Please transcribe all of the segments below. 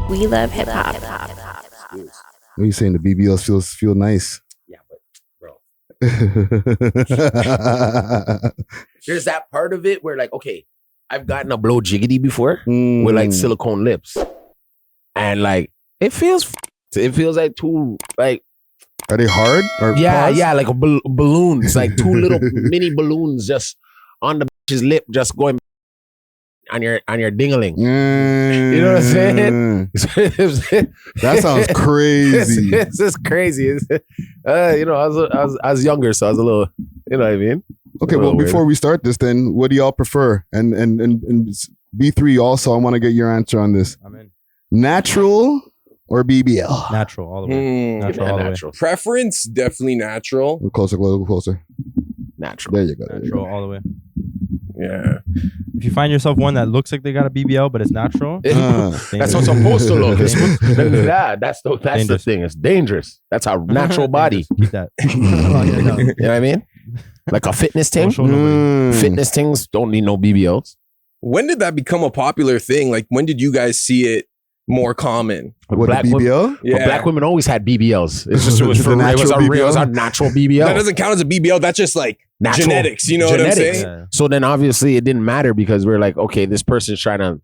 We love hip hop. What are you saying? The BBLs feel nice. Yeah, but bro, there's that part of it where like, okay, I've gotten a blow jiggity before with like silicone lips, and like it feels like two like. Are they hard? Or yeah, like a balloon. It's like two little mini balloons just on the bitch's lip, just going on your dingling. You know what I'm saying? That sounds crazy. It's just crazy. You know, I was younger, so I was a little, you know what I mean? Okay, well, before we start this, then what do y'all prefer? And B3 also, I want to get your answer on this. I'm in. Natural or BBL? Natural all the way. Natural. Preference, definitely natural. A little closer. Natural. There you go. Natural all the way. Yeah. If you find yourself one that looks like they got a BBL, but it's natural, that's what's supposed to look. That's the thing. It's dangerous. That's our natural body. Keep that. You know what I mean? Like a fitness thing. Fitness things don't need no BBLs. When did that become a popular thing? Like, when did you guys see it more common? What, black BBL? Yeah. But black women always had BBLs. It's just it was a natural BBL. That doesn't count as a BBL. That's just like natural genetics. You know what I'm saying? Yeah. So then obviously it didn't matter because we're like, okay, this person's trying to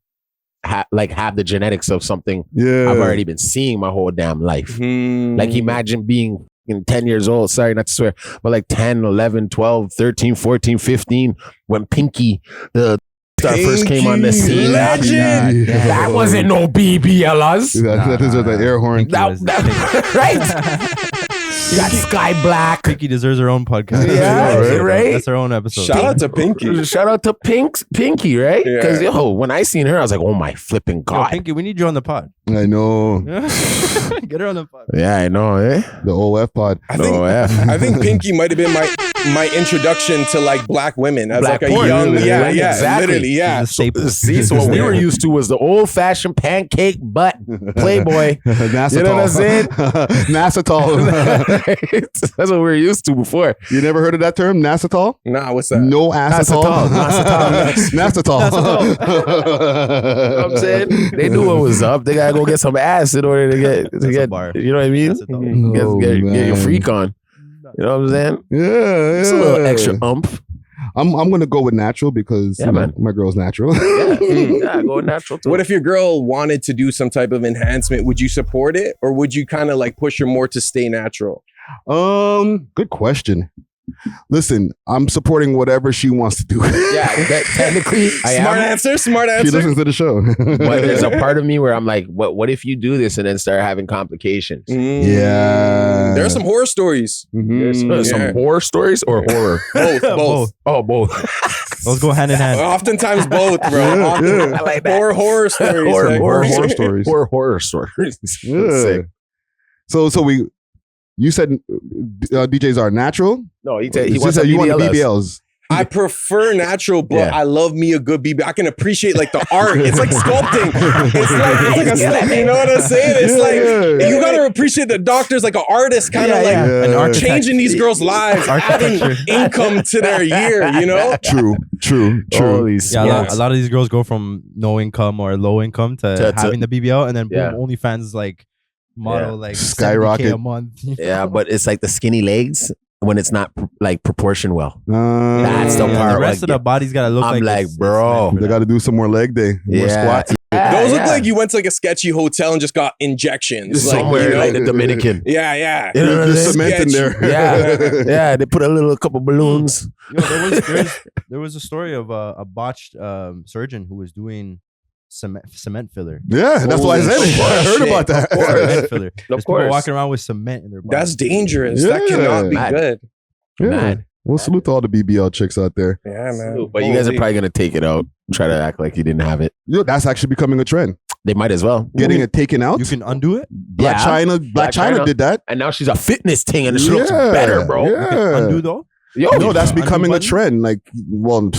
have the genetics of something I've already been seeing my whole damn life. Like imagine being 10 years old, sorry not to swear, but like 10, 11, 12, 13, 14, 15, when Pinky, the star first came on the scene. Legend. That wasn't no BBLs. That is the air horn. Right? You got Sky Black. Pinky deserves her own podcast. Yeah, right? That's her own episode. Shout out to Pinky. Shout out to Pinky, right? Because when I seen her, I was like, oh my flipping God. Yo, Pinky, we need you on the pod. I know. Get her on the pod. Yeah, I know, eh? The OF pod. I think Pinky might have been my introduction to like black women as Black like a porn, young, really, yeah, right? yeah, Exactly. literally, yeah. So what we were used to was the old-fashioned pancake butt Playboy. Nasatol. You know what I'm saying? Nasatol. That's what we were used to before. You never heard of that term? Nasatol? Nah, what's that? No acetol. Nasatol. You know what I'm saying? They knew what was up. They gotta go get some ass in order to get you know what I mean? Get your freak on. You know what I'm saying? Yeah. It's a little extra umph. I'm gonna go with natural because my girl's natural. Yeah, go with natural too. What if your girl wanted to do some type of enhancement? Would you support it, or would you kind of like push her more to stay natural? Good question. Listen, I'm supporting whatever she wants to do. Yeah, technically, Smart answer. She listens to the show. But there's a part of me where I'm like, what if you do this and then start having complications? Yeah. There are some horror stories. There's some horror stories or horror? Both. Oh, both. Let's go hand in hand. Oftentimes both, bro. I like that. Horror stories. Horror stories. Horror stories. Yeah. So you said DJs are natural? No, he wants you want BBLs. I prefer natural, but I love me a good BBL. I can appreciate like the art. It's like sculpting. It's like you know what I'm saying? It's you gotta appreciate the doctors like an artist, kind of like changing these girls' lives, adding income to their year. You know? True. Yeah, a lot of these girls go from no income or low income to having the BBL, and then boom, OnlyFans is like model like skyrocket a month. Yeah, but it's like the skinny legs when it's not like proportion well. That's the part. The rest of the body's gotta look I'm like, it's bro, they got to do some more leg day, more squats. Those look like you went to like a sketchy hotel and just got injections somewhere like the Dominican. Yeah. You know what I'm There's saying? cement in there. Yeah. They put a couple balloons. Yo, there was a story of a botched surgeon who was doing cement filler. Yeah, that's why I said it. I heard about that. Cement filler. There's people course. walking around with cement in their body. That's dangerous. Yeah. That cannot be good. Yeah. Well, salute to all the BBL chicks out there. Yeah, man. But you guys are probably gonna take it out, try to act like you didn't have it. That's actually becoming a trend. They might as well. Getting it taken out. You can undo it. Black China did that. And now she's a fitness thing and she looks better, bro. You can undo though. No, that's becoming a trend. Like, well,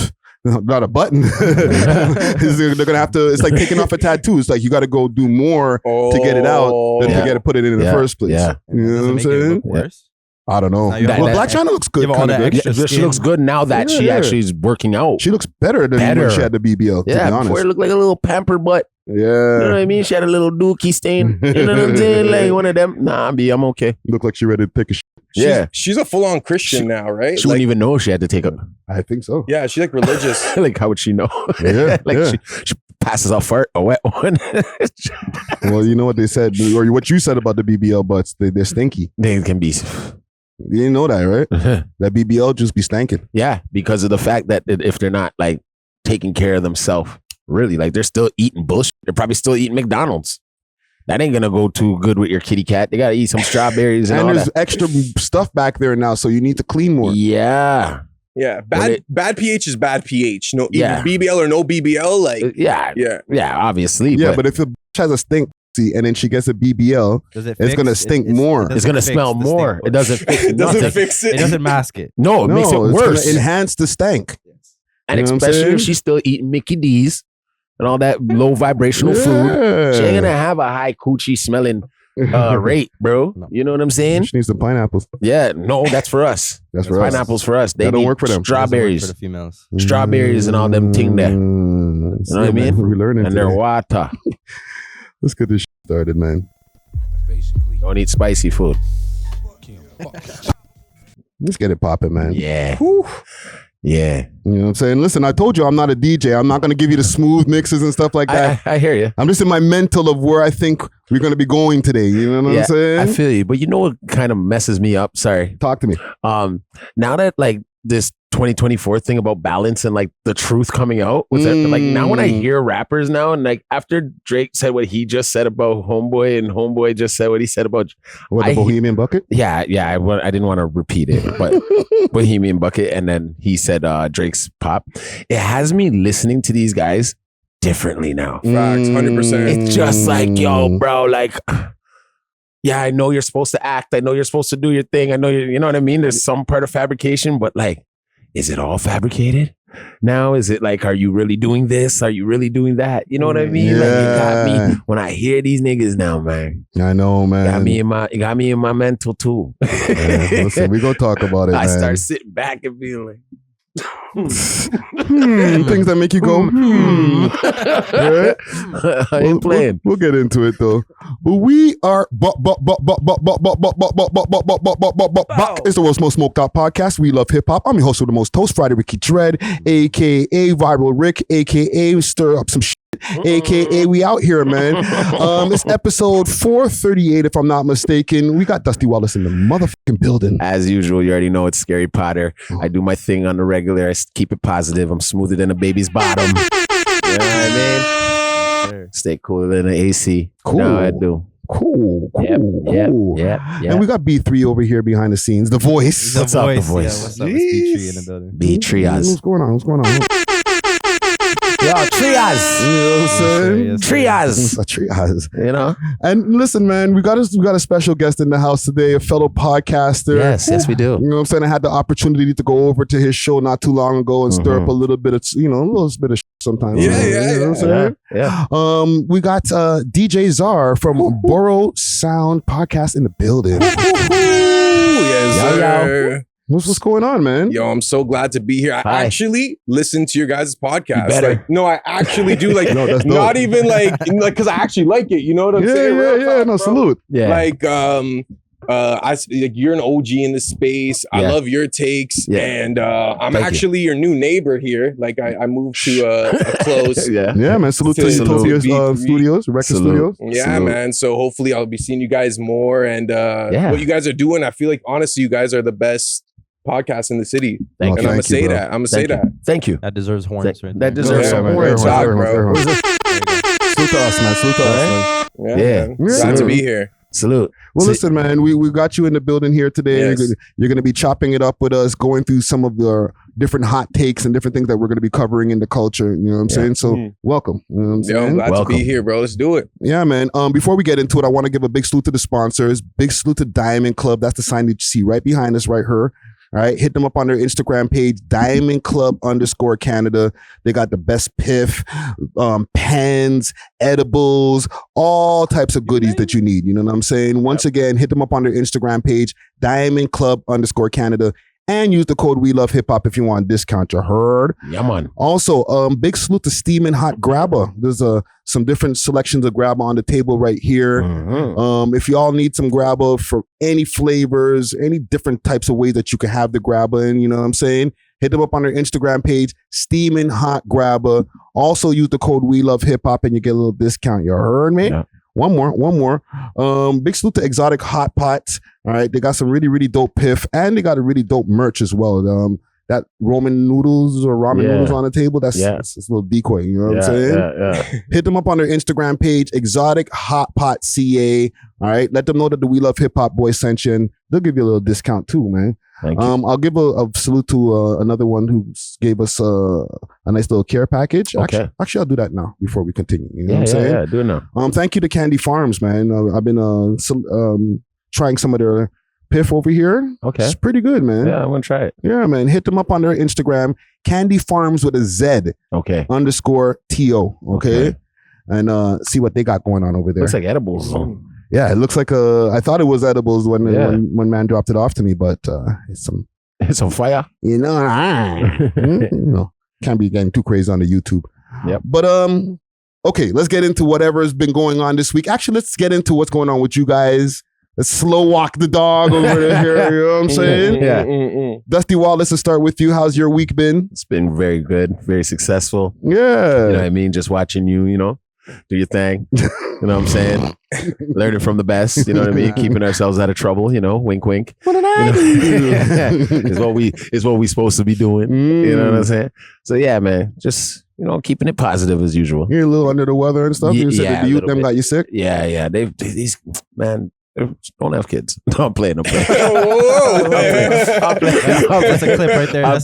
not a button. They're gonna have to. It's like taking off a tattoo. It's like you got to go do more to get it out than to get to put it in the first place. Yeah. You know what I'm saying? Worse. I don't know. Well, Black China looks good. All that extra She looks good now that she actually is working out. She looks better than when she had the BBL. Yeah, to be honest. before it looked like a little pamper butt. Yeah. You know what I mean? She had a little dookie stain. You know what I'm saying? Like one of them. Nah, B, I'm okay. Look like she ready to take a shit. She's a full-on Christian now, right? She wouldn't even know she had to take a... I think so. Yeah, she's like religious. Like, how would she know? Yeah. She passes off fart, a wet one. Well, you know what they said, or what you said about the BBL butts, they're stinky. They can be... You didn't know that, right? That BBL just be stanking. Yeah, because of the fact that if they're not like taking care of themselves, really, like they're still eating bullshit. They're probably still eating McDonald's. That ain't gonna go too good with your kitty cat. They gotta eat some strawberries and all there's that. extra stuff back there now, so you need to clean more. Yeah. Yeah, bad pH is bad pH. No, BBL or no BBL, like yeah, obviously. Yeah, but if the bitch has a stink and then she gets a BBL, it's gonna stink more. It's gonna smell more. It doesn't fix it. It doesn't fix it. It doesn't mask it. No, it makes it worse. It's gonna enhance the stank. And especially if she's still eating Mickey D's and all that low vibrational food, she ain't gonna have a high coochie smelling rate, bro. No. You know what I'm saying? She needs some pineapples. Yeah, no, that's for us. That's for us. Pineapples for us. They don't work for them. Strawberries. For the females. Strawberries and all them thing there. You know what I mean? We're learning. And their water. Let's get this started, man. Don't eat spicy food. Let's get it popping, man. Yeah. Whew. Yeah. You know what I'm saying? Listen, I told you I'm not a DJ. I'm not going to give you the smooth mixes and stuff like that. I hear you. I'm just in my mental of where I think we're going to be going today. You know what I'm saying? I feel you. But you know what kind of messes me up? Sorry. Talk to me. Now that like this 2024 thing about balance and like the truth coming out with it, like now when I hear rappers now and like after Drake said what he just said about Homeboy and Homeboy just said what he said about the Bohemian Bucket. I didn't want to repeat it, but Bohemian Bucket, and then he said Drake's Pop. It has me listening to these guys differently now. Facts, 100%. It's just like, yo, bro, like, yeah, I know you're supposed to act. I know you're supposed to do your thing. I know you know what I mean? There's some part of fabrication, but like, is it all fabricated? Now, is it like, are you really doing this? Are you really doing that? You know what I mean? Yeah. Like, it got me when I hear these niggas now, man. I know, man. It got me in my mental too. Listen, we gonna talk about it. I man. start sitting back and being like, things that make you go, Right? I ain't playing. We'll get into it though. But we are It's the world's most smoked out podcast. We love hip hop. I'm your host with the most toast, Friday Ricky Dread, aka Viral Rick, aka Stir Up Some Shit, aka we out here, man. It's episode 438, if I'm not mistaken. We got Dusty Wallace in the motherfucking building. As usual, you already know it's Scary Potter. I do my thing on the regular. I keep it positive. I'm smoother than a baby's bottom. You know what I mean? Stay cooler than an AC. Cool. No, I do. Cool. Yeah. And we got B3 over here behind the scenes. The voice. What's up, the voice? Yeah, what's up? It's B3 in the building. B-Trias. What's going on? Yo, Trias. You know what I'm saying? Yes, Trias. A triage. You know? And listen, man, we got a special guest in the house today, a fellow podcaster. Yes, we do. You know what I'm saying? I had the opportunity to go over to his show not too long ago and stir up a little bit of, a little bit of sometimes. Yeah. You know what I'm saying? Yeah. We got DJ Czar from Borough Sound Podcast in the building. Yes, sir. What's going on, man? Yo, I'm so glad to be here. I actually listen to your guys' podcast. You better. Like, no, I actually do. Like, No, that's not dope. even like, because I actually like it. You know what I'm saying? Yeah. No, salute. Yeah. Like, you're an OG in this space. I love your takes, and I'm Thank actually your new neighbor here. Like, I moved to a close. Yeah. Yeah, man. Salute to Utopia Studios, Record Studios. Yeah, Salute. man. So hopefully I'll be seeing you guys more, and what you guys are doing. I feel like honestly, you guys are the best podcast in the city. Thank and you. I'm gonna say bro. that. I'm gonna say that. Thank you. That deserves horns, right? That there. deserves some man. horns. Talk, Air bro. horns. Salute to us, man. Salute to us, man. Yeah. Yeah. Glad to be here. Salute. Well, listen, man, we got you in the building here today. Yes. You're going to be chopping it up with us, going through some of the different hot takes and different things that we're going to be covering in the culture. You know what I'm saying? So welcome. You know what I'm Yo, I'm saying? glad Welcome. to be here, bro. Let's do it. Yeah, man. Before we get into it, I want to give a big salute to the sponsors. Big salute to Diamond Club. That's the sign that you see right behind us right here. All right, hit them up on their Instagram page, Diamond Club _Canada. They got the best piff, pens, edibles, all types of goodies that you need. You know what I'm saying? Once again, hit them up on their Instagram page, Diamond Club _Canada. And use the code We Love Hip Hop if you want a discount. You heard? Yeah, man. Also, big salute to Steamin' Hot Grabba. There's some different selections of Grabba on the table right here. Mm-hmm. If y'all need some Grabba for any flavors, any different types of ways that you can have the Grabba in, you know what I'm saying? Hit them up on their Instagram page, Steamin' Hot Grabba. Also use the code We Love Hip Hop and you get a little discount. You heard me? Yeah. One more. Big salute to Exotic Hot Pots. All right, they got some really, really dope piff, and they got a really dope merch as well. That Roman noodles or ramen noodles on the table, that's a little decoy. You know what I'm saying? Yeah. Hit them up on their Instagram page, Exotic Hot Pot CA. All right, let them know that the We Love Hip Hop boys sent you, and they'll give you a little discount too, man. Thank you. I'll give a salute to another one who gave us a nice little care package. Okay. Actually, I'll do that now before we continue. You know what I'm saying? Yeah, do it now. Thank you to Candy Farms, man. I've been trying some of their piff over here. Okay. It's pretty good, man. Yeah, I'm gonna try it. Yeah, man. Hit them up on their Instagram, Candy Farms with a Z. Okay. _TO. Okay. And see what they got going on over there. Looks like edibles. Yeah, it looks like I thought it was edibles when man dropped it off to me, but it's on fire. You know, can't be getting too crazy on the YouTube. Yep. But okay, let's get into whatever has been going on this week. Actually, let's get into what's going on with you guys. Let's slow walk the dog over there. You know what I'm saying? Yeah. Dusty Wallace, let's start with you. How's your week been? It's been very good, very successful. Yeah. You know what I mean? Just watching you, do your thing. You know what I'm saying? Learning from the best, you know what I mean? Keeping ourselves out of trouble, wink, wink. What did I do? Is what we supposed to be doing. You know what I'm saying? So yeah, man, just keeping it positive as usual. You're a little under the weather and stuff. You said that the youth them got you sick. Yeah. These man. Don't have kids. No, I'm playing. That's a clip right there. I'm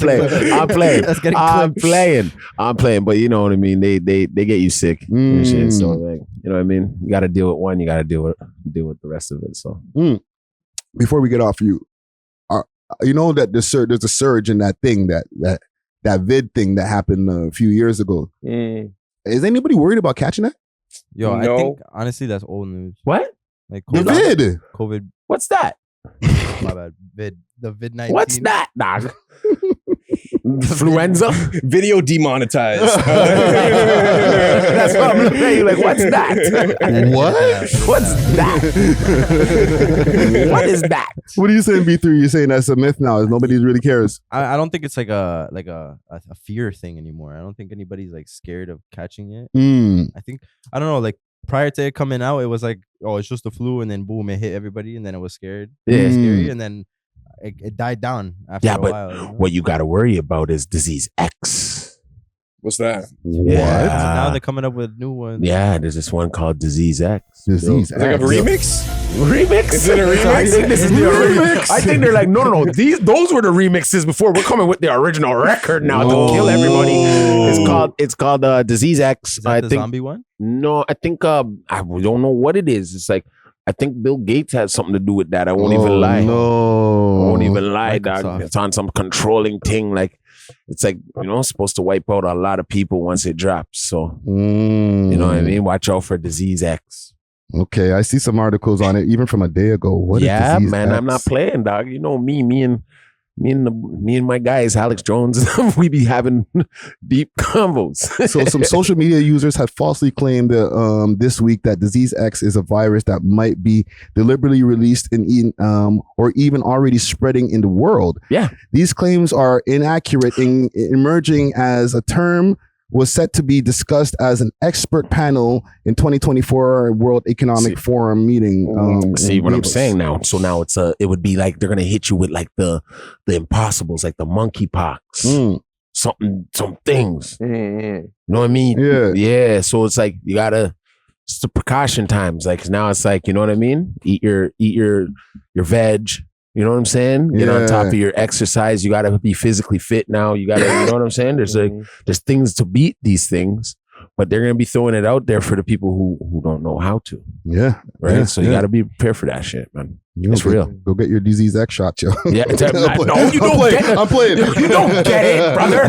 playing. That's getting clipped. I'm playing. But you know what I mean? They get you sick and shit. So like, you know what I mean? You got to deal with one. You got to deal with the rest of it. So before we get off you know that there's a surge in that thing that vid thing that happened a few years ago. Is anybody worried about catching that? Yo, No. I think honestly that's old news. what? Like The vid. COVID. What's that? My bad. The vid-19. What's that, dog? Influenza? Video demonetized. That's what I'm looking at you like, what's that? What? What's that? What is that? What are you saying, B3? You're saying that's a myth now. Nobody really cares. I don't think it's like a fear thing anymore. I don't think anybody's like scared of catching it. I think I don't know, like prior to it coming out, it was like, oh, it's just the flu, and then boom, it hit everybody, and then it was scary, and then it died down after a while. What you got to worry about is disease X. What's that? Yeah. So now they're coming up with new ones. Yeah, there's this one called Disease X. Disease X. Like a remix? Remix? Is it a remix? I think this is the remix. I think they're like, no. Those were the remixes before. We're coming with the original record now to kill everybody. It's called Disease X. Is that the zombie one? No, I think I don't know what it is. It's like I think Bill Gates has something to do with that. I won't even lie. No. I won't even lie, dog. Microsoft. It's on some controlling thing. Like it's like, supposed to wipe out a lot of people once it drops. So you know what I mean? Watch out for Disease X. Okay, I see some articles on it, even from a day ago. What is Disease man, X? I'm not playing, dog. You know me and my guys, Alex Jones, we be having deep combos. So some social media users have falsely claimed that this week that Disease X is a virus that might be deliberately released or even already spreading in the world. Yeah. These claims are inaccurate, emerging as a term was set to be discussed as an expert panel in 2024 World Economic Forum meeting. See what I'm saying now? So now it would be like they're gonna hit you with like the impossibles, like the monkeypox, some things. You know what I mean? Yeah. So it's like it's the precaution times. Like now it's like, you know what I mean? Eat your veg. You know what I'm saying? Get on top of your exercise. You got to be physically fit now. You got to, you know what I'm saying? There's things to beat these things, but they're going to be throwing it out there for the people who don't know how to. Yeah. Right. Yeah, so you got to be prepared for that shit, man. It's real. Go get your Disease X shot, yo. Yeah. No, you don't get it. I'm playing. You don't get it, brother.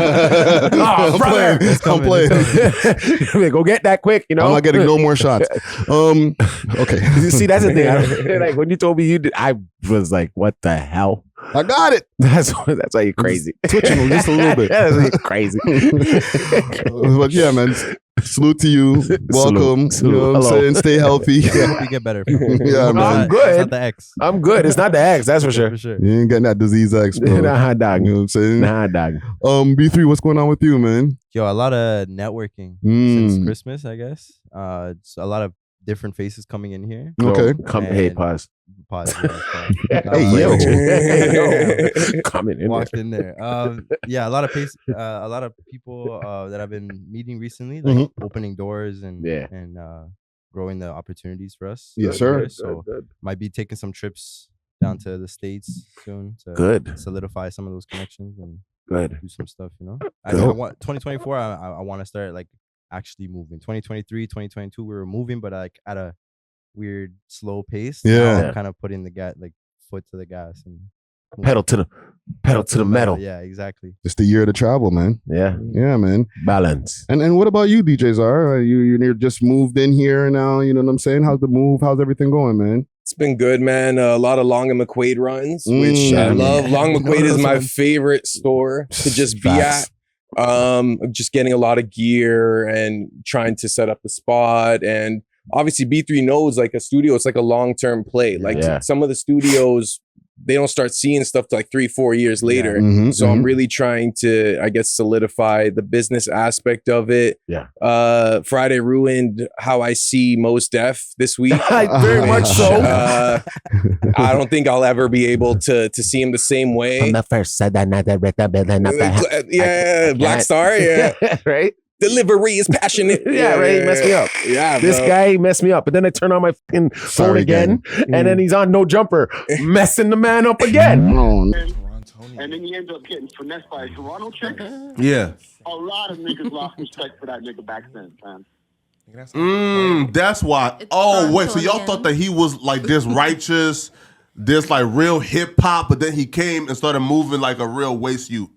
Oh, brother. I'm playing. Go get that quick, I'm not getting no more shots. Okay. You see, that's the thing. Like when you told me I was like, what the hell? I got it. That's why you're crazy. Twitching just a little bit. That's why you're crazy. But yeah, man. Salute to you. Welcome. Salute. You know what I'm saying? Stay healthy. I hope you get better. Yeah, man. I'm good. It's not the X. I'm good. It's not the X, that's for sure. You ain't getting that disease X, bro. Nah, dog. You know what I'm saying? Nah, dog. B3, what's going on with you, man? Yo, a lot of networking since Christmas, I guess. It's a lot of different faces coming in here. Okay. Hey, pause. Pause. Hey, yo. Coming in Walked there. in there. Yeah, a lot of people that I've been meeting recently, like opening doors and growing the opportunities for us. Yes, sir. So might be taking some trips down to the States soon to solidify some of those connections and do some stuff, you know. I want 2024 I want to start like actually moving. 2023, 2022 we were moving, but like at a weird slow pace. Yeah. Now I'm kind of putting the foot to the gas and Pedal to the metal. Yeah, exactly. It's the year to travel, man. Yeah. Yeah, man. Balance. And what about you, DJ Czar? You're just moved in here now, you know what I'm saying? How's the move? How's everything going, man? It's been good, man. A lot of Long and McQuaid runs, which I love. Long McQuaid is my favorite store to just be at. Just getting a lot of gear and trying to set up the spot. And obviously B3 knows like a studio, it's like a long-term play. Like some of the studios, they don't start seeing stuff till like 3-4 years later. I'm really trying to, I guess, solidify the business aspect of it. Yeah. Friday ruined how I see Mos Def this week. Very much so. I don't think I'll ever be able to see him the same way. I'm the first said that, not that. Yeah, Black Star. Yeah. Right? Delivery is passionate. Yeah, right. He messed me up. Yeah, this guy messed me up. But then I turn on my fucking phone again, and then he's on No Jumper, messing the man up again. And then you end up getting finessed by a Toronto chick. Yeah. A lot of niggas lost respect for that nigga back then, man. That's why. Wait. So y'all thought that he was like this righteous, this like real hip hop, but then he came and started moving like a real waist youth.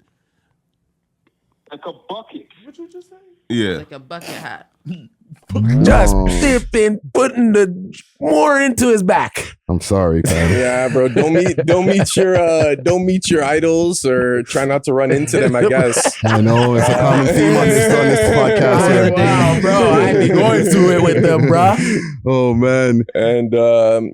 Like a bucket. What you just say? Yeah. Like a bucket hat. Just dipping, putting the more into his back. I'm sorry, man. Yeah, bro. Don't meet your idols or try not to run into them, I guess. I know it's a common theme on this podcast. Wow, bro. I be going through it with them, bro. Oh man. And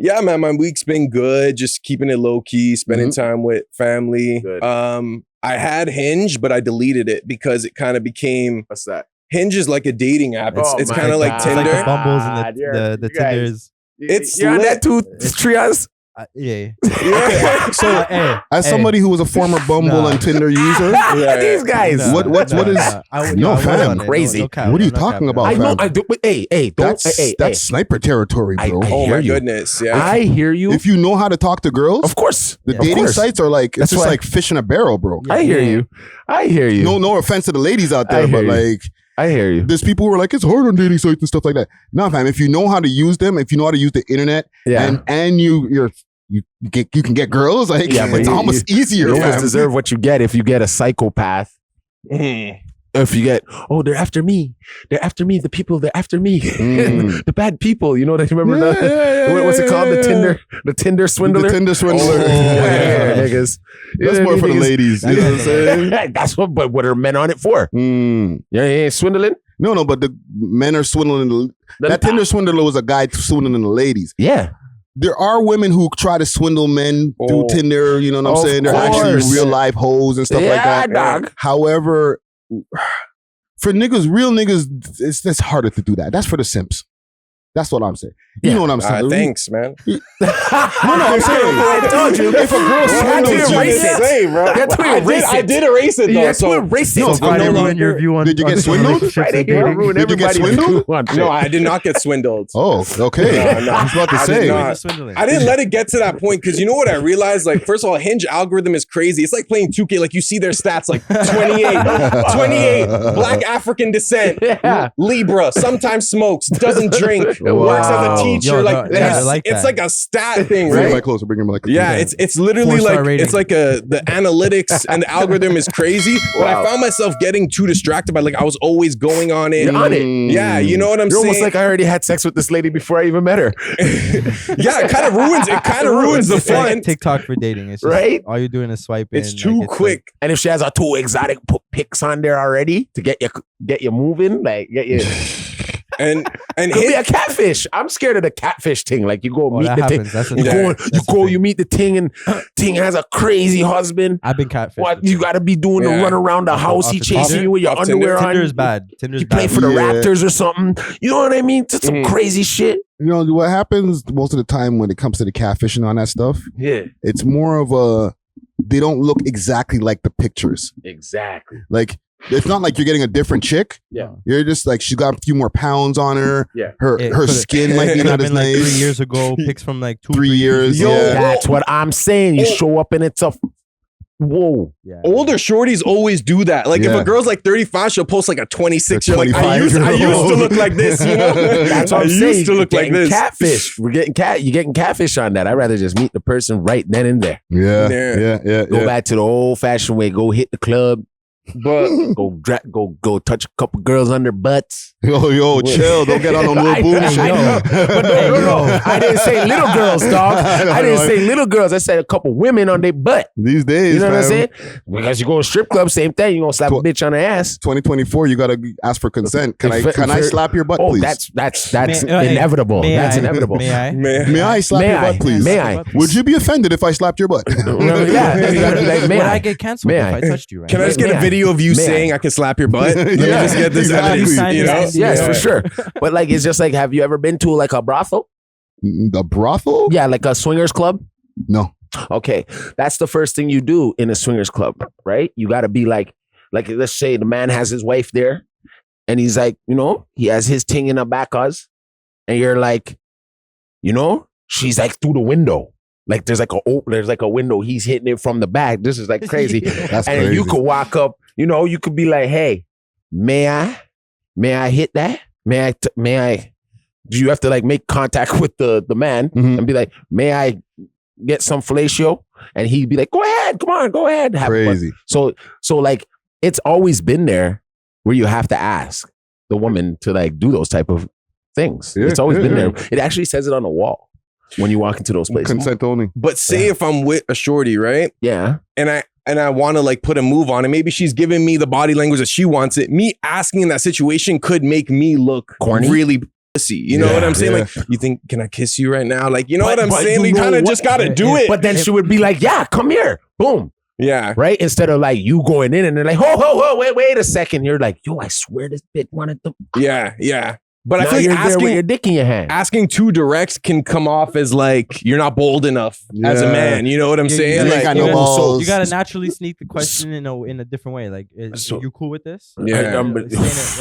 yeah, man, my week's been good. Just keeping it low key, spending time with family. Good. I had Hinge, but I deleted it because it kind of became. What's that? Hinge is like a dating app. It's kind of like It's Tinder. like the Bumbles and the Tinders. It's you're on lit. that two trios. Yeah. Yeah. So, as somebody who was a former Bumble and Tinder user, These guys. what is no fam? Crazy. What are you talking about? I know. Fam? I do. But hey, don't. That's sniper territory, bro. Oh hear my you. goodness. Yeah. I hear you. If you know how to talk to girls, Of course. the dating sites are like That's it's just why- like fish in a barrel, bro. I hear you. I hear you. No offense to the ladies out there, I but hear you. like I hear you. there's people who are like it's hard on dating sites and stuff like that. No, fam. If you know how to use them, if you know how to use the internet, and you can get girls, like but it's almost easier. You almost Fam. deserve what you get if you get a psychopath. If you get, they're after me. They're after me. The people, they're after me. The bad people. You know what I remember? What's it called? The Tinder swindler. The Tinder swindler. Niggas. That's more for the ladies. You know what I'm saying? That's what are men on it for? Yeah, you ain't swindling. No, but the men are swindling. That Tinder swindler was a guy swindling the ladies. Yeah. There are women who try to swindle men through Tinder. You know what I'm saying? They're actually real life hoes and stuff like that. Dog. However, for niggas, real niggas, it's harder to do that. That's for the simps. That's what I'm saying. You know what I'm saying? Thanks, man. No, I'm saying. I told you. If a girl swindles you, I did erase it though. Yeah, So erase it. No, So I'm no no longer- Ruin your view on. Did you on get swindled? relationships Friday and here, dating? ruin Did you get everybody's swindled? view on shit. no, I did not get swindled. oh, okay. No. I was about to I say. did not. Swindling. I didn't let it get to that point because you know what I realized? Like, first of all, Hinge algorithm is crazy. It's like playing 2K. Like, you see their stats like 28, Black African descent, Yeah. Libra, sometimes smokes, doesn't drink, works as a teacher. Yo, like, no, yeah, it's like a stat thing, Bring right? him back closer. Bring him like Yeah, it's literally 4-star like rating. it's like the analytics and the algorithm is crazy. But I found myself getting too distracted by like I was always going on it. You're on it. Yeah, you know what I'm You're saying? almost like I already had sex with this lady before I even met her. Yeah, it kind of ruins the It's like fun. TikTok for dating. It's just, Right? all you're doing is swiping. It's too quick. And if she has a too exotic pics on there already to get you moving, like get you. and Could be a catfish. I'm scared of the catfish thing. Like you go meet that the happens. thing. That's the You thing. go, That's you the go, thing. you meet the thing, and ting has a crazy husband. I've been catfished. What you got to be doing to Yeah. run around the house? off He the chasing Tinder? you with your Off Tinder. underwear on. Tinder's bad. Tinder's You play bad. for the Yeah. Raptors or something. You know what I mean? Just some crazy shit. You know what happens most of the time when it comes to the catfishing on that stuff? Yeah, It's more of a they don't look exactly like the pictures. exactly. Like it's not like you're getting a different chick. Yeah. You're just like she's got a few more pounds on her. Yeah. Her It her could've- skin might be Could've not as been like nice. 3 years ago. Pics from like 3 years. Yo, Yeah. That's what I'm saying. You show up and it's a whoa. Yeah. older shorties always do that. Like if Yeah. a girl's like 35, she'll post like a 26. You're like, I 25-year-old. used to look like this, you know? That's what I I'm saying. used to look like Getting this. Catfish. We're getting you getting catfish on that. I'd rather just meet the person right then and there. Yeah. Yeah. Yeah. Yeah. Go Yeah. back to the old fashioned way. Go hit the club. But Go touch a couple girls on their butts. Yo, chill. Don't get on no Lil Boom I shit. know. But no. I didn't say little girls, dog. I didn't say little girls. I said a couple women on their butt. These days, You know what I'm fam, saying? Because you go to strip club, same thing. You gonna slap a bitch on the ass. 2024, you gotta ask for consent. Can I slap your butt, Oh, please? that's May- inevitable. May That's I? inevitable. May I? man, May I slap May your I? butt, please? May I? Would you be offended if I slapped your butt? Yeah, you gotta be like, may Would I? I get canceled May if I? I touched you right can I now? just get May a I? video of you May I? saying I can slap your butt? Let me Yeah, just get this exactly. evidence. You know? Yes, for sure. But like, it's just like, have you ever been to like a brothel? The brothel? Yeah, like a swingers club. No. Okay, that's the first thing you do in a swingers club, right? You got to be like let's say the man has his wife there, and he's like, you know, he has his ting in the back us, and you're like, you know, she's like through the window. Like there's like a window. He's hitting it from the back. This is like crazy. That's And crazy. you could walk up, you know, you could be like, hey, may I hit that? May I, do you have to like make contact with the man Mhm. and be like, may I get some fellatio? And he'd be like, go ahead, come on, go ahead. Have fun. Crazy. So like, it's always been there where you have to ask the woman to like do those type of things. Yeah, It's always yeah, been yeah. there. It actually says it on the wall when you walk into those places. Consent only. But say if I'm with a shorty, right? Yeah. And I want to like put a move on it. Maybe she's giving me the body language that she wants it. Me asking in that situation could make me look Corny? really pussy. You know Yeah, what I'm saying? yeah. Like, you think, can I kiss you right now? Like, you know But- what I'm but saying? you You know kind of what- just got to do it. But then she would be like, yeah, come here. Boom. yeah. Right? Instead of like you going in and they're like, ho, wait a second. You're like, yo, I swear this bitch wanted to. Yeah. Yeah. But I Now feel like you're there with your asking, dick in your hand. asking too direct can come off as like, you're not bold enough as a Yeah. man. You know what I'm You- saying? you ain't Like, got you no gotta- balls. You gotta naturally sneak the question in a different way. Like, So- you cool with this? Yeah.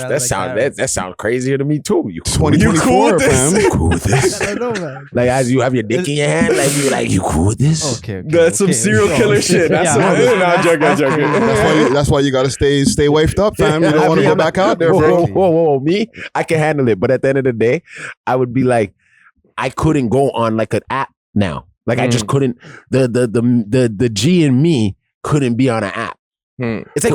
That sounds crazier to me too. You cool? 2024, with this? fam. You cool with this? I don't know, man. Like as you have your dick in your hand, like you cool with this? Okay. That's some serial killer shit. That's some, no, joking. That's why you gotta stay wafed up, fam. You don't want to go back out there, bro. Whoa. Me, I can handle it. But at the end of the day, I would be like, I couldn't go on like an app now. Like I just couldn't. The G in me couldn't be on an app. It's like,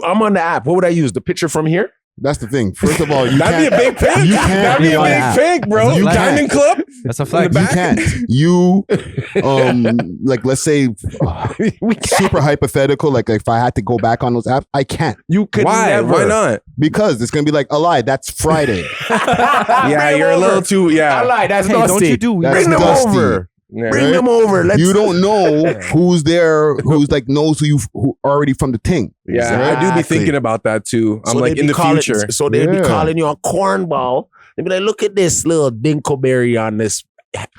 I'm on the app. What would I use? The picture from here? That's the thing. First of all, you That'd be a can't. big pick. You can't That'd be a on big app. pick, bro. You Diamond can't. Club. That's a In flex. the You back? can't. You, like, let's say, We can't. super hypothetical. Like, if I had to go back on those apps, I can't You could Why? never. Why not? because it's gonna be like a lie. That's Friday. Yeah, you're a little too. I Yeah. lied. That's Hey, nasty. don't you do That's Bring them dusty. over. Yeah. Bring Right? them over. Let's. You don't know who's there, who's like knows who already from the ting. Yeah, I do be Exactly. thinking about that too. I'm So like they'd in be the calling- future. So they'd be Yeah. calling you a cornball. They'd be like, look at this little dinkleberry on this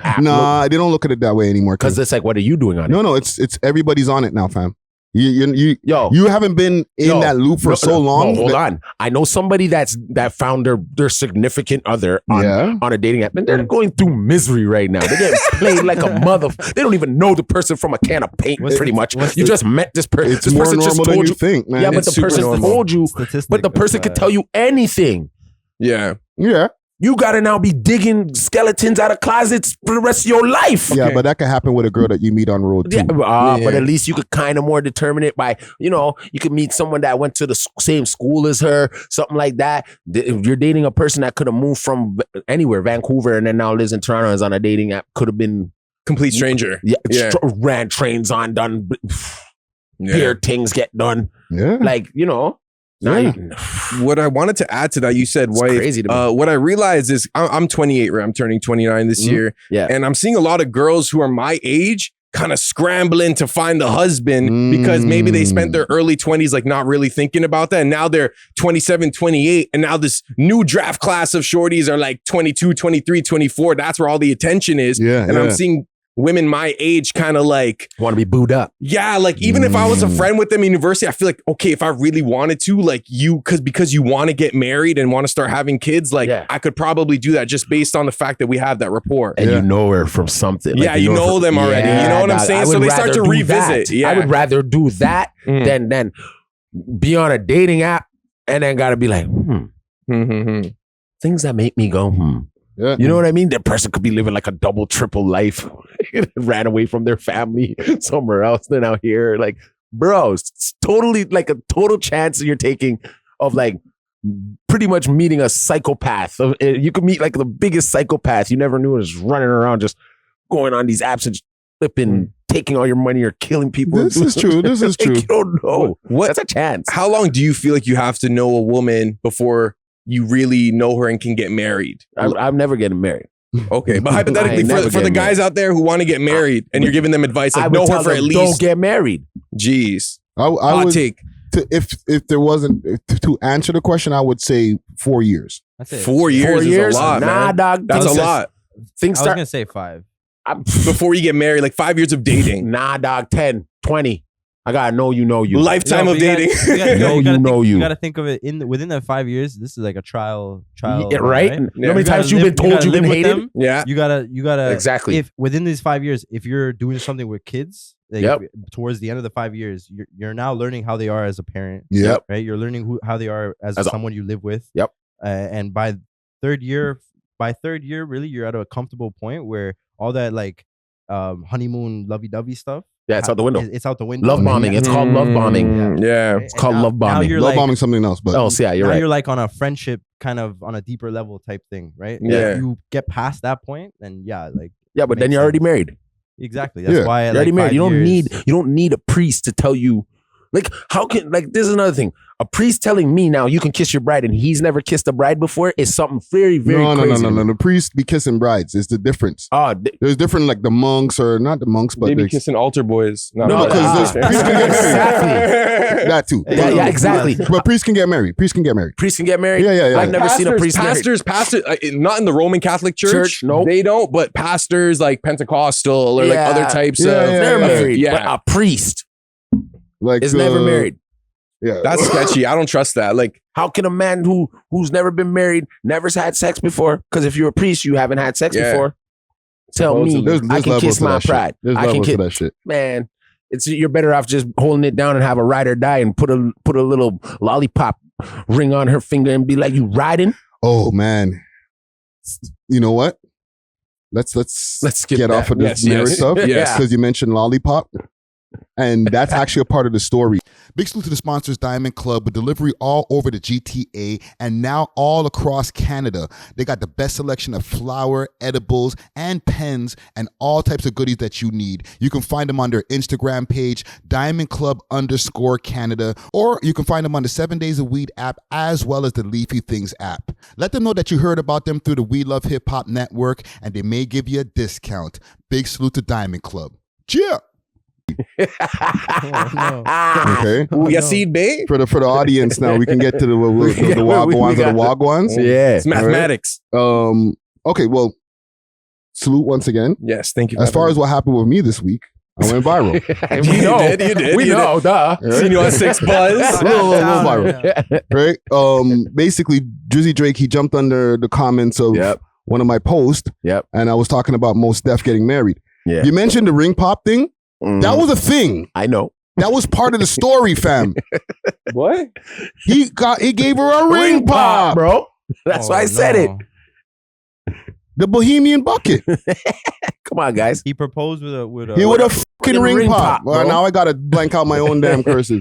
app. Nah, they don't look at it that way anymore. Because it's like, what are you doing on it? No, it's everybody's on it now, fam. You Yo, haven't been in Yo, that loop for so long. No, hold on. I know somebody that found their significant other on a dating app, and they're going through misery right now. They're getting played like a mother. They don't even know the person from a can of paint. Pretty much, you just met this person. It's This more person just normal than told you think, man. Yeah, but It's the super person normal. told you. Statistic But the person of, could tell you anything. Yeah. Yeah. You gotta now be digging skeletons out of closets for the rest of your life. Yeah, but that can happen with a girl that you meet on the road too. Yeah, but at least you could kind of more determine it by, you could meet someone that went to the same school as her, something like that. If you're dating a person that could have moved from anywhere, Vancouver, and then now lives in Toronto, is on a dating app, could have been complete stranger. Yeah. Ran trains on, done beer things get done. Yeah. Like, what I wanted to add to that, you said wife. Crazy to me. What I realized is I'm 28, right? I'm turning 29 this year. Yeah. And I'm seeing a lot of girls who are my age kind of scrambling to find the husband because maybe they spent their early 20s like not really thinking about that. And now they're 27, 28. And now this new draft class of shorties are like 22, 23, 24. That's where all the attention is. Yeah. And I'm seeing women my age kind of like want to be booed up. Yeah, like even if I was a friend with them in university, I feel like, okay, if I really wanted to, like because you want to get married and want to start having kids, like I could probably do that just based on the fact that we have that rapport. And you know her from something. Yeah, like you know them already. You know what I'm saying? So they start to revisit. That. I would rather do that than be on a dating app and then gotta be like, things that make me go, Yeah. You know what I mean? That person could be living like a double, triple life, ran away from their family somewhere else. They're out here. Like, bro, it's totally like a total chance you're taking of like pretty much meeting a psychopath. You could meet like the biggest psychopath you never knew was running around just going on these apps and flipping, taking all your money or killing people. This is true. This is true. You don't know. That's a chance. How long do you feel like you have to know a woman before you really know her and can get married? I'm never getting married. Okay, but hypothetically, for the guys out there who want to get married and you're giving them advice, like know her for at least. Don't get married. Jeez, I would take. If there wasn't to answer the question, I would say 4 years. That's it. 4 years is a lot, man. Dog. That's a lot. I was gonna say 5. Before you get married, like 5 years of dating. Nah, dog. 10, 20. I gotta know you. Lifetime of dating. You gotta think of it within the 5 years. This is like a trial. Yeah, right? How many times you've been told you've been hated? Yeah. You gotta exactly. If within these 5 years, if you're doing something with kids, like, towards the end of the 5 years, you're now learning how they are as a parent. Yep. Right. You're learning how they are as someone you live with. Yep. And by third year, really, you're at a comfortable point where all that like honeymoon lovey-dovey stuff. Yeah, it's out the window. It's out the window. Love bombing. It's called love bombing. Yeah. It's called love bombing. Love bombing something else, but you're right. You're like on a friendship, kind of on a deeper level type thing, right? Yeah. If you get past that point, then but then you're already married. Exactly. That's why you're already married. You don't need a priest to tell you. Like, how can, like, this is another thing. A priest telling me now you can kiss your bride and he's never kissed a bride before is something very, very crazy. No. The priest be kissing brides. It's the difference. There's different, like the monks, or not the monks, but they be kissing altar boys. No, because priests can get married. That too. Yeah, exactly. But priests can get married. Priests can get married. Yeah. I've never seen a priest Pastors, not in the Roman Catholic Church. No, they don't. But pastors like Pentecostal or like other types of they're married. Yeah, but a priest is never married. Yeah, that's sketchy. I don't trust that. Like, how can a man who's never been married, never had sex before? Because if you're a priest, you haven't had sex before. Tell me, I can kiss my pride. I can kiss that shit. Man, you're better off just holding it down and have a ride or die and put a little lollipop ring on her finger and be like, you riding? Oh man, you know what? Let's get off of this marriage stuff. Yes, because you mentioned lollipop. And that's actually a part of the story. Big salute to the sponsors, Diamond Club, with delivery all over the GTA and now all across Canada. They got the best selection of flour, edibles, and pens, and all types of goodies that you need. You can find them on their Instagram page, DiamondClub_Canada, or you can find them on the 7 Days of Weed app, as well as the Leafy Things app. Let them know that you heard about them through the We Love Hip Hop Network, and they may give you a discount. Big salute to Diamond Club. Cheer! No. Okay. Yasid Bey? For the audience now, we can get to the wagwans. Yeah. It's mathematics. Right. Okay, well, salute once again. Yes, thank you. As far as what happened with me this week, I went viral. You did. We know, duh. Seen you on 6 Buzz. a little viral. Right? Basically, Drizzy Drake, he jumped under the comments of one of my posts. Yep. And I was talking about Mos Def getting married. Yeah. You mentioned the ring pop thing. That was a thing. I know. That was part of the story, fam. What? He gave her a ring pop, bro. That's why I said it. The Bohemian bucket. Come on, guys. He proposed with a He with a fucking ring pop. Well, now I gotta blank out my own damn curses.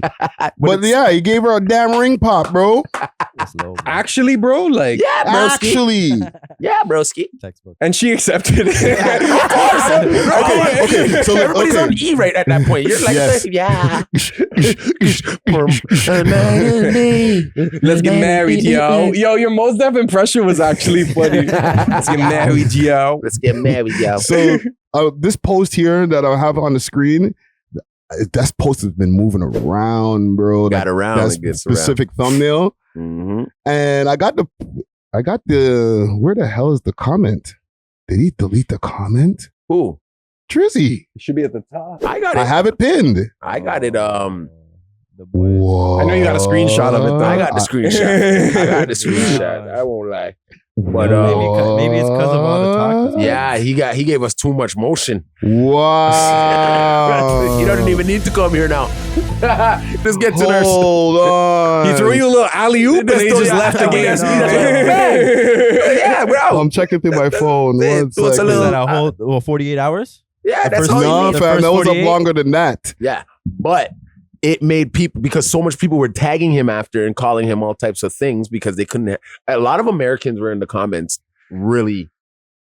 But yeah, he gave her a damn ring pop, bro. Actually, bro, like actually, yeah, broski. Textbook. And she accepted it. okay. So everybody's on E right at that point. You're like, yeah. Let's get married, yo. Yo, your most def impression was actually funny. Let's get married, yo. Let's get married, yo. So this post here that I have on the screen, that post has been moving around, bro. Got around. That specific thumbnail. Mm-hmm. And I got the where the hell is the comment? Did he delete the comment? Who? Drizzy. It should be at the top. I got it. I have it pinned. I got it. The boy. Whoa. I know you got a screenshot of it though. I got the screenshot. I got the screenshot. I won't lie. But maybe it's because of all the talk. Yeah, he gave us too much motion. Wow. He doesn't even need to come here now. Just get to nurse. Hold on. He threw you a little alley-oop and he just left the game. Yeah, bro. I'm checking through my phone. What's a Is little- that a whole 48 hours? Yeah, that's first- all No, you need. fam, that was up 48? longer than that. Yeah, but it made people, because so much people were tagging him after and calling him all types of things because they couldn't. A lot of Americans were in the comments really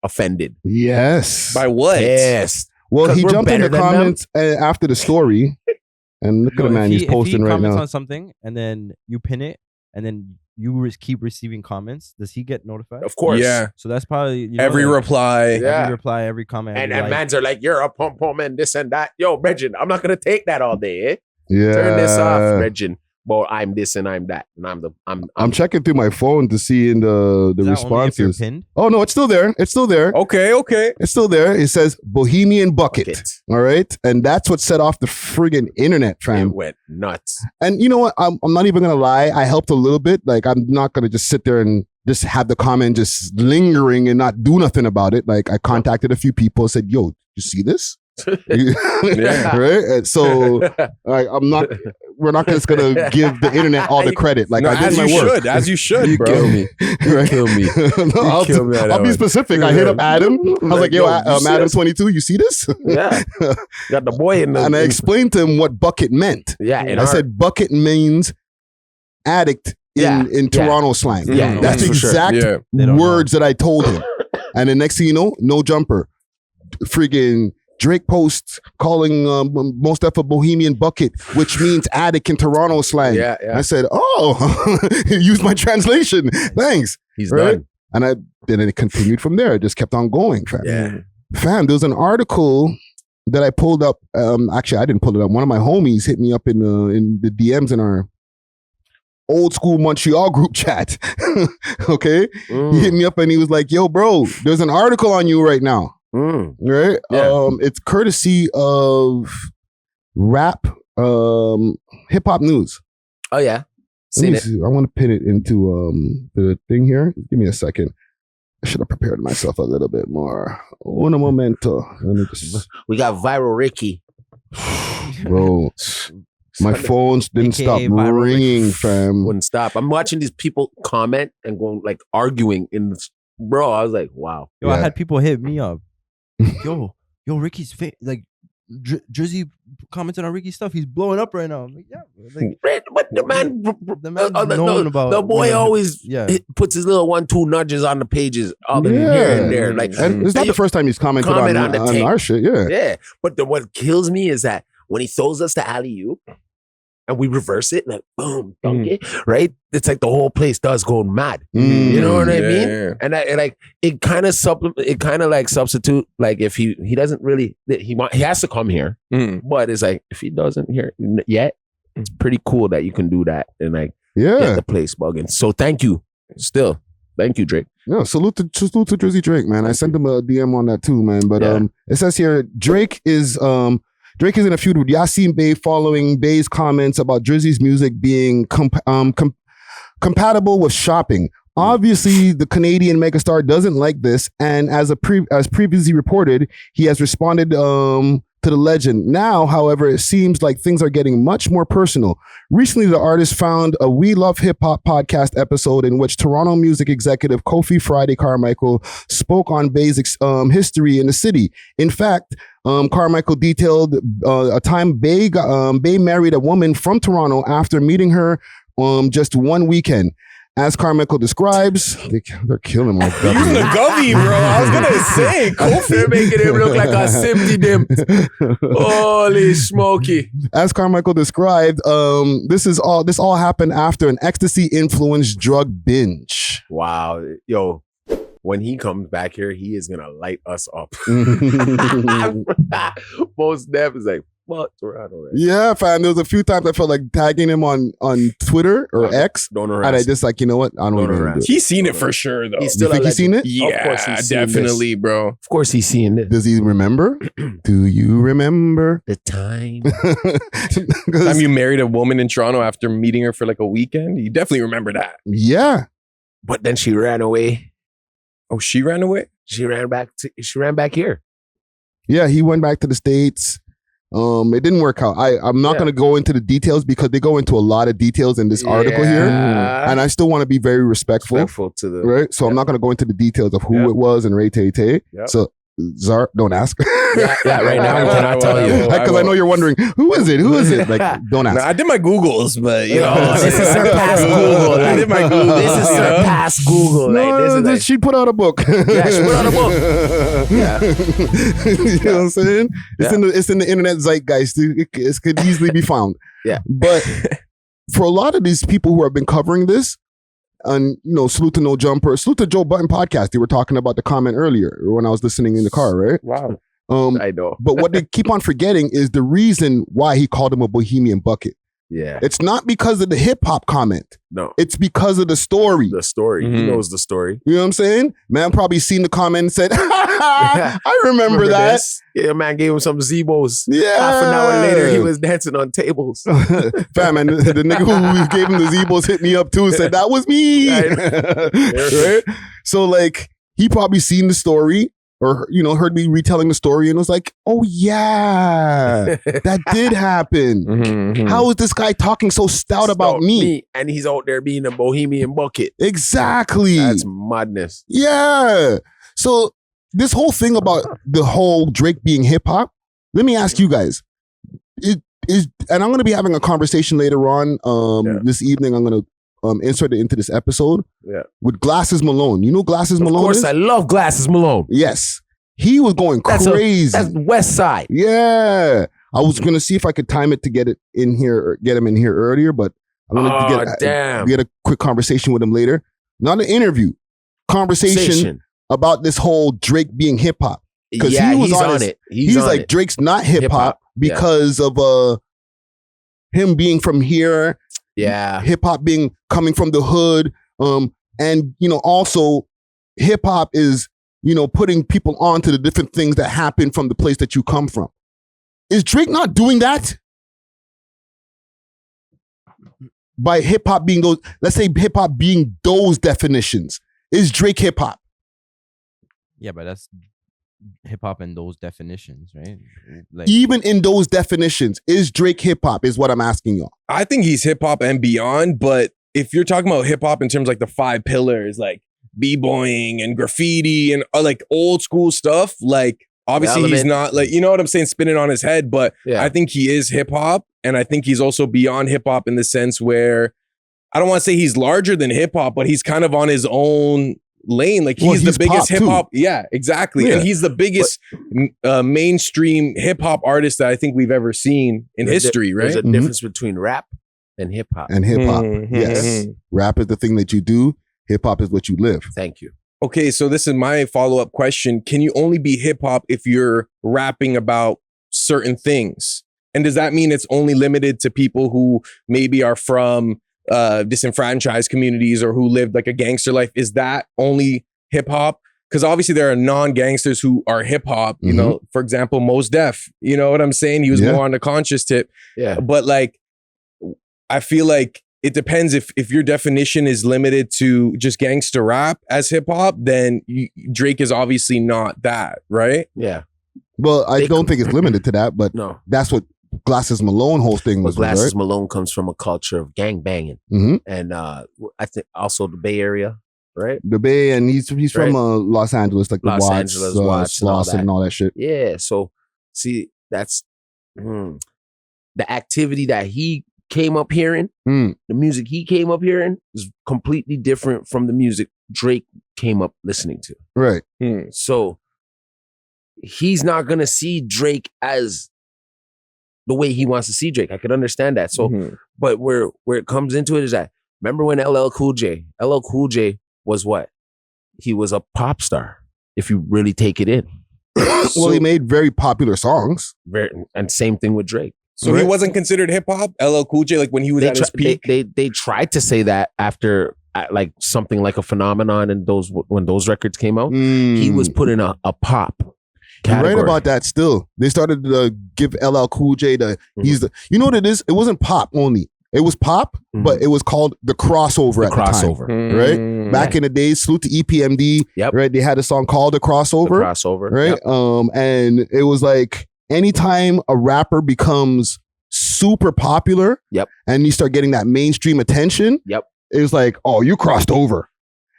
offended. Yes. By what? Yes. Well, 'Cause he we're jumped in the better than them. comments after the story. And look at the man, he's posting right If he comments now. on something and then you pin it and then you keep receiving comments, does he get notified? Of course. Yeah. So that's probably Every reply. Yeah. every reply, every comment. And every like. mans are like, you're a pump and this and that. Yo, Regin, I'm not going to take that all day, eh? Yeah. Turn this off, Regin. Well, I'm this and I'm that. And I'm checking through my phone to see in the Is that only if you're responses. pinned? Oh no, it's still there. It's still there. Okay. It's still there. It says Bohemian Bucket. Bucket. All right. And that's what set off the friggin' internet, fam. It went nuts. And you know what? I'm not even gonna lie. I helped a little bit. Like, I'm not gonna just sit there and just have the comment just lingering and not do nothing about it. Like, I contacted a few people, said, yo, you see this? Yeah. Right? And so like, we're not just gonna give the internet all the credit. Like, No, I did my work. As you should, bro. Kill me. Right? Kill me. No, I'll be specific. I hit up Adam. I was like, yo, Adam 22, you see this? Yeah. Got the boy in the. And I explained to him what bucket meant. Yeah. I said bucket means addict in Toronto slang. Yeah, That's the for sure. exact words that I told him. And the next thing you know, no jumper. Friggin' Drake posts calling most of a Bohemian bucket, which means addict in Toronto slang. Yeah. I said, oh, use my translation. Thanks. He's done. And then it continued from there. It just kept on going, fam. Yeah. Fam, there was an article that I pulled up. Actually, I didn't pull it up. One of my homies hit me up in the DMs in our old school Montreal group chat. Okay? He hit me up and he was like, yo, bro, there's an article on you right now. Right? Yeah. It's courtesy of rap hip hop news. Oh, yeah. Let me see. I want to pin it into the thing here. Give me a second. I should have prepared myself a little bit more. Uno momento. Let me just. We got Viral Ricky. Bro, my phones didn't AKA stop Viral ringing, fam. Wouldn't stop. I'm watching these people comment and going like arguing in this. Bro, I was like, wow. Yo, I had people hit me up. Yo, Ricky's like Drizzy commented on Ricky's stuff. He's blowing up right now. I'm like, yeah, like, But the man, known about the boy always yeah. puts his little 1-2 nudges on the pages up in here and there. Like, and it's not the first time he's commented comment on the tape. our shit. Yeah. Yeah. But what kills me is that when he throws us the alley-oop and we reverse it, like boom, dunk it, right? It's like the whole place does go mad. You know what I mean? Yeah. And it kind of substitute, like if he doesn't really, he has to come here, but it's like if he doesn't here yet, it's pretty cool that you can do that and like get the place bugging. So thank you, still. Thank you, Drake. Yeah, salute to Drizzy Drake, man. I sent him a DM on that too, man. But it says here Drake is in a feud with Yasin Bey following Bey's comments about Drizzy's music being compatible with shopping. Obviously, the Canadian megastar doesn't like this, and as previously reported, he has responded to to the legend. Now, however, it seems like things are getting much more personal. Recently, the artist found a We Love Hip Hop podcast episode in which Toronto music executive Kofi Friday Carmichael spoke on Bay's history in the city. In fact, Carmichael detailed a time Bay married a woman from Toronto after meeting her just one weekend. As Carmichael describes, they're killing my Using the Govy, bro. I was gonna say, Kofi. They're making him look like a Simpty Dimp. Holy smoky. As Carmichael described, this all happened after an ecstasy-influenced drug binge. Wow. Yo, when he comes back here, he is gonna light us up. Most Dev is like, what? Yeah, fam. There was a few times I felt like tagging him on Twitter or X. Don't and I just like, you know what? I don't even do it. He's seen it for sure, though. He's still think he's seen it? Yeah, Of course he's seen definitely, this. bro. Of course he's seeing it. Does he remember? Do you remember? The time. Time you married a woman in Toronto after meeting her for like a weekend? You definitely remember that. Yeah. But then she ran away. Oh, she ran away? She ran back here. Yeah, he went back to the States. It didn't work out. I'm not going to go into the details because they go into a lot of details in this article here. And I still want to be very respectful to the right? So I'm not going to go into the details of who it was and Ray Tay Tay. So Zar, don't ask. Yeah, right now I cannot tell you. Because I know you're wondering, who is it? Who is it? Like, don't ask. Nah, I did my Googles, but you know. This is surpassed Google. I did my Googles. This is surpassed Google. No, she put out a book. Yeah, she put out a book. Yeah. You know what I'm saying? It's in the internet zeitgeist. It could easily be found. Yeah. But for a lot of these people who have been covering this, and salute to No Jumper, salute to Joe Button podcast. They were talking about the comment earlier when I was listening in the car, right? Wow. I know. But what they keep on forgetting is the reason why he called him a Bohemian bucket. Yeah. It's not because of the hip hop comment. No. It's because of the story. The story. Mm-hmm. He knows the story. You know what I'm saying? Man probably seen the comment and said, I remember that. This? Yeah, man gave him some Zebos. Yeah. Half an hour later, he was dancing on tables. Fam, and the nigga who gave him the Zebos hit me up too and said, that was me. Right? So like, he probably seen the story or, heard me retelling the story and was like, oh yeah, that did happen. Mm-hmm. How is this guy talking so stout about me? And he's out there being a Bohemian bucket. Exactly. That's madness. Yeah. So this whole thing about the whole Drake being hip hop, let me ask you guys. And I'm going to be having a conversation later on this evening. I'm going to insert it into this episode with Glasses Malone. You know Glasses Malone? Of course, I love Glasses Malone. Yes. He was going crazy. That's West Side. Yeah. I was going to see if I could time it to get him in here earlier, but I'm going to get a quick conversation with him later. Not an interview. Conversation about this whole Drake being hip hop. Because he was on it. He's like, it. Drake's not hip hop because of him being from here. Yeah. Hip hop coming from the hood. And also hip hop is, putting people on to the different things that happen from the place that you come from. Is Drake not doing that? By hip hop being those, let's say hip hop being those definitions. Is Drake hip hop? Yeah, but that's hip hop in those definitions, right? Like, even in those definitions, is Drake hip hop? Is what I'm asking y'all. I think he's hip hop and beyond, but if you're talking about hip hop in terms of like the 5 pillars, like b-boying and graffiti and like old school stuff, like obviously he's not like, you know what I'm saying, spinning on his head, but I think he is hip hop, and I think he's also beyond hip hop in the sense where I don't want to say he's larger than hip hop, but he's kind of on his own lane. Like he's the biggest hip hop. Yeah, exactly. Yeah. And he's the biggest mainstream hip hop artist that I think we've ever seen in history, right? There's a difference between rap and hip hop. And hip hop. Yes. Rap is the thing that you do. Hip hop is what you live. Thank you. Okay, so this is my follow-up question. Can you only be hip hop if you're rapping about certain things? And does that mean it's only limited to people who maybe are from disenfranchised communities or who lived like a gangster life? Is that only hip hop? Because obviously there are non-gangsters who are hip hop, you know, for example, Mos Def, you know what I'm saying? He was more on the conscious tip. Yeah. But like, I feel like it depends if your definition is limited to just gangster rap as hip hop, then Drake is obviously not that, right? Yeah. Well, I don't think it's limited to that, but no, that's what Glasses Malone whole thing was. Glasses right? Malone comes from a culture of gang banging, and I think also the Bay Area, right? The Bay, and he's from Los Angeles, like Los the Angeles, Watts, Lawson, and all that shit. Yeah, so see, that's the activity that he came up hearing, the music he came up hearing is completely different from the music Drake came up listening to. Right. So he's not gonna see Drake as the way he wants to see Drake. I could understand that. So, but where it comes into it is that, remember when LL Cool J was what? He was a pop star, if you really take it in. Well, he made very popular songs. And same thing with Drake. So he wasn't considered hip hop, LL Cool J, like when he was at his peak. They tried to say that after like something like a phenomenon, and when those records came out, he was put in a pop category. You're right about that. Still, they started to give LL Cool J he's the. You know what it is? It wasn't pop only. It was pop, but it was called the crossover at the time, right? Back in the days, salute to EPMD, right? They had a song called the crossover, right? And it was like anytime a rapper becomes super popular, and you start getting that mainstream attention, it was like, oh, you crossed over,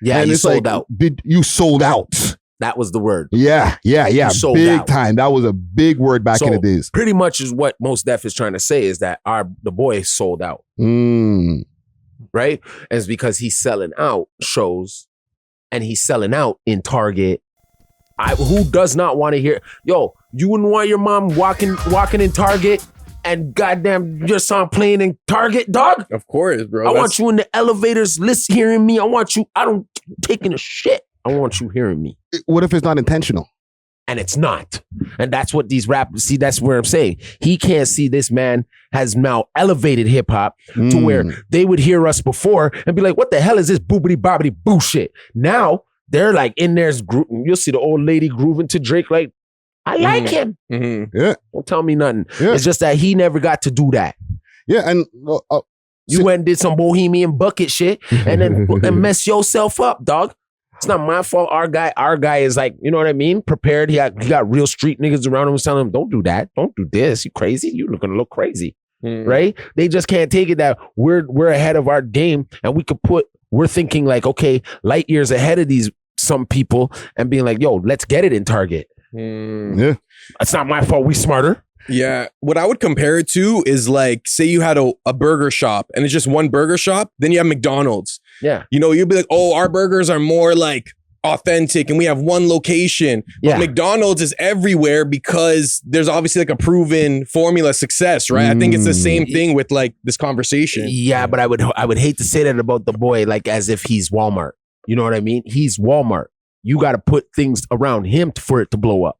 and it's sold like, out. You sold out? That was the word. Yeah. Big time. That was a big word back in the days. Pretty much is what Mos Def is trying to say is that the boy sold out. Right? And it's because he's selling out shows and he's selling out in Target. Who does not want to hear, yo, you wouldn't want your mom walking in Target and goddamn your song playing in Target, dog? Of course, bro. I want you in the elevators hearing me. I don't taking a shit. I want you hearing me. What if it's not intentional? And it's not. And that's what these rappers see. That's where I'm saying. He can't see this man has now elevated hip hop to where they would hear us before and be like, what the hell is this boobity bobbity boo shit? Now they're like in there's you'll see the old lady grooving to Drake like, I like him. Yeah. Don't tell me nothing. Yeah. It's just that he never got to do that. Yeah. And you went and did some bohemian bucket shit and then and mess yourself up, dog. It's not my fault. Our guy is like, you know what I mean? Prepared. He got real street niggas around him telling him, don't do that. Don't do this. You crazy? You're gonna look crazy. Right? They just can't take it that we're ahead of our game and we're thinking like, okay, light years ahead of some people and being like, yo, let's get it in Target. Yeah. It's not my fault. We smarter. Yeah. What I would compare it to is like, say you had a burger shop and it's just one burger shop, then you have McDonald's. Yeah. You know, you'd be like, oh, our burgers are more like authentic and we have one location. But McDonald's is everywhere because there's obviously like a proven formula success, right? I think it's the same thing with like this conversation. Yeah, but I would hate to say that about the boy, like as if he's Walmart. You know what I mean? He's Walmart. You got to put things around him for it to blow up.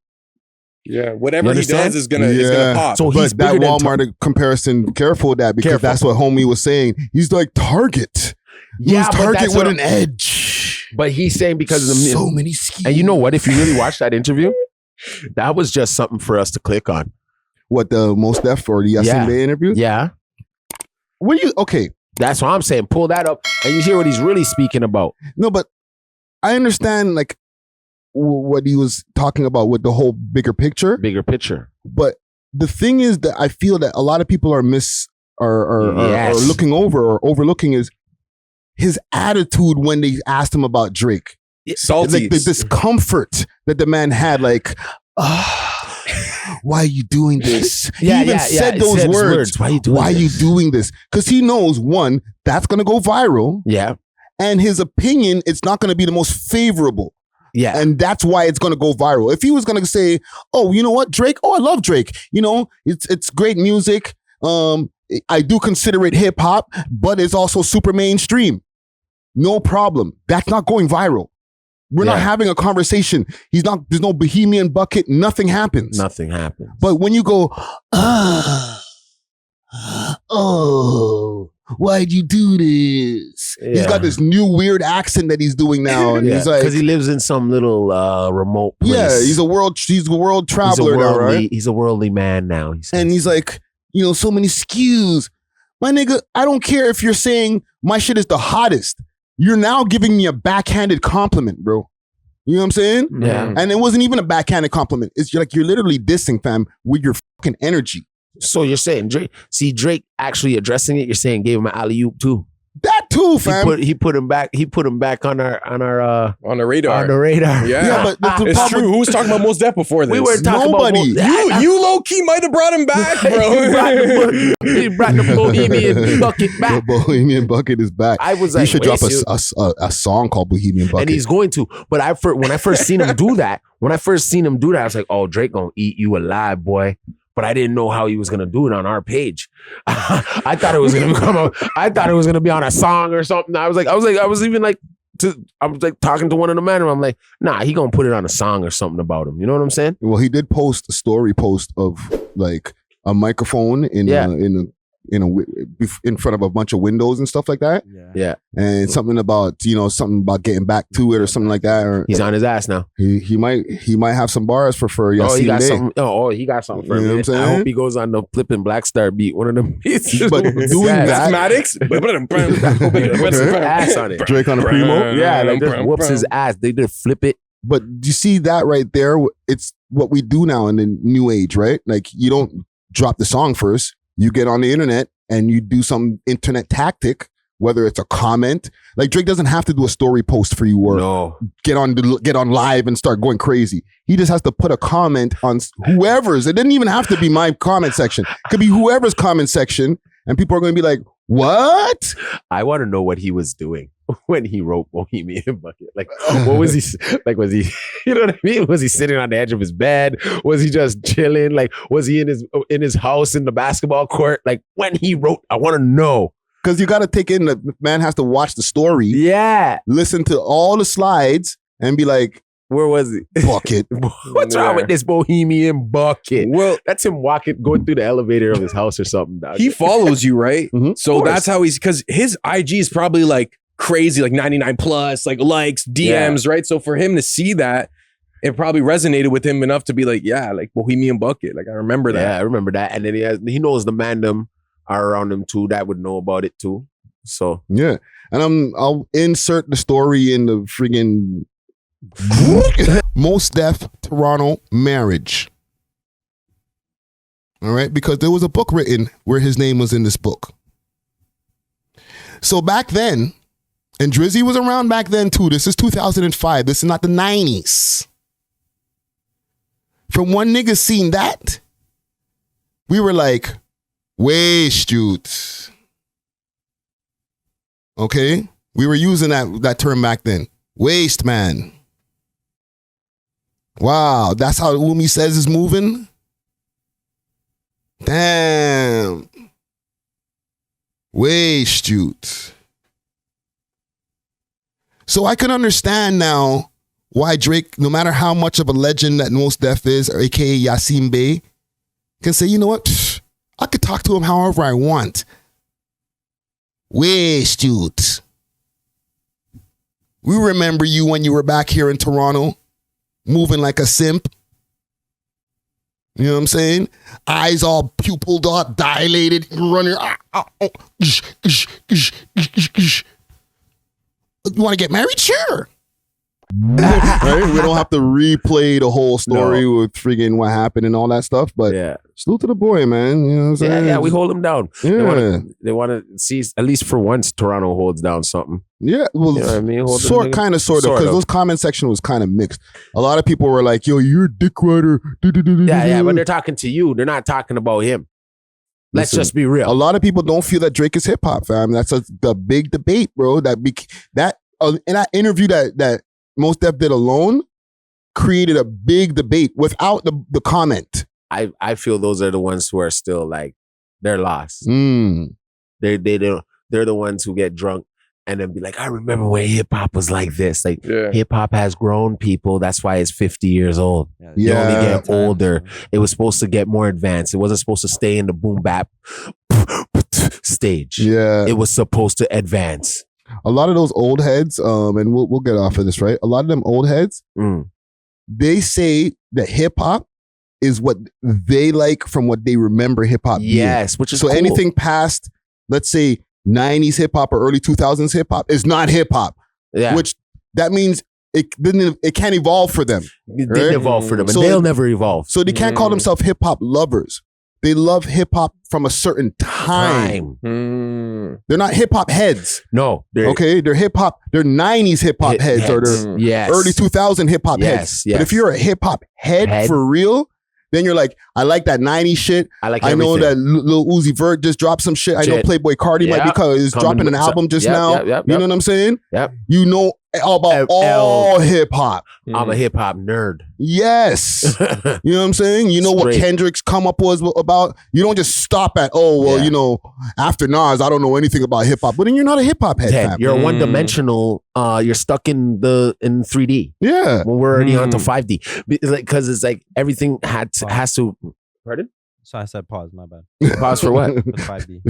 Yeah, whatever he does is gonna pop. So he's that Walmart comparison, careful with that because that's what homie was saying. He's like Target. Yeah, Target with an edge. But he's saying because of the so many schemes. And you know what? If you really watch that interview, that was just something for us to click on. What, the Mos Def or the Yasin interview? Yeah. Okay. That's what I'm saying. Pull that up and you hear what he's really speaking about. No, but I understand like what he was talking about with the whole bigger picture. But the thing is that I feel that a lot of people are looking over or overlooking is his attitude when they asked him about Drake. Salty. Like the discomfort that the man had, like, why are you doing this? He even said those words. Why are you doing this? Because he knows, one, that's going to go viral. Yeah. And his opinion, it's not going to be the most favorable. Yeah. And that's why it's going to go viral. If he was going to say, oh, you know what, Drake? Oh, I love Drake. You know, it's great music. I do consider it hip hop, but it's also super mainstream. No problem. That's not going viral. We're not having a conversation. There's no bohemian bucket. Nothing happens. But when you go, oh, why'd you do this? Yeah. He's got this new weird accent that he's doing now. And he's like, because he lives in some little remote place. Yeah, he's a world traveler now, right? He's a worldly man now. And he's like, you know, so many skews. My nigga, I don't care if you're saying my shit is the hottest. You're now giving me a backhanded compliment, bro. You know what I'm saying? Yeah. And it wasn't even a backhanded compliment. It's like you're literally dissing, fam, with your fucking energy. So you're saying Drake actually addressing it, you're saying gave him an alley-oop too. That too, fam. He put him back on the radar. On the radar. Yeah, but it's true. Who was talking about Mos Def before this? We weren't talking about you low key might have brought him back, bro. he brought the Bohemian Bucket back. The Bohemian Bucket is back. I was he like, should drop a song called Bohemian Bucket. And he's going to. But when I first seen him do that, I was like, oh, Drake gonna eat you alive, boy. But I didn't know how he was gonna do it on our page. I thought it was gonna be on a song or something. I was talking to one of the men, and I'm like, nah, he gonna put it on a song or something about him. You know what I'm saying? Well, he did post a story post of like a microphone in front of a bunch of windows and stuff like that. Yeah. And something about getting back to it or something like that. Or he's on his ass now. He might have some bars for y'all. He got something for him. You know what I'm saying? I hope he goes on the flipping Black Star beat, one of them beats. But doing that, Maddox, ass on it. Drake on a primo. Yeah, like just whoops his ass. They did flip it. But you see that right there? It's what we do now in the new age, right? Like you don't drop the song first. You get on the internet and you do some internet tactic, whether it's a comment. Like Drake doesn't have to do a story post for you or get on live and start going crazy. He just has to put a comment on whoever's. It didn't even have to be my comment section. It could be whoever's comment section, and people are going to be like, "What?" I want to know what he was doing when he wrote Bohemian Bucket. Like, what was he like? Was he, you know what I mean? Was he sitting on the edge of his bed? Was he just chilling? Like, was he in his house in the basketball court? Like, when he wrote, I want to know. Because you got to take in the man has to watch the story. Yeah. Listen to all the slides and be like, where was he? Bucket. What's wrong with this Bohemian Bucket? Well, that's him going through the elevator of his house or something. Dog. He follows you, right? Mm-hmm. So that's how because his IG is probably like crazy, like 99 plus, like likes, DMs, right? So for him to see that, it probably resonated with him enough to be like, yeah, like Bohemian Bucket. Like I remember that. Yeah, I remember that. And then he knows the mandem are around him too that would know about it too. So yeah. And I'll insert the story in the friggin' Mos Def Toronto marriage. All right, because there was a book written where his name was in this book. So back then, and Drizzy was around back then too. This is 2005. This is not the 90s. From one nigga seen that, we were like, waste youth. Okay? We were using that term back then. Waste man. Wow, that's how Umi says is moving? Damn. Waste youth. So I can understand now why Drake, no matter how much of a legend that Mos Def is, or aka Yasin Bey, can say, you know what? I could talk to him however I want. Waste youth. We remember you when you were back here in Toronto, moving like a simp. You know what I'm saying? Eyes all pupil dot dilated, running. You want to get married? Sure. Right? We don't have to replay the whole story with friggin' what happened and all that stuff. But salute to the boy, man. You know what I'm saying? Yeah, we hold him down. Yeah. They want to see, at least for once, Toronto holds down something. Yeah, well, you know what I mean? sort of, because those comment section was kind of mixed. A lot of people were like, yo, you're a dick rider. Yeah, but they're talking to you. They're not talking about him. Let's just be real. A lot of people don't feel that Drake is hip hop, fam. That's the big debate, bro. In that interview that Mos Def did alone created a big debate without the comment. I feel those are the ones who are still like, they're lost. They're the ones who get drunk and then be like, I remember when hip hop was like this. Like hip hop has grown people. That's why it's 50 years old. You only get older. It was supposed to get more advanced. It wasn't supposed to stay in the boom bap stage. Yeah. It was supposed to advance. A lot of those old heads, and we'll get off of this, right? A lot of them old heads, they say that hip hop is what they like from what they remember hip hop being. Yes, which is so cool. Anything past, let's say, 90s hip hop or early 2000s hip hop is not hip hop. Yeah. Which that means it can't evolve for them. It didn't evolve for them, and they'll never evolve. So they can't call themselves hip hop lovers. They love hip hop from a certain time. They're not hip hop heads. No. They're hip hop. They're 90s hip hop heads or they're early 2000 hip hop heads. But if you're a hip hop head for real, then you're like, I like that 90s shit. I know that Lil Uzi Vert just dropped some shit. I know Playboy Cardi might be dropping an album just now. You know what I'm saying? Yep. You know about all hip hop. I'm a hip hop nerd. Yes. You know what I'm saying? You know what Kendrick's come up was about. You don't just stop at, you know, after Nas, I don't know anything about hip hop. But then you're not a hip hop head. Fam. You're one dimensional. You're stuck in 3D. Yeah. When we're already onto 5D. Because it's like everything has to. Pardon? So I said pause, my bad. Pause for what? 5D.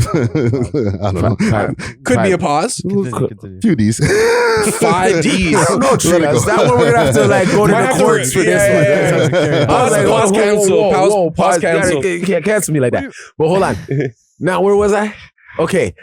I don't know. Could be a pause. Continue. Few D's. 5 Ds. I don't know, Trey. That's not what we're gonna have to like go to the courts for this one. Pause cancel. Pause cancel. You can't cancel me like that. But hold on. Now, where was I? Okay.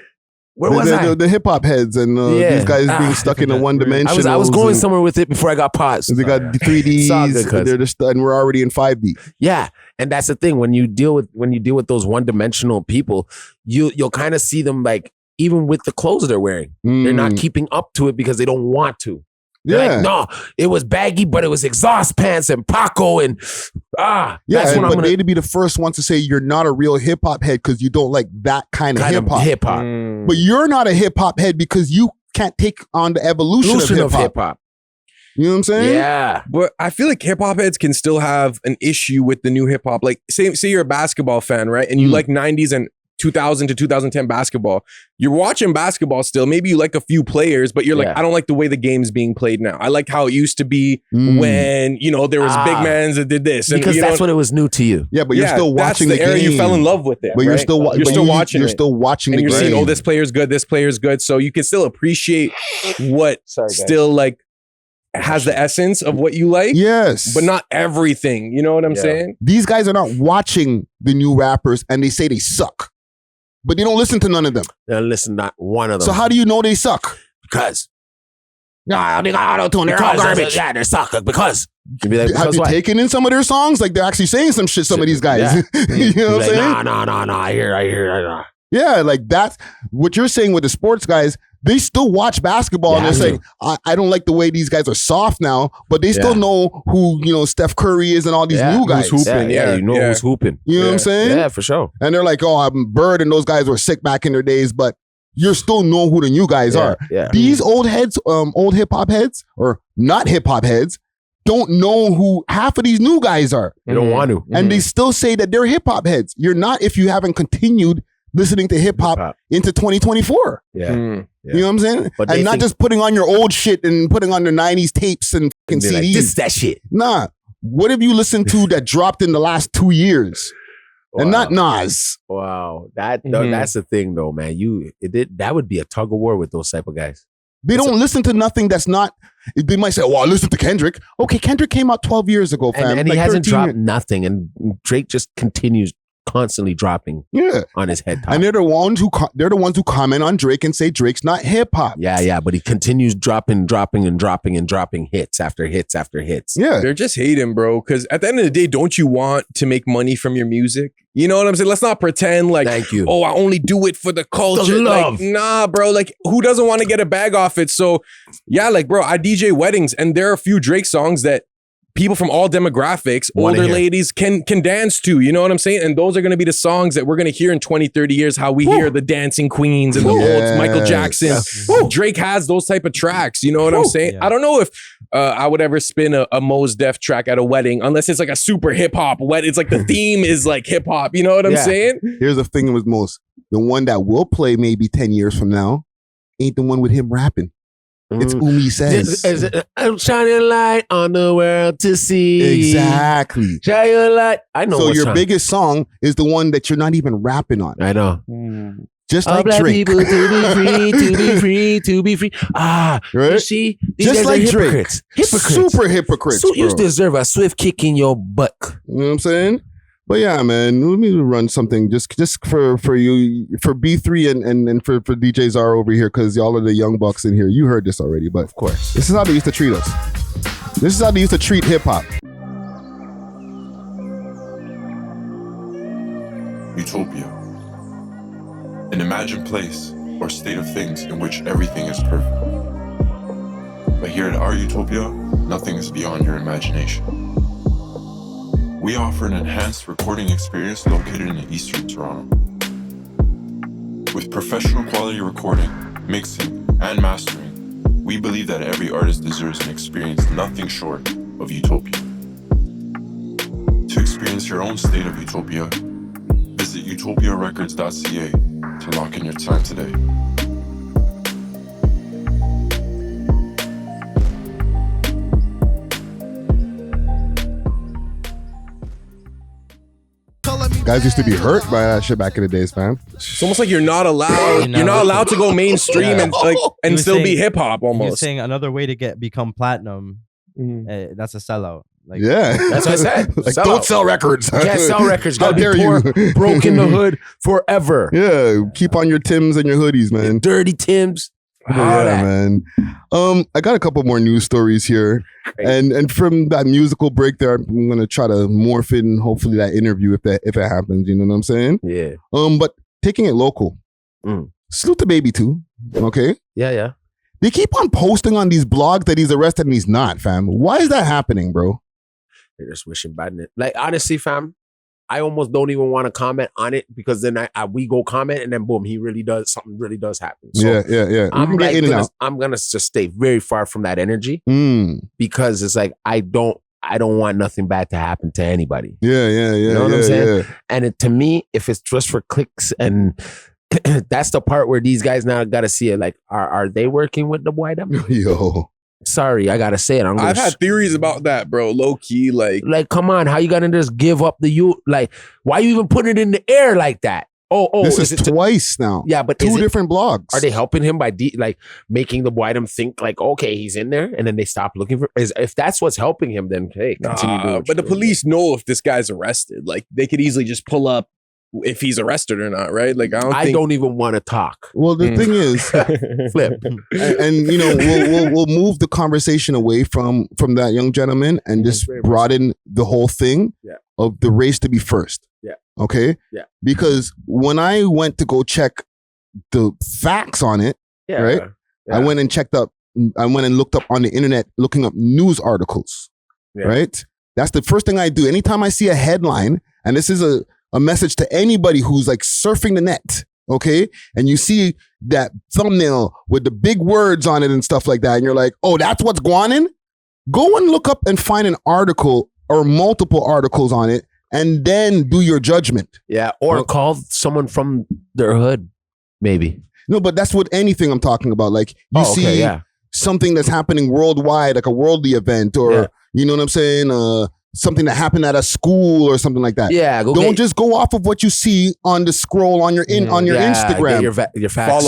Where was I? The hip hop heads and these guys being stuck in a one dimension. I was going somewhere with it before I got paused. They got 3Ds. They're just and we're already in 5D. Yeah, and that's the thing when you deal with those one dimensional people, you'll kind of see them like even with the clothes they're wearing, they're not keeping up to it because they don't want to. They're like, no, it was baggy, but it was exhaust pants and Paco and that's but they'd be the first ones to say you're not a real hip hop head because you don't like that kind of hip hop. But you're not a hip hop head because you can't take on the evolution of hip hop. You know what I'm saying? Yeah. But I feel like hip hop heads can still have an issue with the new hip hop. Like say you're a basketball fan, right? And you like 90s and 2000 to 2010 basketball. You're watching basketball still. Maybe you like a few players, but you're like, I don't like the way the game's being played now. I like how it used to be when, you know, there was big mans that did this. And, because that's when it was new to you. Yeah, but you're still watching the era game. you fell in love with it. But you're still watching. You're still watching the game. And you're saying, this player's good, this player's good. So you can still appreciate what still like has the essence of what you like. Yes. But not everything. You know what I'm saying? These guys are not watching the new rappers and they say they suck. But they don't listen to none of them. They don't listen to not one of them. So how do you know they suck? Because. Nah, they got auto-tune. They're all garbage. Yeah, they suck. Because. Have you taken in some of their songs? Like they're actually saying some shit, some of these guys. You know what I'm saying? No. I hear. Yeah, like that's what you're saying with the sports guys. They still watch basketball and they're saying, I don't like the way these guys are soft now, but they still know who, you know, Steph Curry is and all these new guys. Who's hooping. You know who's hooping. You know what I'm saying? Yeah, for sure. And they're like, I'm Bird and those guys were sick back in their days, but you still know who the new guys are. Yeah. These old heads, old hip hop heads, or not hip hop heads, don't know who half of these new guys are. They don't want to. And they still say that they're hip hop heads. You're not if you haven't continued listening to hip hop into 2024. Yeah. You know what I'm saying? But and not just putting on your old shit and putting on the 90s tapes and fucking CDs. Like, this is that shit. Nah. What have you listened to that dropped in the last 2 years? Wow. And not Nas. Wow. That's the thing though, man. That would be a tug of war with those type of guys. They don't listen to nothing that's not. They might say, I listen to Kendrick. Okay, Kendrick came out 12 years ago, fam. And he hasn't dropped nothing. And Drake just continues constantly dropping on his head top. And they're the ones who comment on Drake and say Drake's not hip hop. Yeah, but he continues dropping hits after hits after hits. Yeah. They're just hating, bro, because at the end of the day, don't you want to make money from your music? You know what I'm saying? Let's not pretend like, I only do it for the culture. The love. Like, nah, bro, like who doesn't want to get a bag off it? So yeah, like bro, I DJ weddings and there are a few Drake songs that people from all demographics, older ladies can dance to, you know what I'm saying? And those are going to be the songs that we're going to hear in 20, 30 years, how we hear the dancing queens and the old Michael Jackson. Drake has those type of tracks, you know what I'm saying? I don't know if I would ever spin a Mos Def track at a wedding, unless it's like a super hip hop wedding. It's like the theme is like hip hop, you know what I'm saying? Here's the thing with Mos. The one that will play maybe 10 years from now ain't the one with him rapping. It's Umi Says. I'm shining light on the world to see. Exactly. Shine your light. I know. So your biggest song is the one that you're not even rapping on. I know. Just all like black Drake. people to be free, to be free, to be free. Right? You see, these just guys like are Drake. Hypocrites. Super hypocrites. So you deserve a swift kick in your butt. You know what I'm saying? But yeah, man, let me run something just for you, for B3 and for DJ Czar over here, because y'all are the young bucks in here. You heard this already, but of course, this is how they used to treat us. This is how they used to treat hip hop. Utopia. An imagined place or state of things in which everything is perfect. But here at our Utopia, nothing is beyond your imagination. We offer an enhanced recording experience located in Eastern Toronto. With professional quality recording, mixing, and mastering, we believe that every artist deserves an experience nothing short of utopia. To experience your own state of utopia, visit utopiarecords.ca to lock in your time today. Guys used to be hurt by that shit back in the days, man. It's almost like you're not allowed. You're not allowed to go mainstream and still be hip hop. Almost. You're saying another way to become platinum. That's a sellout. Like, yeah, that's what I said. Like, don't sell records. You can't sell records. How dare you? Broke in the hood forever. Yeah, keep on your Timbs and your hoodies, man. Your dirty Timbs. Yeah, man. I got a couple more news stories here, and from that musical break there, I'm gonna try to morph in hopefully that interview if it happens. You know what I'm saying? Yeah. But taking it local. Salute the baby too. Okay. Yeah. They keep on posting on these blogs that he's arrested and he's not, fam. Why is that happening, bro? They're just wishing badness. Like, honestly, fam, I almost don't even want to comment on it because then we go comment and then boom, something really does happen. So yeah. I'm gonna just stay very far from that energy because it's like I don't want nothing bad to happen to anybody. Yeah. You know what I'm saying? And to me, if it's just for clicks and that's the part where these guys now got to see it. Like, are they working with the boy? Yo. Sorry, I gotta say it. I've had theories about that, bro. Low key, like, come on, how you gonna just give up the youth? Like, why you even put it in the air like that? This is twice now. Yeah, but two different blogs. Are they helping him by making the Boydum think like, okay, he's in there, and then they stop looking for? If that's what's helping him, then hey, continue doing. But the police know if this guy's arrested. Like, they could easily just pull up if he's arrested or not, right? Like, I don't even want to talk. Well, the thing is, flip, and you know, we'll move the conversation away from that young gentleman and just broaden the whole thing of the race to be first. Yeah. Okay. Yeah. Because when I went to go check the facts on it, right? Yeah. I went and looked up on the internet, looking up news articles. Yeah. Right. That's the first thing I do. Anytime I see a headline, and this is a message to anybody who's like surfing the net, okay? And you see that thumbnail with the big words on it and stuff like that, and you're like, oh, that's what's going on? Go and look up and find an article or multiple articles on it, and then do your judgment. Yeah, or call someone from their hood, maybe. No, but that's what anything I'm talking about. Like, you see something that's happening worldwide, like a worldly event, or you know what I'm saying? Something that happened at a school or something like that. Yeah, don't just go off of what you see on the scroll on your Instagram. Get your facts.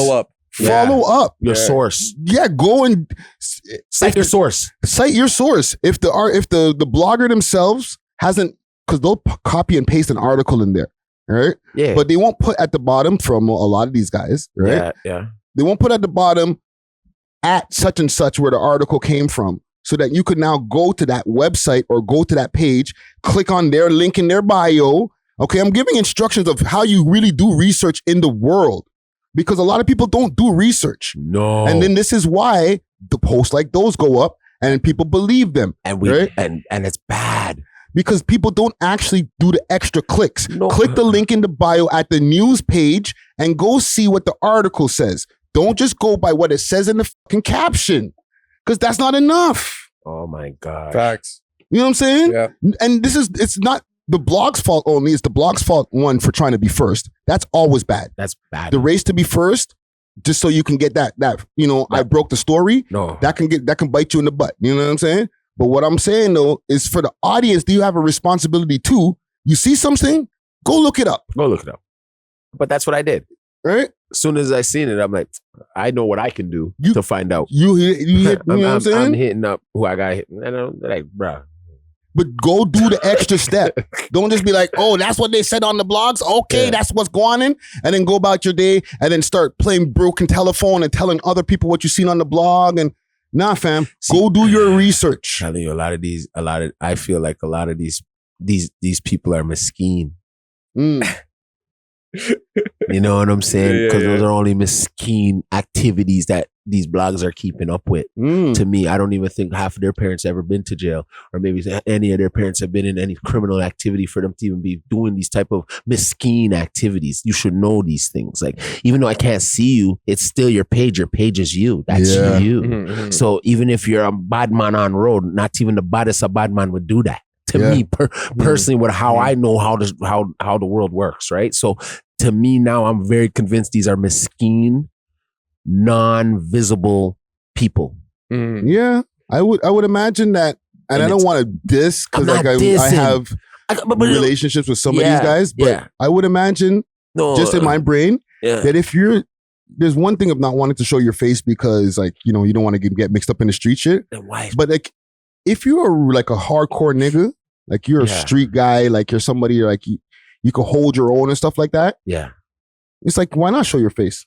Follow up. Your source. Yeah, go and cite your source. Cite your source. If the blogger themselves hasn't, because they'll copy and paste an article in there, right? Yeah. But they won't put at the bottom from a lot of these guys, right? Yeah. They won't put at the bottom at such and such where the article came from, so that you could now go to that website or go to that page, click on their link in their bio. Okay, I'm giving instructions of how you really do research in the world, because a lot of people don't do research. No. And then this is why the posts like those go up and people believe them. And and it's bad. Because people don't actually do the extra clicks. No. Click the link in the bio at the news page and go see what the article says. Don't just go by what it says in the fucking caption, because that's not enough. Oh my God. Facts. You know what I'm saying? Yeah. And it's not the blog's fault only. It's the blog's fault, one, for trying to be first. That's always bad. That's bad. The race to be first, just so you can get that I broke the story. No. That can bite you in the butt. You know what I'm saying? But what I'm saying though is, for the audience, do you have a responsibility too? You see something, go look it up. But that's what I did. Right? As soon as I seen it, I'm like, I know what I can do to find out. You know what I'm saying? I'm hitting up who I got hit. And I'm like, bruh. But go do the extra step. Don't just be like, oh, that's what they said on the blogs. Okay, that's what's going on. And then go about your day and then start playing broken telephone and telling other people what you've seen on the blog. And Nah, fam. Go do your research. Telling you, I feel like a lot of these people are mesquite. You know what I'm saying? Because those are only mesquite activities that these blogs are keeping up with. To me, I don't even think half of their parents ever been to jail, or maybe any of their parents have been in any criminal activity for them to even be doing these type of mesquite activities. You should know these things. Like, even though I can't see you, it's still your page. Your page is you. That's you. So even if you're a bad man on road, not even the baddest of bad man would do that. To me, personally, with how I know how the world works, right? So to me now, I'm very convinced these are mesquite, non-visible people. Yeah, I would imagine that, and I don't want to diss because like I have relationships with some of these guys, but I would imagine just in my brain that if there's one thing of not wanting to show your face because like you don't want to get mixed up in the street shit, but like if you're like a hardcore nigga, like you're a street guy, like you're somebody like you can hold your own and stuff like that. Yeah, it's like why not show your face?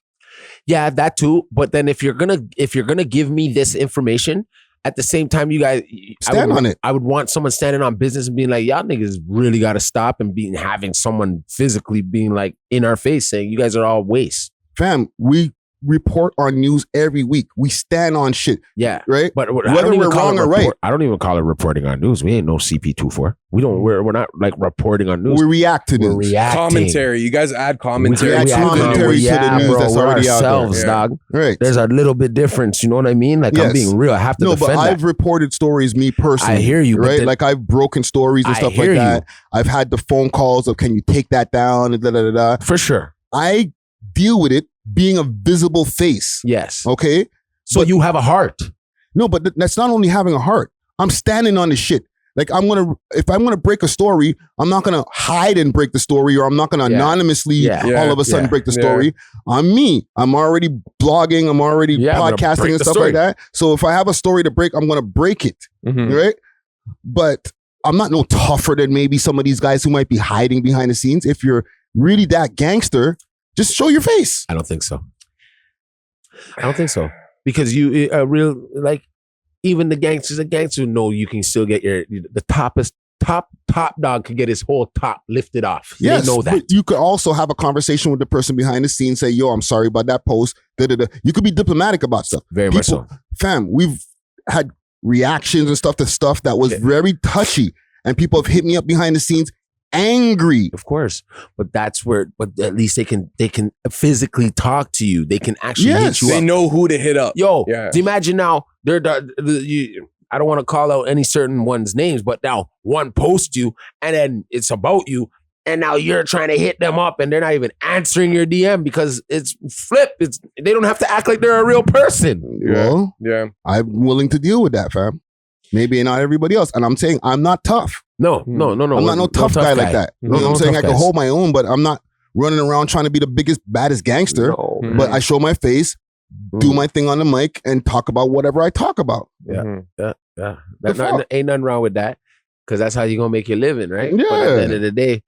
Yeah, that too. But then if you're gonna give me this information, at the same time, you guys stand on it. I would want someone standing on business and being like, y'all niggas really got to stop and having someone physically being like in our face saying you guys are all waste. Fam, we report on news every week. We stand on shit. Yeah. Right? But whether we're wrong or right. I don't even call it reporting on news. We ain't no CP24. We're not like reporting on news. We react to news. We're reacting. Commentary. You guys add commentary. We add commentary to the news that's already out there. Dog. Right. There's a little bit difference. You know what I mean? Like I'm being real. I have to defend but I've reported stories, me personally. I hear you. Right? Like I've broken stories and stuff like that. I've had the phone calls of can you take that down? For sure. I deal with it being a visible face. Yes. Okay? So you have a heart. No, but that's not only having a heart. I'm standing on the shit. Like if I'm gonna break a story, I'm not gonna hide and break the story, or I'm not gonna anonymously all of a sudden break the story. I'm me. I'm already blogging, I'm already podcasting and stuff like that. So if I have a story to break, I'm gonna break it. Right? But I'm not no tougher than maybe some of these guys who might be hiding behind the scenes. If you're really that gangster, just show your face. I don't think so. Because you real like even the gangsters know you can still get the top dog can get his whole top lifted off. Yes, they know that. But you could also have a conversation with the person behind the scenes, say, yo, I'm sorry about that post. You could be diplomatic about stuff. Very much so. Fam, we've had reactions and stuff to stuff that was very touchy, and people have hit me up behind the scenes angry. Of course. But that's where at least they can physically talk to you. They can actually hit you up. They know who to hit up. Yo, imagine now I don't want to call out any certain one's names, but now one posts you and then it's about you, and now you're trying to hit them up and they're not even answering your DM because it's flip. They don't have to act like they're a real person. Well, I'm willing to deal with that, fam. Maybe not everybody else. And I'm saying I'm not tough. No. I'm not no tough guy like that. You know what I'm saying? I can hold my own, but I'm not running around trying to be the biggest, baddest gangster. No. But I show my face, do my thing on the mic, and talk about whatever I talk about. Yeah. Ain't nothing wrong with that, because that's how you're gonna make your living, right? Yeah. But at the end of the day,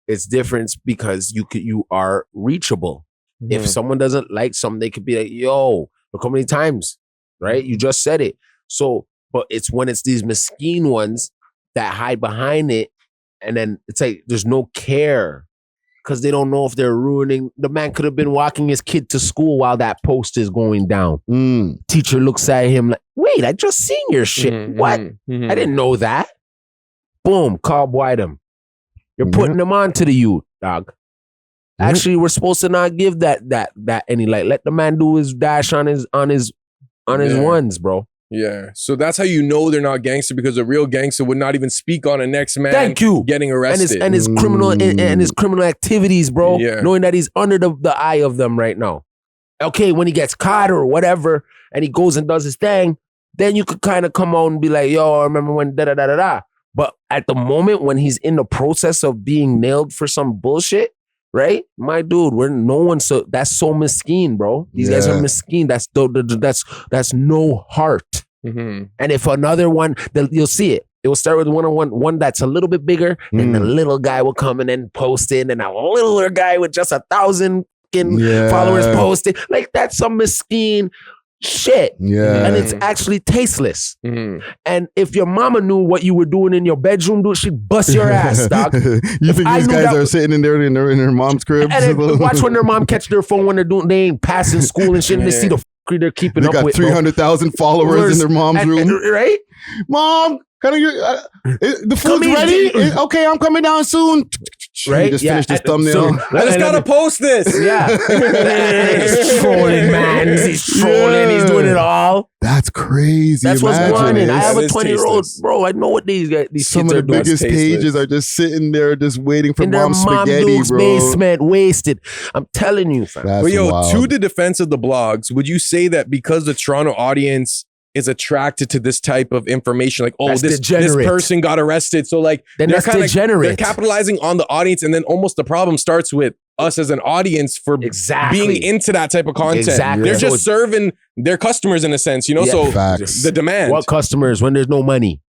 it's different because you are reachable. If someone doesn't like something, they could be like, yo, look how many times, right? You just said it. So, but it's when it's these mesquite ones that hide behind it, and then it's like there's no care because they don't know if they're ruining. The man could have been walking his kid to school while that post is going down. Teacher looks at him like, wait, I just seen your shit. What? I didn't know that. Boom, Cobb White him. You're putting them on to the youth, dog. Actually, we're supposed to not give that any light. Let the man do his dash on his ones, bro. Yeah, so that's how you know they're not gangster, because a real gangster would not even speak on a next man getting arrested. And his criminal and his criminal activities, bro. Yeah. Knowing that he's under the eye of them right now. Okay, when he gets caught or whatever, and he goes and does his thing, then you could kind of come out and be like, yo, I remember when da-da-da-da-da. But at the moment when he's in the process of being nailed for some bullshit, right? My dude, that's so mesquite, bro. These guys are mesquite. That's no heart. And if another one, you'll see it. It will start with one that's a little bit bigger, and the little guy will come and then post it, and a littler guy with just 1,000 followers post it. Like, that's some mesquite. shit. Yeah. And it's actually tasteless. Mm-hmm. And if your mama knew what you were doing in your bedroom, dude, she'd bust your ass, dog. You think these guys are sitting in there in their mom's crib? And then watch when their mom catch their phone when they ain't passing school and shit, and they see the fuckery they're keeping up with. They got 300,000 followers in their mom's room. Right? Mom, can the food's ready? Okay, I'm coming down soon. Right? He just finished his thumbnail. I just gotta post this. Yeah. He's trolling, man. He's trolling. He's doing it all. That's crazy. That's what's going on. I have a 20-year-old, tasteless. bro. I know what these Some kids of are the doing. biggest pages are just sitting there, just waiting for in their mom's mom spaghetti, Duke's bro. basement, wasted. I'm telling you, fam. That's But yo, wild. to the defense of the blogs, would you say that because the Toronto audience is attracted to this type of information, like, oh, That's this degenerate. person got arrested, so like Then they're that's kinda- degenerate. they're capitalizing on the audience, and then almost the problem starts with us as an audience for Exactly. being into that type of content. Exactly. They're So just serving their customers in a sense, you know. Yeah. So Facts. the demand, What customers when there's no money?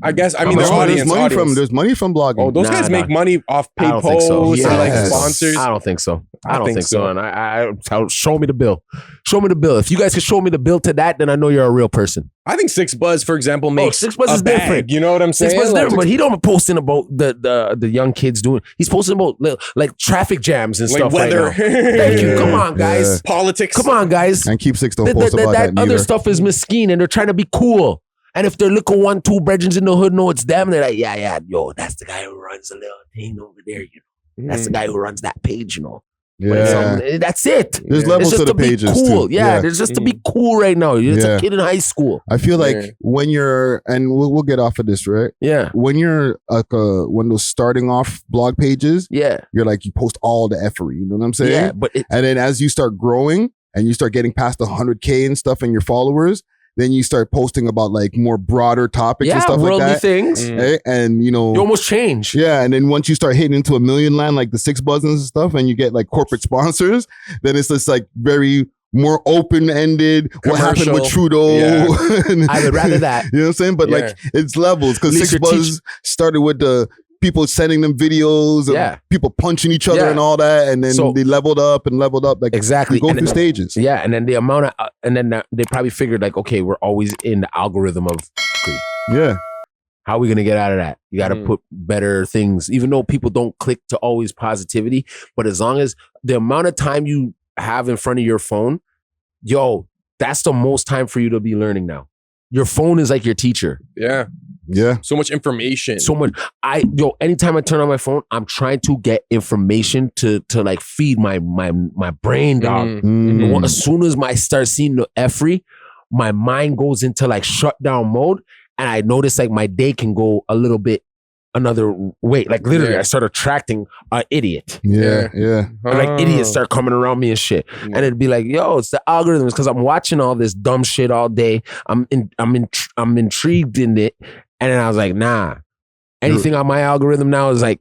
I guess, I mean, No, their audience. there's money from blogging. Oh, those Nah, guys make nah. money off I paid don't think posts so. and like Yes. sponsors. I don't think so. I don't think so. so. And I show me the bill. Show me the bill. If you guys can show me the bill to that, then I know you're a real person. I think Six Buzz, for example, makes Six Buzz a is bag, different. You know what I'm saying? Six Months Like, different, but he don't posting about the young kids doing. He's posting about like traffic jams and like stuff weather, right now. Thank you. Yeah. Come on, guys. Yeah. politics. Come on, guys. And Keep Six don't post about that other neither. stuff is mesquine, and they're trying to be cool. And if they're looking 1-2 brethren in the hood know it's them, they're like, yeah, yo, that's the guy who runs the little thing over there, you know. That's the guy who runs that page, you know. But Yeah. that's it. There's levels It's just to the be pages cool. too. Yeah, there's just to be cool right now. It's Yeah. a kid in high school. I feel like Yeah. when you're, and we'll get off of this, right? Yeah, When you're like one of those starting off blog pages, yeah, you're like, you post all the effery, you know what I'm saying? yeah. But it, And then as you start growing and you start getting past the 100K and stuff and your followers, then you start posting about like more broader topics and yeah, stuff like worldly that. things. Right? And you know, You almost change. yeah, and then once you start hitting into 1 million land, like the Six Buzzes and stuff, and you get like corporate sponsors, then it's just like very more open-ended. What happened with Commercial. Trudeau? Yeah. And- I would rather that. You know what I'm saying? But like it's levels because At least Six you're Buzz started with the people sending them videos and Yeah. people punching each other Yeah. and all that, and then So- they leveled up. Like Exactly. you go And through then- stages. Yeah, and then the amount of, and then they probably figured like, okay, we're always in the algorithm of greed. Yeah. How are we gonna get out of that? You got to Mm. put better things, even though people don't click to always positivity. But as long as the amount of time you have in front of your phone, yo, that's the most time for you to be learning now. Your phone is like your teacher. Yeah, Yeah. so much information. So much. Anytime I turn on my phone, I'm trying to get information to like feed my brain, dog. Mm. As soon as I start seeing the effery, my mind goes into like shutdown mode, and I notice like my day can go a little bit another way. Like literally, Yeah. I start attracting an idiot. Yeah. Yeah. And, like idiots start coming around me and shit, and it'd be like, "Yo, it's the algorithms," because I'm watching all this dumb shit all day. I'm intrigued in it, and then I was like, "Nah." Anything on my algorithm now is like,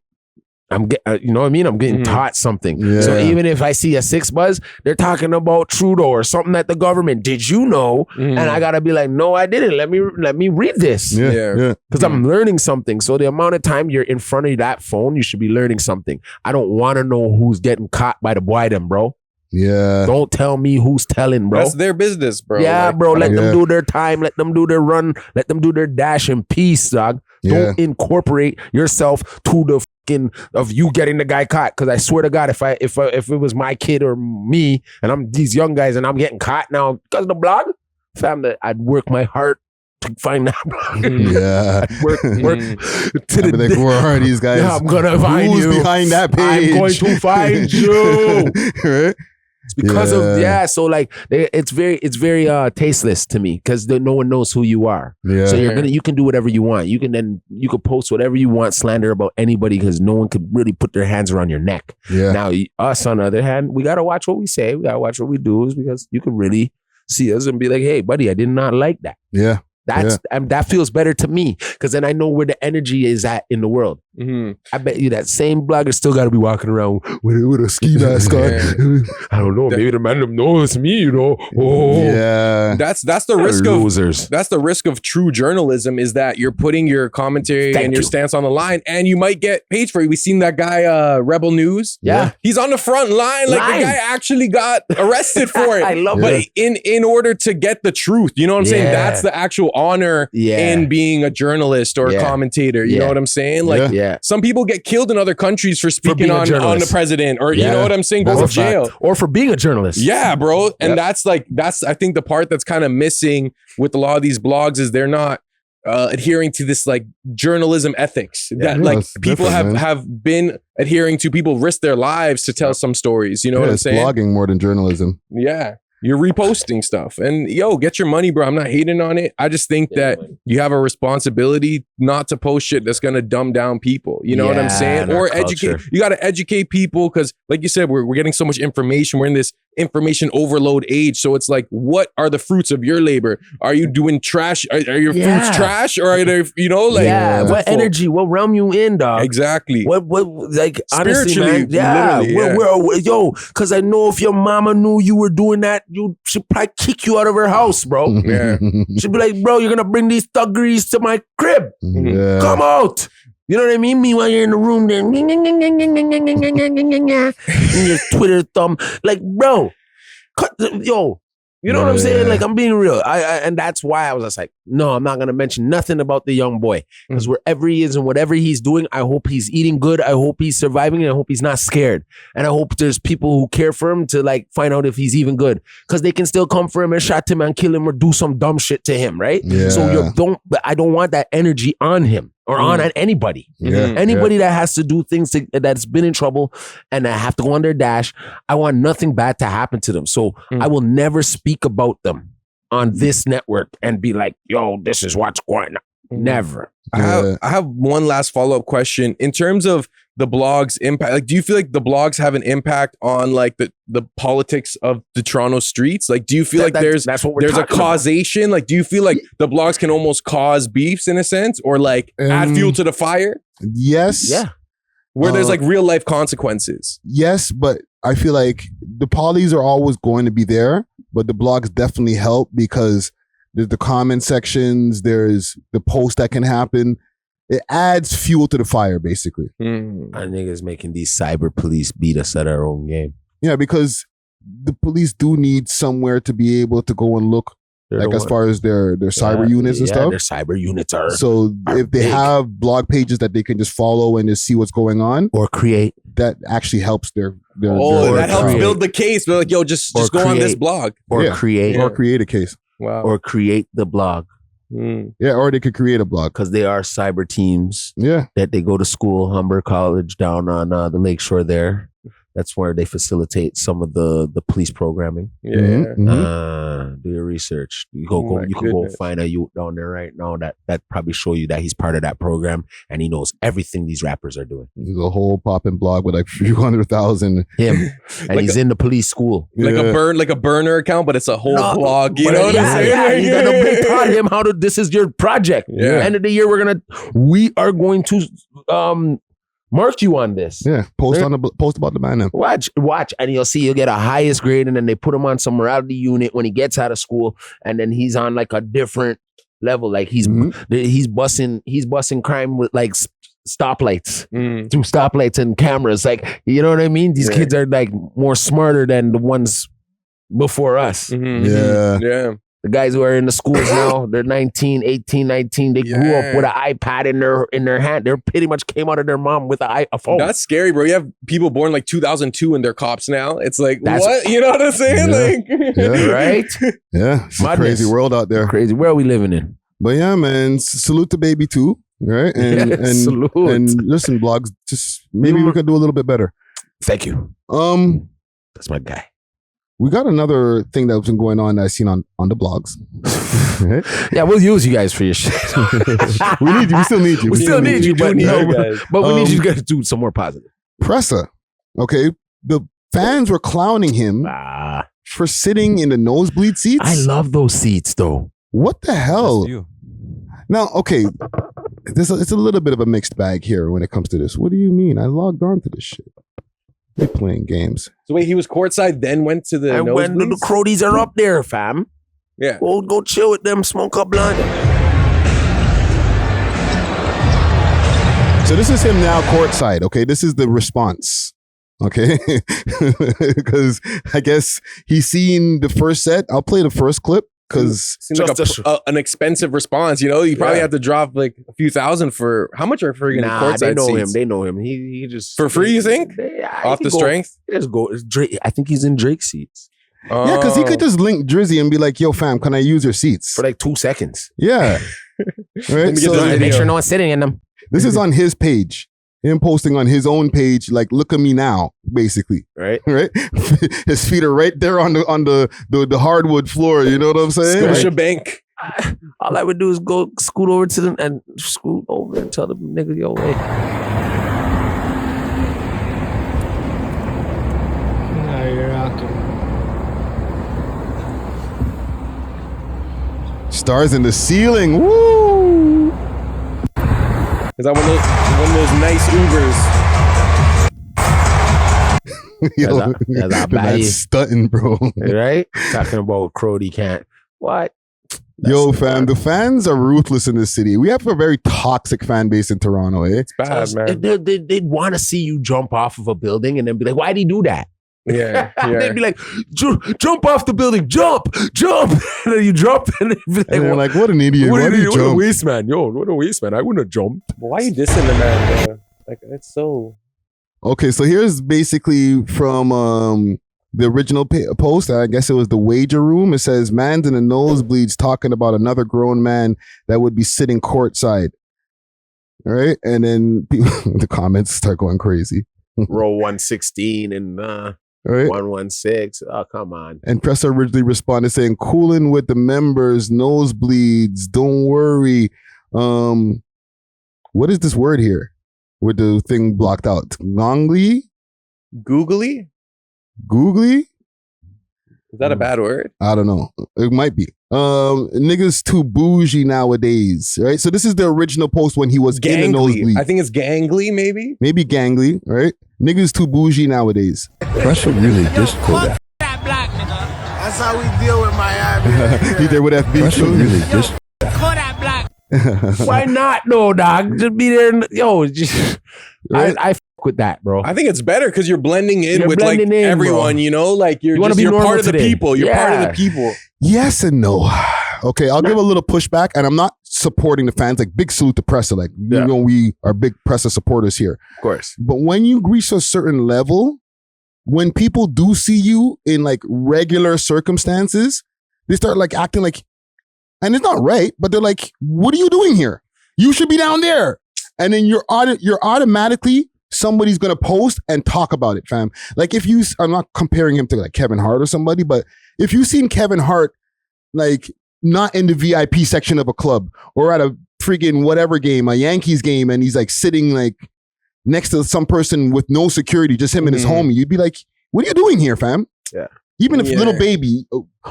you know what I mean? I'm getting taught something. Yeah. So even if I see a Six Buzz, they're talking about Trudeau or something at the government. Did you know? And I gotta be like, no, I didn't. Let me read this. Yeah. Yeah. Yeah. Because I'm learning something. So the amount of time you're in front of that phone, you should be learning something. I don't want to know who's getting caught by the boy them, bro. Yeah. Don't tell me who's telling, bro. That's their business, bro. Yeah, Like, bro. Let Yeah. them do their time. Let them do their run. Let them do their dash in peace, dog. Yeah. Don't incorporate yourself to the fucking of you getting the guy caught. Because I swear to God, if it was my kid or me, and I'm these young guys, and I'm getting caught now because of the blog, fam, I'd work my heart to find that blog. Yeah. I'd work to I'd be like, where are these guys? Yeah, I'm gonna find Who's you. behind that page? I'm going to find you. Right? It's because of so like it's very tasteless to me because no one knows who you are. Yeah. So you can do whatever you want. You can post whatever you want, slander about anybody because no one could really put their hands around your neck. Yeah. Now us on the other hand, we gotta watch what we say. We gotta watch what we do is because you can really see us and be like, hey, buddy, I did not like that. Yeah. That feels better to me because then I know where the energy is at in the world. I bet you that same blogger still got to be walking around with a ski mask on. I don't know. Maybe the man don't know it's me, you know. Oh, yeah. That's the risk of losers. That's the risk of true journalism, is that you're putting your commentary and your stance on the line, and you might get paid for it. We seen that guy, Rebel News. Yeah, he's on the front line. Like the guy actually got arrested for it. I love it. But in order to get the truth, you know what I'm saying? That's the actual honor in being a journalist or a commentator. You know what I'm saying? Like, some people get killed in other countries for speaking on the president, or you know what I'm saying, go to jail, or for being a journalist. Yeah, bro. And that's I think the part that's kind of missing with a lot of these blogs is they're not adhering to this like journalism ethics that like people have been adhering to. People risk their lives to tell some stories. You know what I'm saying? Blogging more than journalism. Yeah. You're reposting stuff, and get your money, bro. I'm not hating on it. I just think that you have a responsibility not to post shit that's gonna dumb down people. You know what I'm saying? Or educate. You got to educate people, because, like you said, we're getting so much information. We're in this information overload age. So it's like, what are the fruits of your labor? Are you doing trash? Are your fruits trash, or are they, what energy? What realm you in, dog? Exactly. What like honestly, man? Because I know if your mama knew you were doing that, she'd probably kick you out of her house, bro. Yeah. She'd be like, bro, you're gonna bring these thuggeries to my crib. Yeah. Come out. You know what I mean? Meanwhile, you're in the room there, in your Twitter thumb. Like, bro, you know what I'm saying? Like, I'm being real. And that's why I was just like, no, I'm not going to mention nothing about the young boy. Because wherever he is and whatever he's doing, I hope he's eating good. I hope he's surviving. And I hope he's not scared. And I hope there's people who care for him to like find out if he's even good. Because they can still come for him and shot him and kill him or do some dumb shit to him, right? Yeah. So I don't want that energy on him. Or on anybody. Anybody that has to do things that's been in trouble and that have to go on their dash, I want nothing bad to happen to them. So I will never speak about them on this network and be like, yo, this is what's going on. Never. I have one last follow-up question. In terms of the blog's impact, like, do you feel like the blogs have an impact on like the politics of the Toronto streets? Like, do you feel there's a causation? Like, do you feel like the blogs can almost cause beefs in a sense, or like add fuel to the fire? Yes. Yeah. Where there's like real life consequences. Yes, but I feel like the polys are always going to be there, but the blogs definitely help, because there's the comment sections, there's the post that can happen. It adds fuel to the fire, basically. Our niggas making these cyber police beat us at our own game. Yeah, because the police do need somewhere to be able to go and look, as far as their cyber units and stuff. Their cyber units are. So if they have blog pages that they can just follow and just see what's going on, or create, that actually helps their that helps build the case. They're like, yo, just go on this blog, or create a case. Wow. Or create the blog. Yeah, or they could create a blog, because they are cyber teams. Yeah, that they go to school, Humber College down on the lakeshore there. That's where they facilitate some of the police programming. Yeah. Do your research. You can go find a youth down there right now that probably show you that he's part of that program and he knows everything these rappers are doing. There's a whole popping blog with like 300,000. Him. And like he's in the police school. Like a burner account, but it's a whole blog. You know what I'm saying? Yeah. He's gonna taught him how to. This is your project. Yeah. End of the year, we are going to mark you on this. Yeah, post about the man now. Watch, and you'll see you'll get a highest grade, and then they put him on some morality unit when he gets out of school, and then he's on like a different level. Like he's busting crime with like stoplights, through stoplights and cameras. Like, you know what I mean? These kids are like more smarter than the ones before us. Yeah. The guys who are in the schools now, they're 19, 18, 19. They grew up with an iPad in their hand. They pretty much came out of their mom with a phone. That's scary, bro. You have people born like 2002 and they're cops now. It's like, what? You know what I'm saying? Yeah. Right? Yeah. It's a crazy world out there. Crazy world we living in. But yeah, man, salute to Baby too, right? And salute. And listen, blogs, just maybe we could do a little bit better. Thank you. That's my guy. We got another thing that's been going on that I've seen on the blogs. Yeah, we'll use you guys for your shit. We need you. We still need you. We still need you, but we need you guys to do some more positive. Pressa, okay? The fans were clowning him for sitting in the nosebleed seats. I love those seats, though. What the hell? Now, okay, it's a little bit of a mixed bag here when it comes to this. What do you mean? I logged on to this shit. They're playing games. So wait, he was courtside, then went to the And when the Crodies are up there, fam. Yeah. Go chill with them, smoke a blunt. So this is him now courtside, okay? This is the response, okay? Because I guess he's seen the first set. I'll play the first clip because seems like an expensive response. You know, you probably have to drop like a few thousand for how much are for getting courtside they know seats? him. They know him. He just for free. You think? Off the strength? Just go. Drake, I think he's in Drake seats. Yeah, because he could just link Drizzy and be like, "Yo, fam, can I use your seats for like 2 seconds?" Yeah, right. So make sure no one's sitting in them. This is on his page. Him posting on his own page, like, look at me now, basically. Right. His feet are right there on the hardwood floor. You know what I'm saying? Scotiabank. All I would do is go scoot over to them and scoot over and tell the nigga, yo, hey. Now you're rocking. Stars in the ceiling. Woo! Is that one of those nice Ubers? Yo, that's that's stunting, bro. Right? Talking about Crody can't. What? Yo, fam, the fans are ruthless in this city. We have a very toxic fan base in Toronto, eh? It's bad, man. They'd want to see you jump off of a building and then be like, why'd he do that? Yeah. They'd be like, jump off the building, jump. And then you jump and they'd be like, And they're like, what an idiot. Why did you what a jump? waste man. Yo, what a waste man. I wouldn't have jumped. But why are you dissing the man, bro? Like, it's so... Okay, so here's basically from the original post. I guess it was the wager room. It says, man's in the nosebleeds talking about another grown man that would be sitting courtside. All right? And then people, the comments start going crazy. Row 116 and right? 116. Oh, come on. And Pressa originally responded saying, cooling with the members, nosebleeds, don't worry. What is this word here? With the thing blocked out. Gongly? Googly? Googly? Is that a bad word? I don't know. It might be. Niggas too bougie nowadays, right? So this is the original post when he was in the nosebleed. I think it's gangly, maybe? Maybe gangly, right? Niggas too bougie nowadays. Pressa really dissed Kodak. That's how we deal with Miami. He did with FB. Pressa really dissed. Kodak Black. Why not? No, dog. Just be there. Just Right? I fuck with that, bro. I think it's better because you're blending in with blending like in, everyone, bro. you know? Like you're part of the people. You're part of the people. Yes and no. Okay, I'll give a little pushback, and I'm not supporting the fans. Like, big salute to Pressa. Like, you know, we are big Pressa supporters here. Of course. But when you reach a certain level, when people do see you in like regular circumstances, they start like acting like, and it's not right, but they're like, what are you doing here? You should be down there. And then you're automatically, somebody's going to post and talk about it, fam. Like I'm not comparing him to like Kevin Hart or somebody, but if you've seen Kevin Hart, like not in the VIP section of a club or at a freaking whatever game, a Yankees game, and he's like sitting like next to some person with no security, just him and his homie, you'd be like, what are you doing here, fam? Yeah. Even if Little Baby,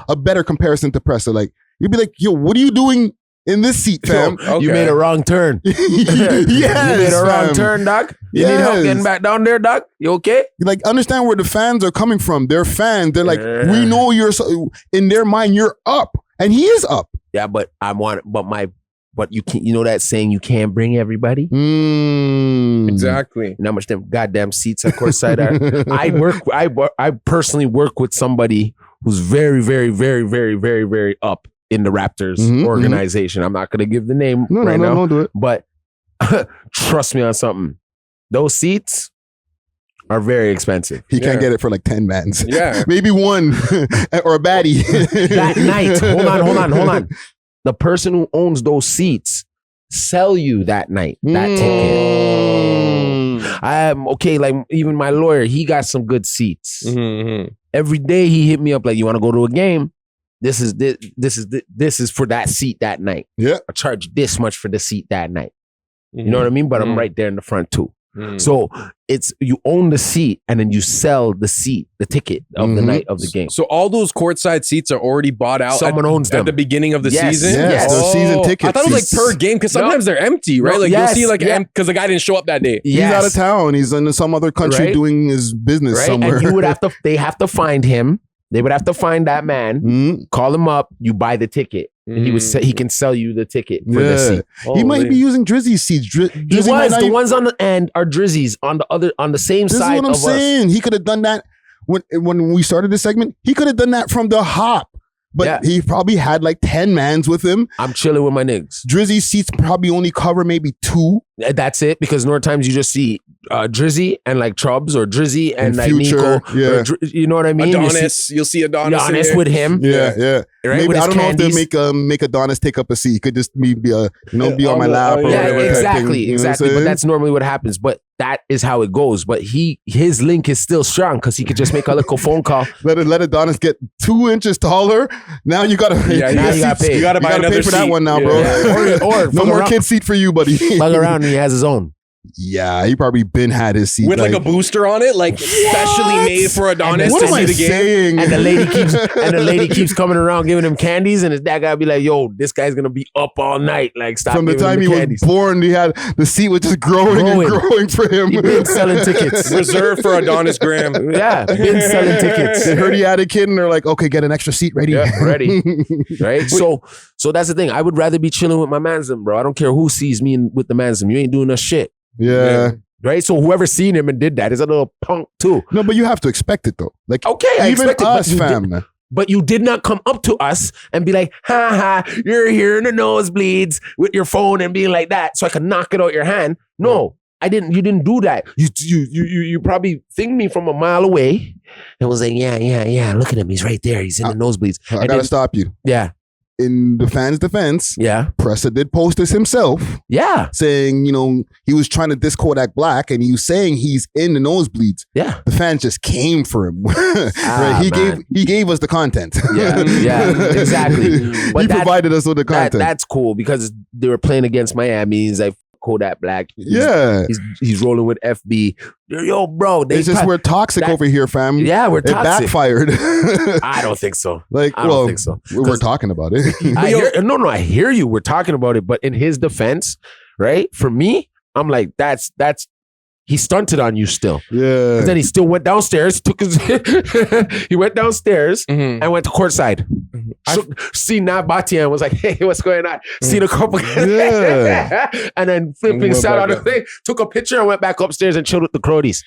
a better comparison to Pressa, like you'd be like, yo, what are you doing in this seat, fam? You made a wrong turn. Yes, you made a wrong fam. turn, doc. You need help getting back down there, doc? You okay? Like, understand where the fans are coming from. They're fans. They're like, we know you're, in their mind, you're up. And he is up. Yeah, but you can't, you know that saying, you can't bring everybody? Exactly. You know how much them goddamn seats at courtside are? I personally work with somebody who's very, very, very, very, very, very up in the Raptors organization. I'm not going to give the name now. No, do it. But trust me on something. Those seats are very expensive. He can't get it for like 10 mans. Yeah. Maybe one or a baddie. That night. Hold on. The person who owns those seats sell you that night, that ticket. Okay, like even my lawyer, he got some good seats. Every day he hit me up like, you want to go to a game? This is for that seat that night. Yeah. I charge this much for the seat that night. You know what I mean? But I'm right there in the front too. So it's you own the seat and then you sell the seat, the ticket of the night of the game. So all those courtside seats are already bought out. Someone owns them at the beginning of the season. Yes, they're season tickets. I thought it was like per game because sometimes they're empty, right? Like you'll see like because the guy didn't show up that day. He's out of town. He's in some other country doing his business somewhere. And you would have to. They have to find him. They would have to find that man, call him up. You buy the ticket. And he can sell you the ticket for the seat. He might be using Drizzy's seats. The ones on the end are Drizzy's on the same side. This is what I'm saying. He could have done that when we started this segment. He could have done that from the hop. But he probably had like 10 mans with him. I'm chilling with my niggas. Drizzy's seats probably only cover maybe 2. That's it, because more times you just see Drizzy and like Chubbs or Drizzy and like Future, Nico. You know what I mean? You'll see Adonis with him. Yeah. Right? Maybe, with I don't candies. know if they'll make Adonis take up a seat. He could just be on my lap or whatever. Exactly. You know But that's normally what happens. But that is how it goes. But his link is still strong because he could just make a little phone call. Let Adonis get 2 inches taller. Now you gotta pay. You gotta buy another pay for seat. that one now, bro. Or no more kid seat for you, buddy. Bug around and he has his own. Yeah, he probably had his seat with like a booster on it, like specially made for Adonis to see the game. Saying? And the lady keeps coming around giving him candies, and his dad gotta be like, "Yo, this guy's gonna be up all night." Like, stop. From the time he candies. was born, the seat was just growing for him. He been selling tickets, reserved for Adonis Graham. Yeah, been selling tickets. They heard he had a kid, and they're like, "Okay, get an extra seat ready." Yeah, ready. Right. So that's the thing. I would rather be chilling with my mansum, bro. I don't care who sees me with the mansum. You ain't doing us shit. Yeah. Right, so whoever seen him and did that is a little punk too. No, but you have to expect it though. Like, okay, I even expect us, it, fam. But you did not come up to us and be like, "Ha ha, you're here in the nosebleeds with your phone and being like that, so I can knock it out your hand." No, I didn't. You didn't do that. You probably thinged me from a mile away and was like, "Yeah. Look at him. He's right there. He's in the nosebleeds." I gotta stop you. Yeah. In the fans' defense, Pressa did post this himself. Yeah. Saying, he was trying to diss Kodak Black and he was saying he's in the nosebleeds. Yeah. The fans just came for him. Right? He gave us the content. Yeah, exactly. But he provided us with the content. That's cool because they were playing against Miami. He's like, Kodak Black. He's rolling with FB. Yo, bro. We're toxic over here, fam. Yeah, we're toxic. It backfired. I don't think so. I don't think so. We're talking about it. I hear you. We're talking about it. But in his defense, right? For me, I'm like, that's he stunted on you still. Yeah. And then he still went downstairs, he went downstairs and went to courtside. Seen Nabatian was like, "Hey, what's going on?" Seen a couple and then flipping sat on the thing, took a picture and went back upstairs and chilled with the Crodies.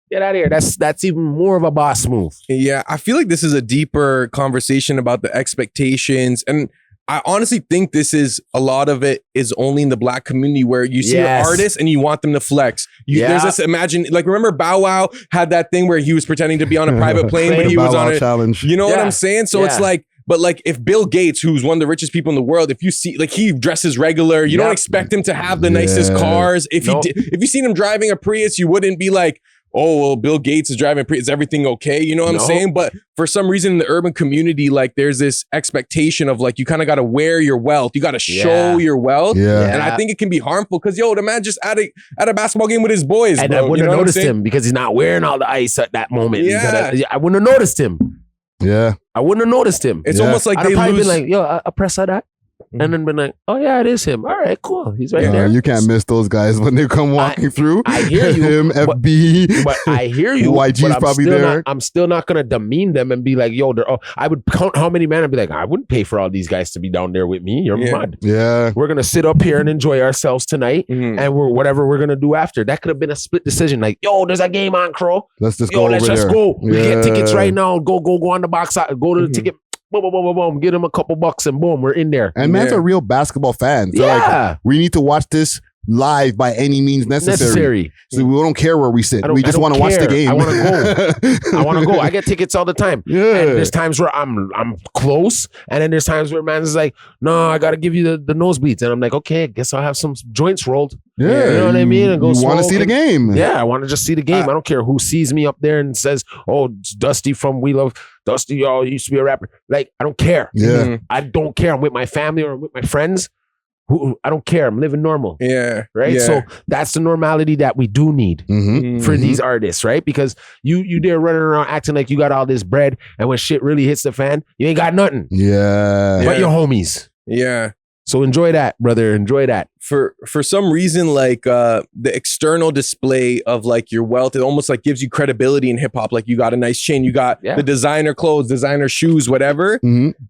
Get out of here. That's even more of a boss move. Yeah, I feel like this is a deeper conversation about the expectations, and I honestly think this is a lot of it is only in the black community where you see an artist and you want them to flex. There's this remember Bow-Wow had that thing where he was pretending to be on a private plane, but he was on a challenge. You know what I'm saying? So it's like, but like if Bill Gates, who's one of the richest people in the world, if you see like he dresses regular, you don't expect him to have the nicest cars. If you seen him driving a Prius, you wouldn't be like, "Oh, well, Bill Gates is driving Prius. Is everything okay?" You know what I'm saying? But for some reason in the urban community, like there's this expectation of like, you kind of got to wear your wealth. You got to show your wealth. Yeah. And I think it can be harmful because, the man just at a basketball game with his boys, and bro. I wouldn't have noticed him because he's not wearing all the ice at that moment. Yeah. I wouldn't have noticed him. Yeah. I wouldn't have noticed him. It's almost like I'd they probably lose. been like, "Yo, I press that." And then been like, "Oh yeah, it is him. All right, cool. He's right there." You can't miss those guys when they come walking through. I hear you. Him, FB. But I hear you. YG's probably there. I'm still not gonna demean them and be like, "Yo, I would count how many men and be like, I wouldn't pay for all these guys to be down there with me. You're mad. Yeah. We're gonna sit up here and enjoy ourselves tonight, and whatever we're gonna do after. That could have been a split decision. Like, yo, there's a game on, Crow. Let's just go. Let's over just there. go. We get tickets right now. Go on the box. Go to the ticket. Boom, get him a couple bucks and boom, we're in there. And man's a real basketball fan. They're like, we need to watch this live by any means necessary. So we don't care where we sit. We just want to watch the game. I want to go. I get tickets all the time. Yeah. And there's times where I'm close, and then there's times where man's is like, "No, I got to give you the nosebleeds," and I'm like, "Okay, I guess I'll have some joints rolled." Yeah, you know what I mean? And go. You want to see the game? Yeah, I want to just see the game. I don't care who sees me up there and says, "Oh, it's Dusty from We Love Dusty." Y'all used to be a rapper. Like, I don't care. Yeah, I don't care. I'm with my family or I'm with my friends. I don't care. I'm living normal. Yeah. Right. Yeah. So that's the normality that we do need for these artists, right? Because you there running around acting like you got all this bread, and when shit really hits the fan, you ain't got nothing. Yeah. But your homies. Yeah. So enjoy that, brother. Enjoy that. For some reason, like the external display of like your wealth, it almost like gives you credibility in hip hop. Like you got a nice chain, you got the designer clothes, designer shoes, whatever.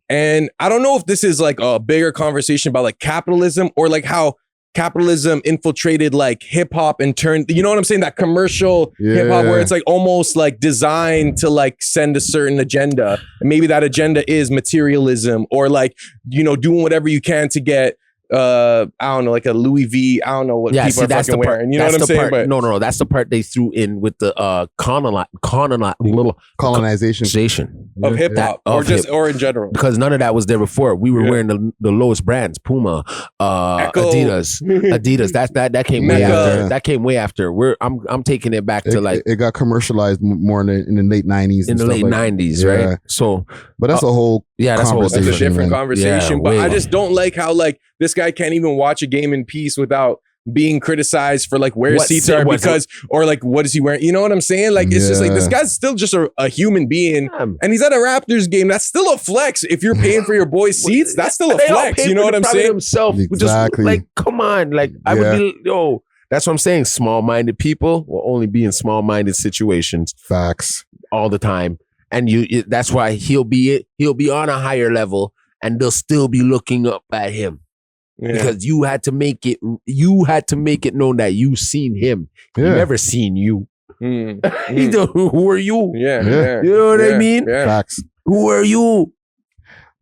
And I don't know if this is like a bigger conversation about like capitalism or like how capitalism infiltrated like hip hop and turned, you know what I'm saying? That commercial hip hop where it's like almost like designed to like send a certain agenda. And maybe that agenda is materialism or like, you know, doing whatever you can to get I don't know, like a Louis V. I don't know what people are fucking wearing. You know what I'm saying? But no, that's the part they threw in with the colonization of hip hop, or in general, because none of that was there before. We were wearing the lowest brands, Puma, Adidas. That came way after. That came way after. I'm taking it back to like it got commercialized more in the late 90s. In the late 90s, right? So, but that's a whole that's a different conversation. But I just don't like how like this guy can't even watch a game in peace without being criticized for like where his seats are or like what is he wearing? You know what I'm saying? Like it's just like this guy's still just a human being, and he's at a Raptors game. That's still a flex. If you're paying for your boys' seats, that's still a flex. You know what I'm saying? Himself, exactly. Just like come on, like I would be that's what I'm saying. Small-minded people will only be in small-minded situations. Facts all the time, and that's why he'll be on a higher level, and they'll still be looking up at him. Yeah. Because you had to make it known that you seen him. He never seen you. Who are you? Yeah. You know what I mean? Yeah. Facts. Who are you?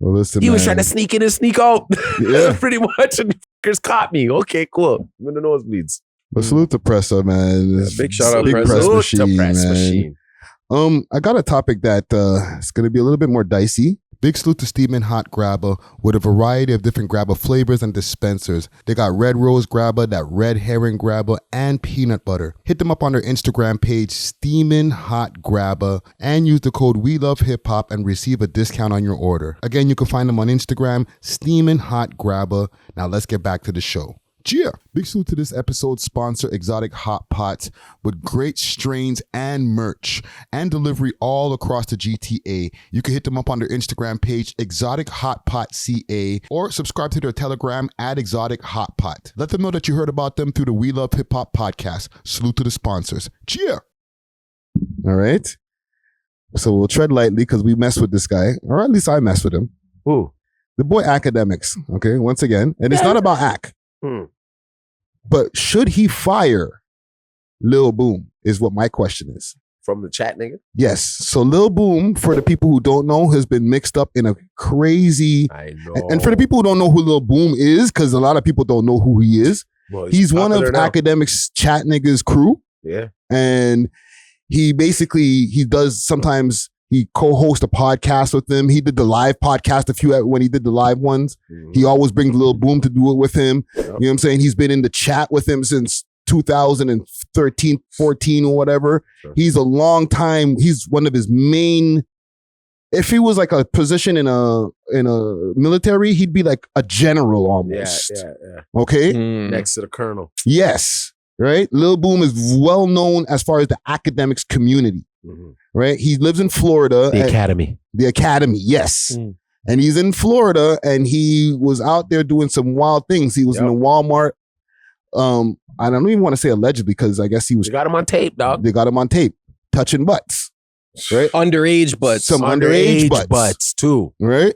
Well, listen, he was trying to sneak in and sneak out. Pretty much. And the fuckers caught me. Okay, cool. I'm in the nosebleeds. But salute to Pressa, man. Big shout out big Press machine. I got a topic that is going to be a little bit more dicey. Big salute to Steamin' Hot Grabba with a variety of different Grabba flavors and dispensers. They got red rose Grabba, that red herring Grabba, and peanut butter. Hit them up on their Instagram page, Steamin' Hot Grabba, and use the code WeLoveHipHop and receive a discount on your order. Again, you can find them on Instagram, Steamin' Hot Grabba. Now let's get back to the show. Yeah. Big salute to this episode's sponsor, Exotic Hot Pots, with great strains and merch and delivery all across the GTA. You can hit them up on their Instagram page, Exotic Hot Pot CA, or subscribe to their Telegram at Exotic Hot Pot. Let them know that you heard about them through the We Love Hip Hop podcast. Salute to the sponsors. Cheer. All right. So we'll tread lightly because we mess with this guy, or at least I mess with him. Who? The boy Akademiks. Okay, once again, and it's not about Ak. But should he fire Lil Boom is what my question is. From the chat, nigga? Yes. So Lil Boom, for the people who don't know, has been mixed up in a crazy... I know. And for the people who don't know who Lil Boom is, because a lot of people don't know who he is, he's one of Akademiks' chat niggas crew. Yeah. And he does sometimes... He co-hosts a podcast with them. He did the live podcast when he did the live ones. He always brings Lil Boom to do it with him. Yep. You know what I'm saying? He's been in the chat with him since 2013, 14 or whatever. Sure. He's a long time. He's one of his main. If he was like a position in a military, he'd be like a general almost. Yeah. Okay? Next to the colonel. Yes. Right? Lil Boom is well known as far as the Akademiks community. Right? He lives in Florida. The Academy. The Academy, yes. And he's in Florida, and he was out there doing some wild things. He was in a Walmart. I don't even want to say allegedly, because I guess he was... They got him on tape, dog. They got him on tape. Touching butts. Right? Underage butts. Some underage butts too. Right?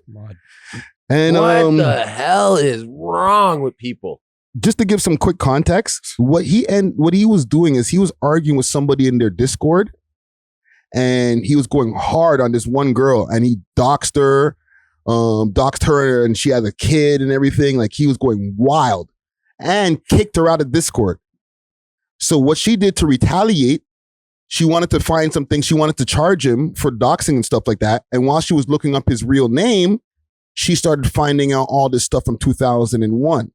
And what the hell is wrong with people? Just to give some quick context, what he was doing is he was arguing with somebody in their Discord. And he was going hard on this one girl, and he doxed her, and she had a kid and everything. Like, he was going wild and kicked her out of Discord. So what she did to retaliate, she wanted to find something. She wanted to charge him for doxing and stuff like that. And while she was looking up his real name, she started finding out all this stuff from 2001.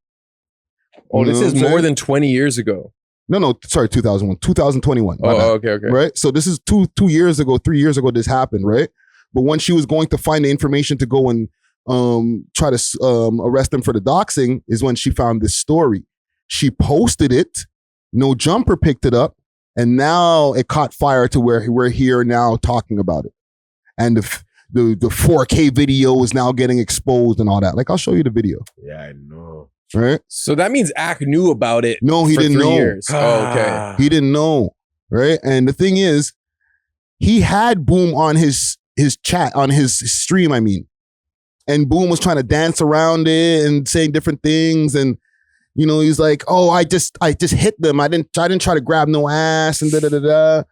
Oh, this is more than 20 years ago. No, sorry, 2001, 2021. Okay. Right? So this is 2 years ago, 3 years ago this happened, right? But when she was going to find the information to go and try to arrest him for the doxing is when she found this story. She posted it. No Jumper picked it up. And now it caught fire to where we're here now talking about it. And the 4K video is now getting exposed and all that. Like, I'll show you the video. Yeah, I know. Right? So that means Ak knew about it. No, he didn't know. Years. Oh, okay. He didn't know. Right? And the thing is, he had Boom on his chat, on his stream, I mean. And Boom was trying to dance around it and saying different things. And, you know, he's like, oh, I just hit them. I didn't try to grab no ass and da-da-da-da.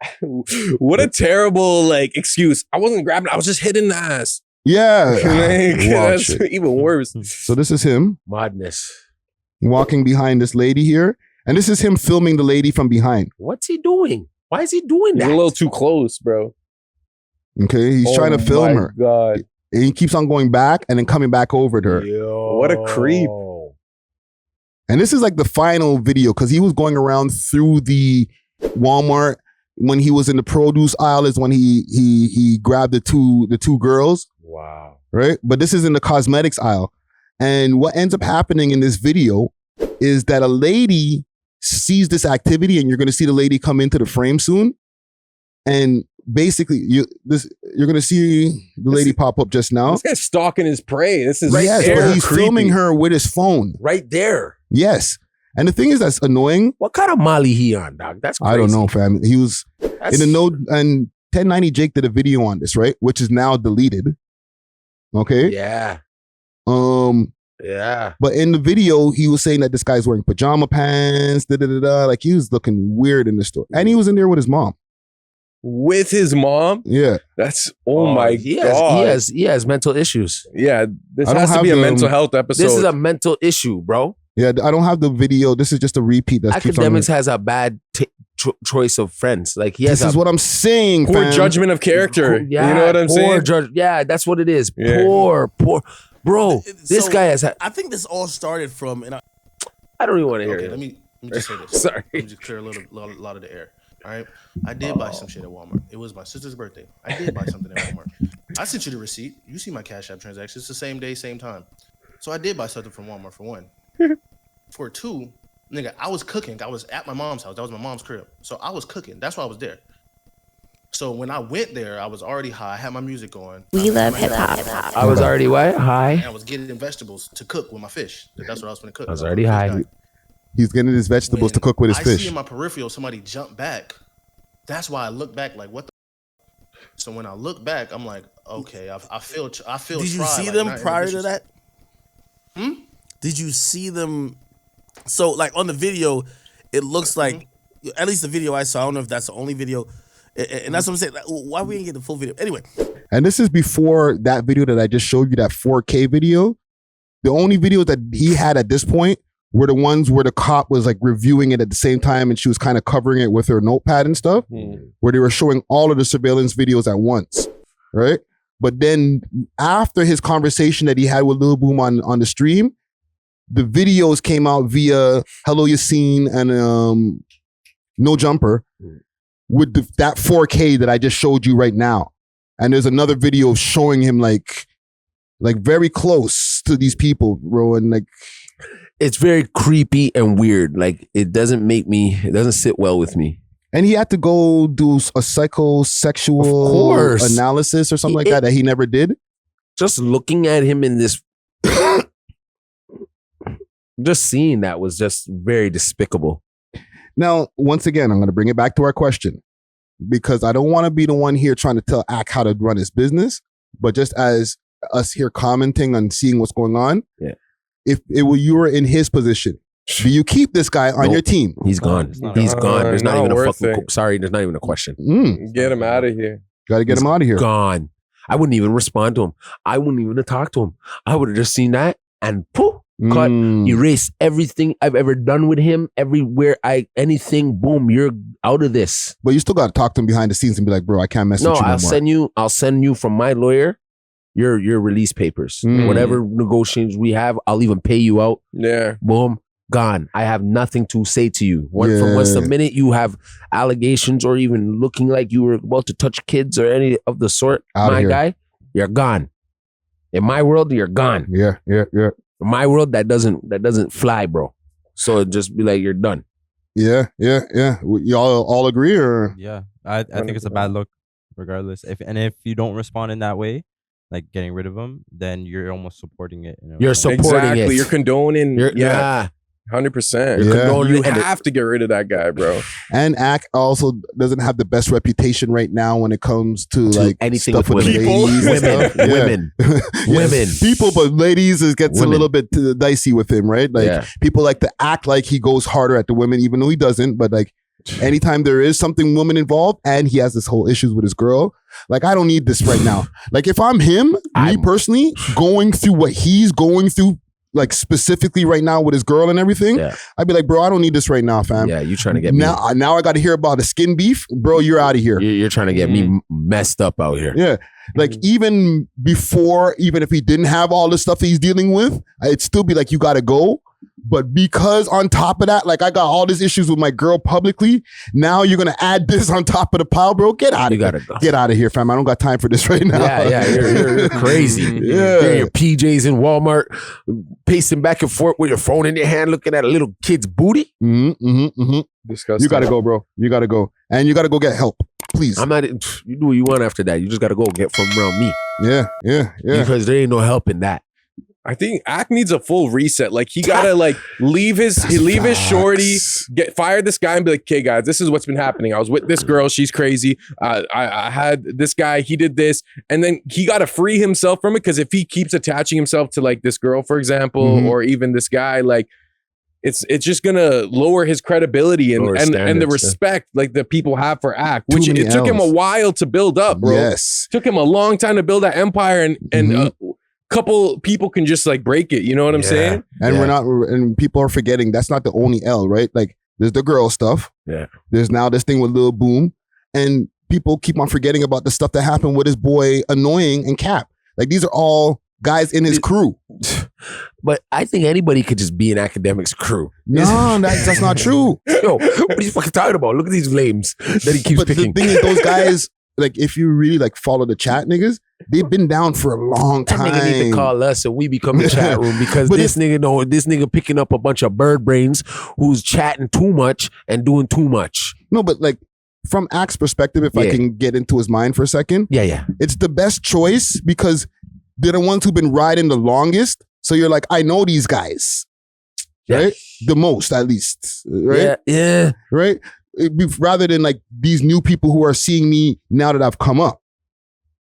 What a terrible, like, excuse. I wasn't grabbing, I was just hitting the ass. Yeah. That's even worse. So this is him. Madness. Walking behind this lady here. And this is him filming the lady from behind. What's he doing? Why is he doing that? He's a little too close, bro. Okay, he's trying to film her. God. And he keeps on going back and then coming back over to her. Yo. What a creep. And this is like the final video because he was going around through the Walmart when he was in the produce aisle is when he grabbed the two girls. Wow. Right? But this is in the cosmetics aisle. And what ends up happening in this video is that a lady sees this activity, and you're going to see the lady come into the frame soon. And basically, you're going to see the lady pop up just now. This guy's stalking his prey. This is yes, but he's filming her with his phone. Right there. Yes. And the thing is that's annoying. What kind of Molly he on, dog? That's crazy. I don't know, fam. He was in a note, and 1090 Jake did a video on this, right? Which is now deleted. Okay? Yeah. Yeah. But in the video, he was saying that this guy's wearing pajama pants, da-da-da-da. Like, he was looking weird in the store. And he was in there with his mom. With his mom? Yeah. That's, my God. He has mental issues. Yeah. This has to be a mental health episode. This is a mental issue, bro. Yeah, I don't have the video. This is just a repeat. Akademiks has a bad choice of friends. Like, he has this is what I'm saying, poor fam. judgment of character. Yeah, you know what I'm saying? Yeah, that's what it is. Yeah. Poor. Bro, this guy has... I think this all started from... And I don't even want to hear it. Let me just say this. Sorry. Let me just clear a lot of the air. All right? I did buy some shit at Walmart. It was my sister's birthday. I did buy something at Walmart. I sent you the receipt. You see my Cash App transaction. It's the same day, same time. So I did buy something from Walmart, for one. For two, nigga, I was cooking. I was at my mom's house. That was my mom's crib. So I was cooking. That's why I was there. So when I went there, I was already high. I had my music on. We love hip hop. I was already what? High? And I was getting vegetables to cook with my fish. That's what I was going to cook. I was already high. He's getting his vegetables to cook with his I fish. see in my peripheral somebody jump back. That's why I look back like, what the? So when I look back, I'm like, okay, I feel. Did you see them prior to that? Did you see them? So like on the video, it looks like, at least the video I saw, I don't know if that's the only video. And that's what I'm saying. Like, why we didn't get the full video? Anyway. And this is before that video that I just showed you, that 4K video. The only videos that he had at this point were the ones where the cop was like reviewing it at the same time, and she was kind of covering it with her notepad and stuff, where they were showing all of the surveillance videos at once, right? But then after his conversation that he had with Lil Boom on the stream, the videos came out via Hello Yassine and No Jumper with that 4K that I just showed you right now. And there's another video showing him like very close to these people, bro, and like it's very creepy and weird. Like, it doesn't sit well with me. And he had to go do a psychosexual analysis or something like that he never did. Just looking at him in this, just seeing that was just very despicable. Now, once again, I'm going to bring it back to our question, because I don't want to be the one here trying to tell Ak how to run his business, but just as us here commenting on seeing what's going on. Yeah. If you were in his position, do you keep this guy on your team? He's gone. He's gone. There's not even a fucking. Sorry, there's not even a question. Get him out of here. Got to get him out of here. Gone. I wouldn't even respond to him. I wouldn't even have talked to him. I would have just seen that and poof, cut, erase everything I've ever done with him. Everywhere anything, boom, you're out of this. But you still got to talk to him behind the scenes and be like, bro, I can't mess with you no more. I'll send you from my lawyer your release papers. Whatever negotiations we have, I'll even pay you out. Yeah. Boom. Gone. I have nothing to say to you. Once the minute you have allegations or even looking like you were about to touch kids or any of the sort, my guy, you're gone. In my world, you're gone. Yeah. In my world, that doesn't fly, bro. So it just be like you're done. Yeah. Y'all all agree, or? Yeah, I think it's a bad look, regardless. If you don't respond in that way, like getting rid of them, then you're almost supporting it. You're supporting it. You're condoning. Yeah. 100%. You have to get rid of that guy, bro. And Ak also doesn't have the best reputation right now when it comes to like anything stuff with ladies, women. People, but ladies it gets a little bit dicey with him, right? Like people like to act like he goes harder at the women, even though he doesn't. But like anytime there is something woman involved, and he has this whole issues with his girl, like I don't need this right now. Like if I'm him, me personally, going through what he's going through, like specifically right now with his girl and everything, I'd be like, bro, I don't need this right now, fam. Yeah, you trying to get now I got to hear about the skin beef, bro. You're out of here. You're trying to get me messed up out here. Yeah, like even if he didn't have all the stuff that he's dealing with, I'd still be like, you got to go. But because on top of that, like I got all these issues with my girl publicly, now you're gonna add this on top of the pile, bro. Get out of here. Go. Get out of here, fam. I don't got time for this right now. Yeah, you're crazy. Yeah. You're in your PJs in Walmart, pacing back and forth with your phone in your hand, looking at a little kid's booty. Disgusting. You gotta go, bro. You gotta go, and you gotta go get help, please. I'm not. You do what you want after that. You just gotta go get from around me. Yeah. Because there ain't no help in that. I think Ak needs a full reset. Like he gotta like leave his shorty, fire this guy, and be like, "Okay, guys, this is what's been happening. I was with this girl. She's crazy. I had this guy. He did this, and then he gotta free himself from it. Because if he keeps attaching himself to like this girl, for example, or even this guy, like it's just gonna lower his credibility and the respect like that people have for Ak, which it took him a while to build up, bro. Yes, took him a long time to build that empire, and couple people can just like break it, you know what I'm saying? And and people are forgetting that's not the only L, right? Like there's the girl stuff. Yeah. There's now this thing with Lil Boom, and people keep on forgetting about the stuff that happened with his boy Annoying and Cap. Like these are all guys in his crew. But I think anybody could just be an Akademiks crew. No, that's not true. Yo, what are you fucking talking about? Look at these flames that he keeps picking. The thing is, those guys, like if you really like follow the chat niggas, they've been down for a long time. That nigga need to call us and we become the chat room because this nigga picking up a bunch of bird brains who's chatting too much and doing too much. No, but like from Ak's perspective, if I can get into his mind for a second, it's the best choice because they're the ones who've been riding the longest. So you're like, I know these guys, right? The most, at least, right? Yeah. Right? Rather than like these new people who are seeing me now that I've come up.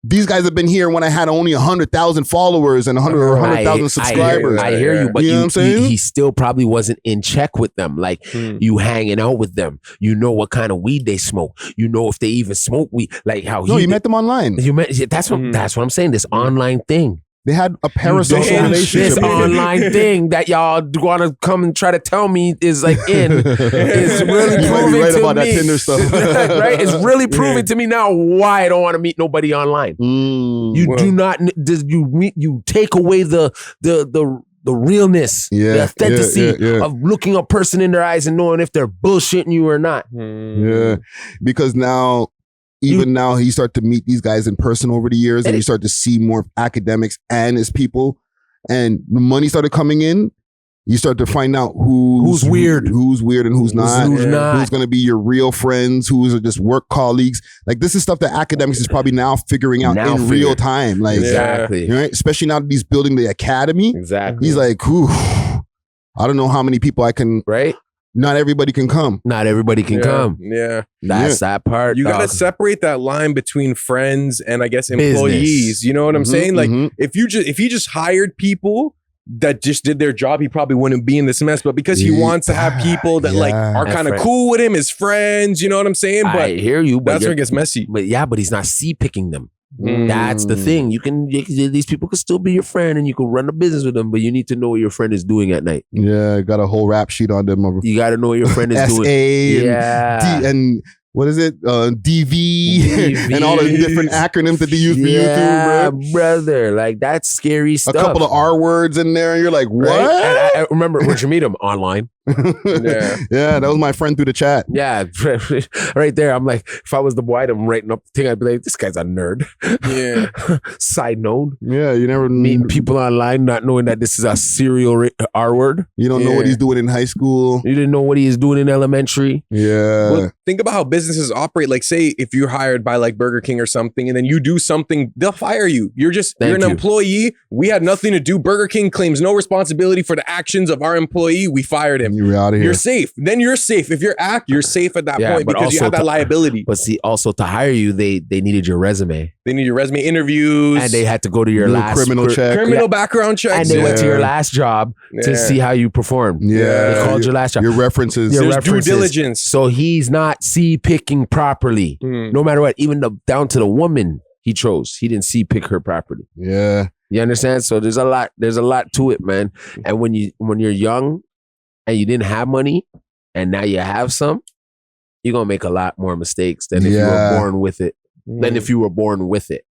These guys have been here when I had only 100,000 followers and 100,000 subscribers. I hear you, but you know what I'm saying? He still probably wasn't in check with them. Like you hanging out with them, you know what kind of weed they smoke. You know if they even smoke weed. Like how you met them online. That's what I'm saying. This online thing. They had a parasocial relationship. This online thing that y'all want to come and try to tell me is like is really proving right to about me. That Tinder stuff. Right? It's really proving to me now why I don't want to meet nobody online. Do not. You take away the realness, the authenticity of looking a person in their eyes and knowing if they're bullshitting you or not. Yeah, because now. Now you start to meet these guys in person over the years, and you start to see more Akademiks and his people, and the money started coming in. You start to find out who's weird, and who's not, who's going to be your real friends, who's are just work colleagues. Like this is stuff that Akademiks is probably now figuring out in real time. Like exactly, right? Especially now that he's building the academy. Exactly, he's like, I don't know how many people I can. Right. Not everybody can come. Not everybody can come. Yeah. That's that part. You got to separate that line between friends and I guess employees. Business. You know what I'm saying? Like if he just hired people that just did their job, he probably wouldn't be in this mess. But because he wants to have people that like are kind of cool with him, his friends, you know what I'm saying? But I hear you. But that's where it gets messy. But he's not picking them. That's the thing. These people could still be your friend and you can run a business with them, but you need to know what your friend is doing at night. Yeah, got a whole rap sheet on them. You got to know what your friend is doing. and what is it? DV and all the different acronyms that they use for YouTube, bro. Brother. Like that's scary stuff. A couple of R words in there, and you're like, what? Right? And I remember where'd you meet him? Online. Yeah, that was my friend through the chat. Yeah, right there. I'm like, if I was the boy, I'm writing up the thing. I'd be like, this guy's a nerd. Yeah. Side note. Yeah, you never meeting people online, not knowing that this is a serial R word. You don't know what he's doing in high school. You didn't know what he is doing in elementary. Yeah. Well, think about how businesses operate. Like, say if you're hired by like Burger King or something, and then you do something, they'll fire you. You're an employee. We had nothing to do. Burger King claims no responsibility for the actions of our employee. We fired him. You're out of here. You're safe. Then you're safe. If you're you're safe at that point because you have that liability. But see, also to hire you, they needed your resume. They need your resume, interviews, and they had to go to your last criminal check, criminal background checks, and they went to your last job to see how you performed. Yeah, they called your last job. Your references, there's due diligence. So he's not picking properly, no matter what. Even down to the woman he chose, he didn't pick her properly. Yeah, you understand? So there's a lot to it, man. And when you're young and you didn't have money, and now you have some, you're gonna make a lot more mistakes than if you were born with it.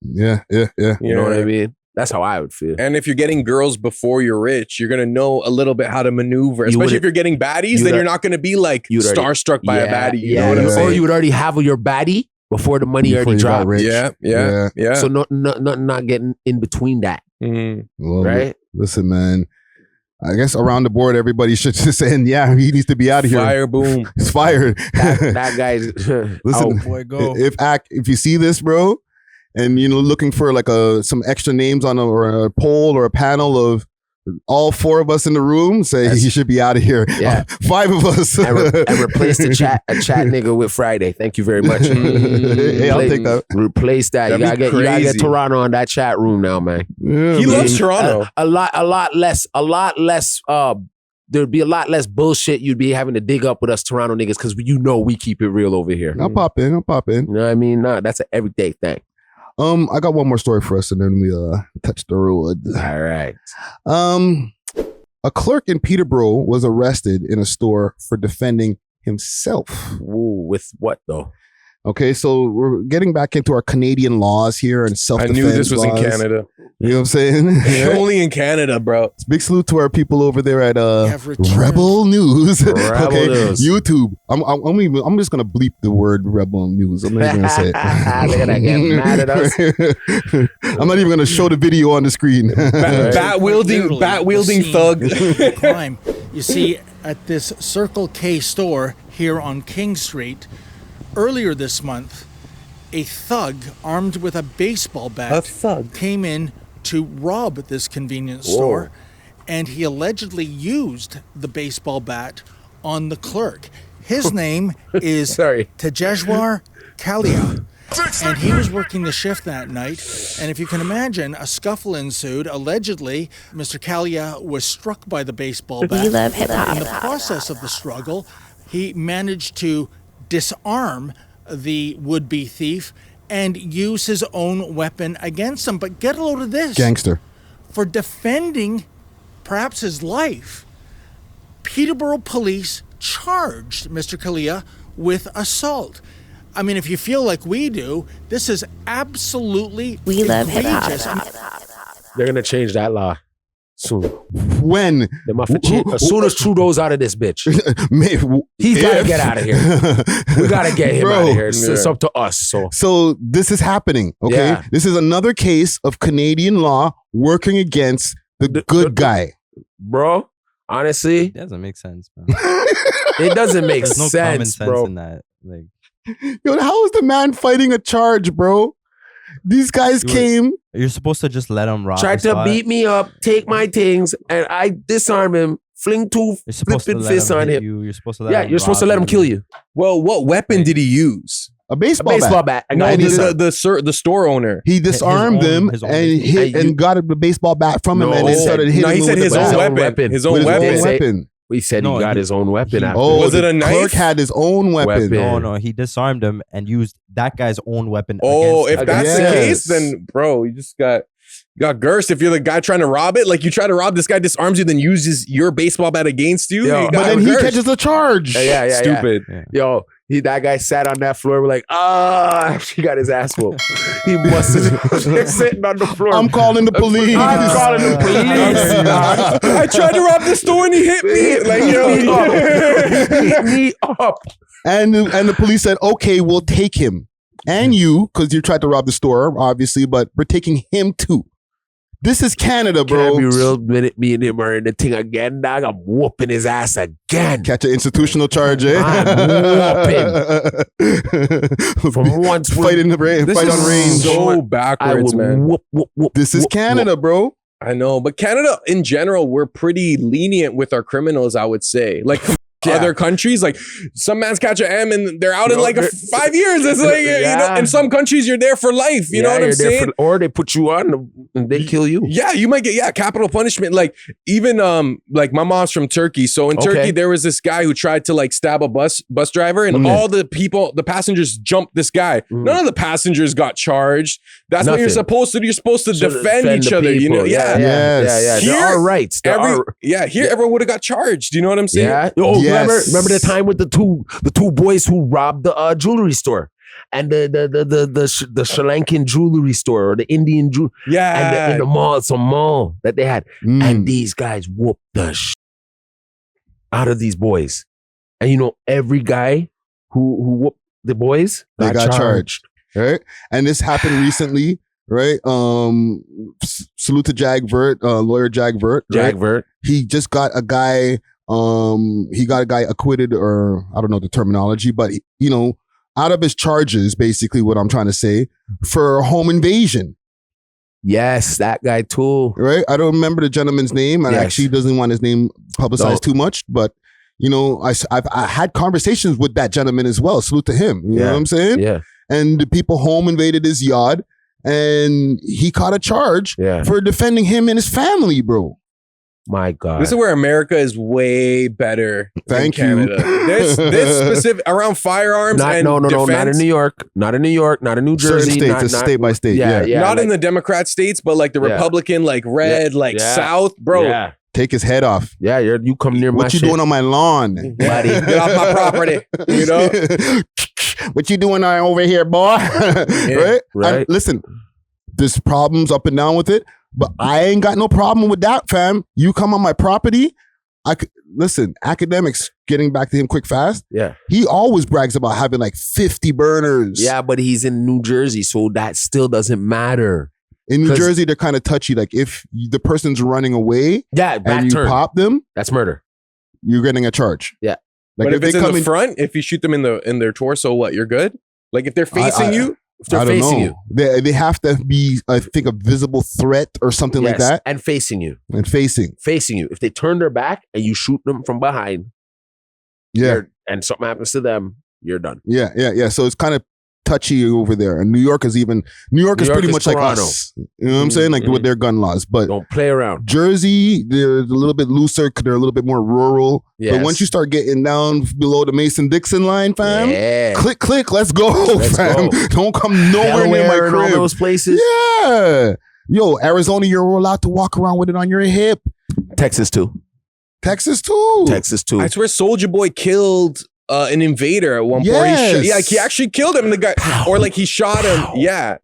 Yeah. You know what I mean? That's how I would feel. And if you're getting girls before you're rich, you're gonna know a little bit how to maneuver. Especially if you're getting baddies, then you're not gonna be like starstruck by a baddie. You know what I'm saying? Or you would already have your baddie before the money already dropped. Yeah. So not getting in between that. Well, right? Listen, man. I guess around the board, everybody should just say, yeah, he needs to be out of here. Fire, boom. He's fired. That guy's listen, boy, go. If you see this, bro, and looking for like some extra names on a poll or a panel of all four of us in the room, say he should be out of here. Yeah. 5 of us. and replace a chat nigga with Friday. Thank you very much. Hey, I'll take that. Replace that. You gotta get Toronto on that chat room now, man. Yeah, he loves Toronto. A lot less. There'd be a lot less bullshit you'd be having to dig up with us Toronto niggas because we keep it real over here. I'll pop in. You know what I mean? Nah, that's an everyday thing. I got one more story for us, and then we touch the road. All right. A clerk in Peterborough was arrested in a store for defending himself. Ooh, with what though? Okay, so we're getting back into our Canadian laws here and self-defense. I knew this was laws. in Canada. You know what I'm saying? Only in Canada, bro. Big salute to our people over there at Rebel News. Rebel News. YouTube. I'm just gonna bleep the word Rebel News. I'm not even gonna say it. They're gonna get mad at us. I'm not even gonna show the video on the screen. Bat wielding thug. Crime. You see, at this Circle K store here on King Street, earlier this month, a thug armed with a baseball bat came in to rob this convenience store, and he allegedly used the baseball bat on the clerk. His name is Tejeshwar Kalia, and he was working the shift that night, and if you can imagine, a scuffle ensued. Allegedly, Mr. Kalia was struck by the baseball bat. In the process of the struggle, he managed to disarm the would-be thief and use his own weapon against him. But get a load of this. Gangster. For defending perhaps his life, Peterborough police charged Mr. Kalia with assault. I mean, if you feel like we do, this is absolutely egregious. They're going to change that law soon. When? As soon as Trudeau's out of this bitch. He's got to get out of here. We got to get him out of here. It's up to us. So this is happening, okay? Yeah. This is another case of Canadian law working against the good guy. Bro, honestly. It doesn't make sense, bro. It doesn't make There's no sense, common sense bro. in that. Like, yo, how is the man fighting a charge, bro? These guys came. You're supposed to just let him rob. Tried to beat me up, take my things, and I disarm him, fling 2 flipping fists on him. You're supposed to let him you're supposed to let him kill you. Well, what weapon did he use? A baseball bat. No, the store owner. He disarmed him and got the baseball bat from him and then started hitting him. He said his own weapon. His own weapon. We said he got his own weapon after. Was it a knife? Clerk had his own weapon. No, he disarmed him and used that guy's own weapon. If that's the case, then bro, you just got cursed. If you're the guy trying to rob it, like you try to rob, this guy disarms you, then uses your baseball bat against you. But then he catches a charge. Yeah. Stupid. Yo, That guy sat on that floor. We're like, he got his ass whooped. He busted. They're sitting on the floor. I'm calling the police. I'm calling the police. I tried to rob the store and he hit me. Like, he hit me up. And the police said, okay, we'll take him. And you, because you tried to rob the store, obviously, but we're taking him too. This is Canada, bro. Can't be real minute me and him are in the thing again, dog. I'm whooping his ass again. Catch an institutional charge, eh? I'm whooping. From once fight in the rain, fight on range. So backwards, man. Whoop, this is Canada, bro. I know, but Canada in general, we're pretty lenient with our criminals, I would say. Like other countries, like some man's catch an M and they're out in like 5 years. It's like, you know, in some countries you're there for life. You know what I'm saying? Or they put you on and they kill you. Yeah, you might get capital punishment. Like even like my mom's from Turkey. So in Turkey, there was this guy who tried to like stab a bus driver and all the passengers jumped this guy. None of the passengers got charged. That's what you're supposed to do. You're supposed to defend each other. You know? Yeah. There are rights. Here everyone would have got charged. You know what I'm saying? Yeah. Remember the time with the two boys who robbed the jewelry store and the Sri Lankan jewelry store or the Indian jewelry. Yeah. And in the mall, it's a mall that they had. And these guys whooped the out of these boys. And you know, every guy who whooped the boys, they got charged. Right? And this happened recently, right? Salute to Jag Vert, lawyer Jag Vert. Jag Vert. He just got a guy acquitted, or I don't know the terminology, but you know, out of his charges, basically what I'm trying to say, for home invasion. Yes, that guy too. Right? I don't remember the gentleman's name, and actually doesn't want his name publicized too much, but you know, I had conversations with that gentleman as well. Salute to him. You know what I'm saying? Yeah. And the people home invaded his yard, and he caught a charge for defending him and his family, bro. My God. This is where America is way better than you. Canada. This specific around firearms and no, defense. not in New York, not in New York, not in New Jersey. Certain states, it's state by state. Not in the Democrat states, but like the Republican, like red, like South, bro. Yeah. Take his head off. Yeah, you come near my What you shit. doing on my lawn? Buddy, get off my property. You know? What you doing over here, boy? Right? Listen, there's problems up and down with it, but I ain't got no problem with that, fam. You come on my property, listen, Akademiks, getting back to him quick fast. Yeah. He always brags about having like 50 burners. Yeah, but he's in New Jersey, so that still doesn't matter. In New Jersey, they're kind of touchy. Like if the person's running away and you pop them, that's murder. You're getting a charge. Yeah. Like but if it's in the front, if you shoot them in their torso, what, you're good? Like if they're facing you? If they're facing you. They have to be, I think, a visible threat or something like that. And facing you. And facing you. If they turn their back and you shoot them from behind, and something happens to them, you're done. Yeah. So it's kind of touchy over there. And New York is pretty much Toronto. like us. You know what I'm saying? Like with their gun laws. But don't play around. Jersey, they're a little bit looser because they're a little bit more rural. Yes. But once you start getting down below the Mason-Dixon line, fam, click, let's go, fam. Don't come nowhere near my crib. All those places. Yeah. Yo, Arizona, you're allowed to walk around with it on your hip. Texas too. I swear Soulja Boy killed an invader at one point. He actually killed him. The guy, or like he shot him. Yeah.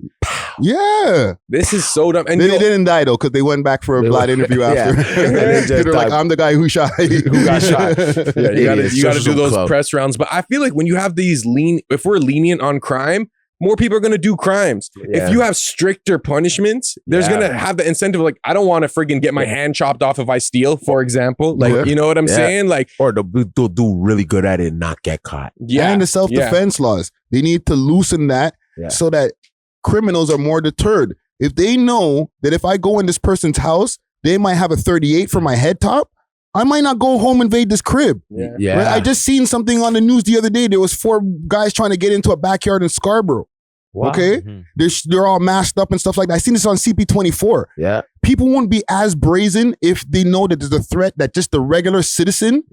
This is so dumb. And they didn't die though, because they went back for a blood interview after. They're like, I'm the guy who shot you. Who got shot. You gotta do those press rounds. But I feel like when you have these if we're lenient on crime, more people are going to do crimes. Yeah. If you have stricter punishments, there's going to have the incentive. Like, I don't want to friggin' get my hand chopped off if I steal, for example. Like, you know what I'm saying? Like, or they'll do really good at it and not get caught. Yeah. And the self-defense laws. They need to loosen that so that criminals are more deterred. If they know that if I go in this person's house, they might have a 38 for my head top, I might not go home and invade this crib. Yeah. Right? I just seen something on the news the other day. There was 4 guys trying to get into a backyard in Scarborough. Wow. Okay? They're all masked up and stuff like that. I seen this on CP24. Yeah. People won't be as brazen if they know that there's a threat that just the regular citizen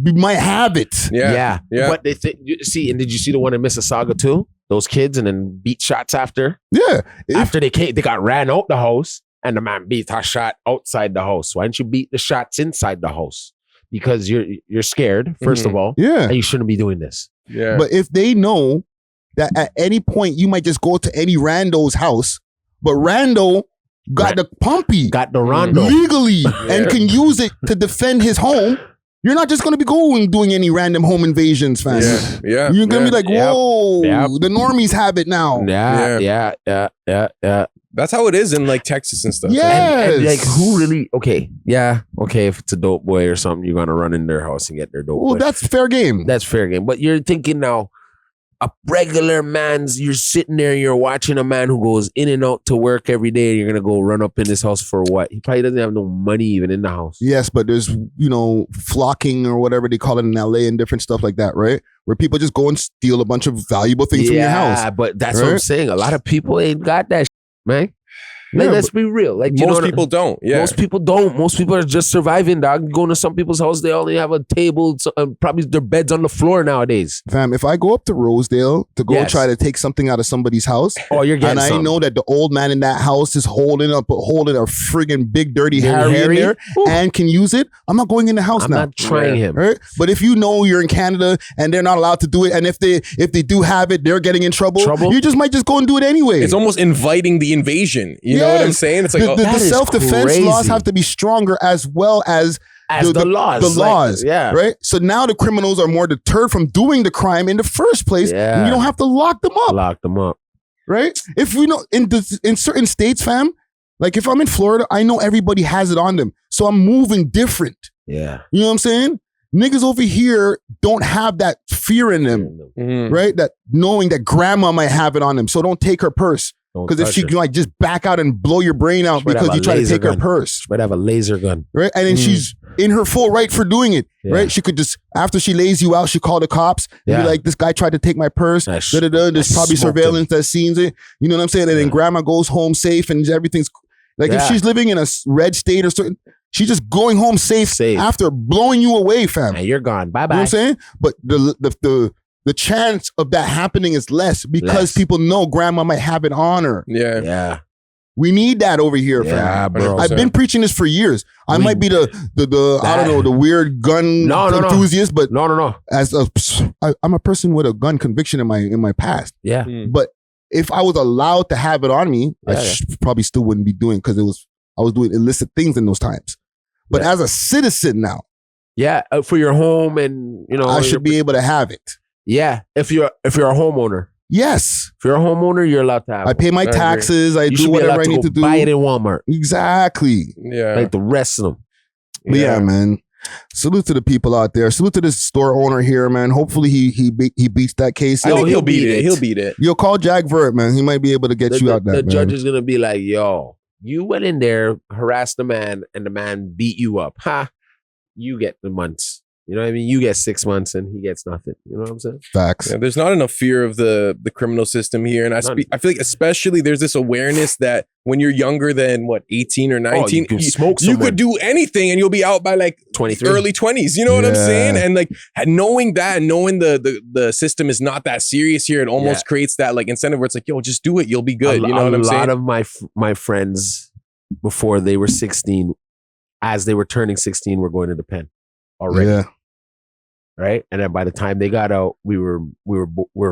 might have it. Yeah. But they see, and did you see the one in Mississauga too? Those kids and then beat shots after? Yeah. After they got ran out the house. And the man beat a shot outside the house. Why don't you beat the shots inside the house? Because you're scared, first of all. Yeah. And you shouldn't be doing this. Yeah. But if they know that at any point you might just go to any rando's house, but rando got the pumpy, got the rondo legally, and can use it to defend his home. You're not just gonna be doing any random home invasions, fam. Yeah. You're gonna be like, whoa, the normies have it now. Yeah. That's how it is in like Texas and stuff. Yes. And like who really? Okay, if it's a dope boy or something, you're gonna run in their house and get their dope. Well, boy. that's fair game. That's fair game. But you're thinking now, a regular man's. You're sitting there, you're watching a man who goes in and out to work every day. And you're gonna go run up in his house for what? He probably doesn't have no money even in the house. Yes, but there's flocking or whatever they call it in LA and different stuff like that, right? Where people just go and steal a bunch of valuable things from your house. Yeah, but that's what I'm saying. A lot of people ain't got that, man. Like, let's be real. Like most people don't. Yeah, most people don't. Most people are just surviving, dog. Going to some people's house, they only have a table, probably their beds on the floor nowadays. Fam, if I go up to Rosedale to go try to take something out of somebody's house, you're getting and I know that the old man in that house is holding a friggin' big dirty Harry in there and can use it, I'm not going in the house I'm now. not trying him. Right? But if you know you're in Canada and they're not allowed to do it, and if they do have it, they're getting in trouble. You just might just go and do it anyway. It's almost inviting the invasion. You know what I'm saying? It's like the self-defense laws have to be stronger as well as the laws. The laws, right? So now the criminals are more deterred from doing the crime in the first place, and you don't have to lock them up. Right? If we know in certain states, fam, like if I'm in Florida, I know everybody has it on them, so I'm moving different. Yeah, you know what I'm saying? Niggas over here don't have that fear in them, right? That knowing that grandma might have it on them, so don't take her purse. Because if she can like just back out and blow your brain out because you try to take her purse. She might have a laser gun. Right? And then she's in her full right for doing it. Right? She could just, after she lays you out, she call the cops and be like, this guy tried to take my purse. There's probably surveillance that sees it. You know what I'm saying? And then grandma goes home safe and everything's like if she's living in a red state or certain, she's just going home safe. After blowing you away, fam. And you're gone. Bye-bye. You know what I'm saying? But the chance of that happening is less because people know grandma might have it on her. Yeah. We need that over here, fam. Bro. I've been preaching this for years. I might be the I don't know, the weird gun enthusiast, but as I'm a person with a gun conviction in my past. Yeah. But if I was allowed to have it on me, I probably still wouldn't be doing because I was doing illicit things in those times. But as a citizen now, for your home and I should be able to have it. Yeah, if you're a homeowner. Yes. If you're a homeowner, you're allowed to have it. I pay my taxes. I do whatever I need to do. Buy it in Walmart. Exactly. Yeah. Like the rest of them. But yeah, man. Salute to the people out there. Salute to this store owner here, man. Hopefully he beats that case. I think he'll beat it. He'll beat it. Yo, call Jack Vert, man. He might be able to get you out there. The judge is gonna be like, yo, you went in there, harassed the man, and the man beat you up. Ha! You get the months. You know what I mean? You get 6 months and he gets nothing. You know what I'm saying? Facts. Yeah, there's not enough fear of the criminal system here. And I feel like especially there's this awareness that when you're younger than 18 or 19, you could do anything and you'll be out by like 23, early 20s. You know what I'm saying? And like knowing that and knowing the system is not that serious here, it almost creates that like incentive where it's like, yo, just do it. You'll be good. You know what I'm saying? A lot of my friends before they were 16, as they were turning 16, were going to the pen already. Yeah. Right, and then by the time they got out, we were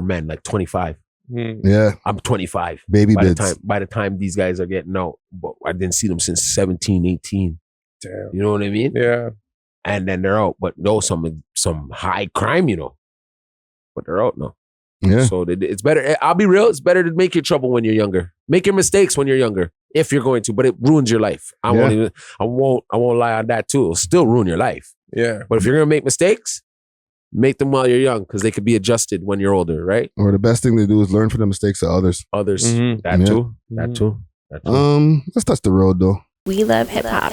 men, like 25. Yeah, I'm 25. Baby by bits. By the time these guys are getting out, but I didn't see them since 17, 18. Damn. You know what I mean? Yeah. And then they're out, but no, some high crime, but they're out now. Yeah. So it's better. I'll be real. It's better to make your trouble when you're younger. Make your mistakes when you're younger, if you're going to. But it ruins your life. I won't lie on that too. It'll still ruin your life. Yeah. But if you're gonna make mistakes, make them while you're young because they could be adjusted when you're older, right? Or the best thing to do is learn from the mistakes of others. That too. Let's touch the road though. We love hip hop.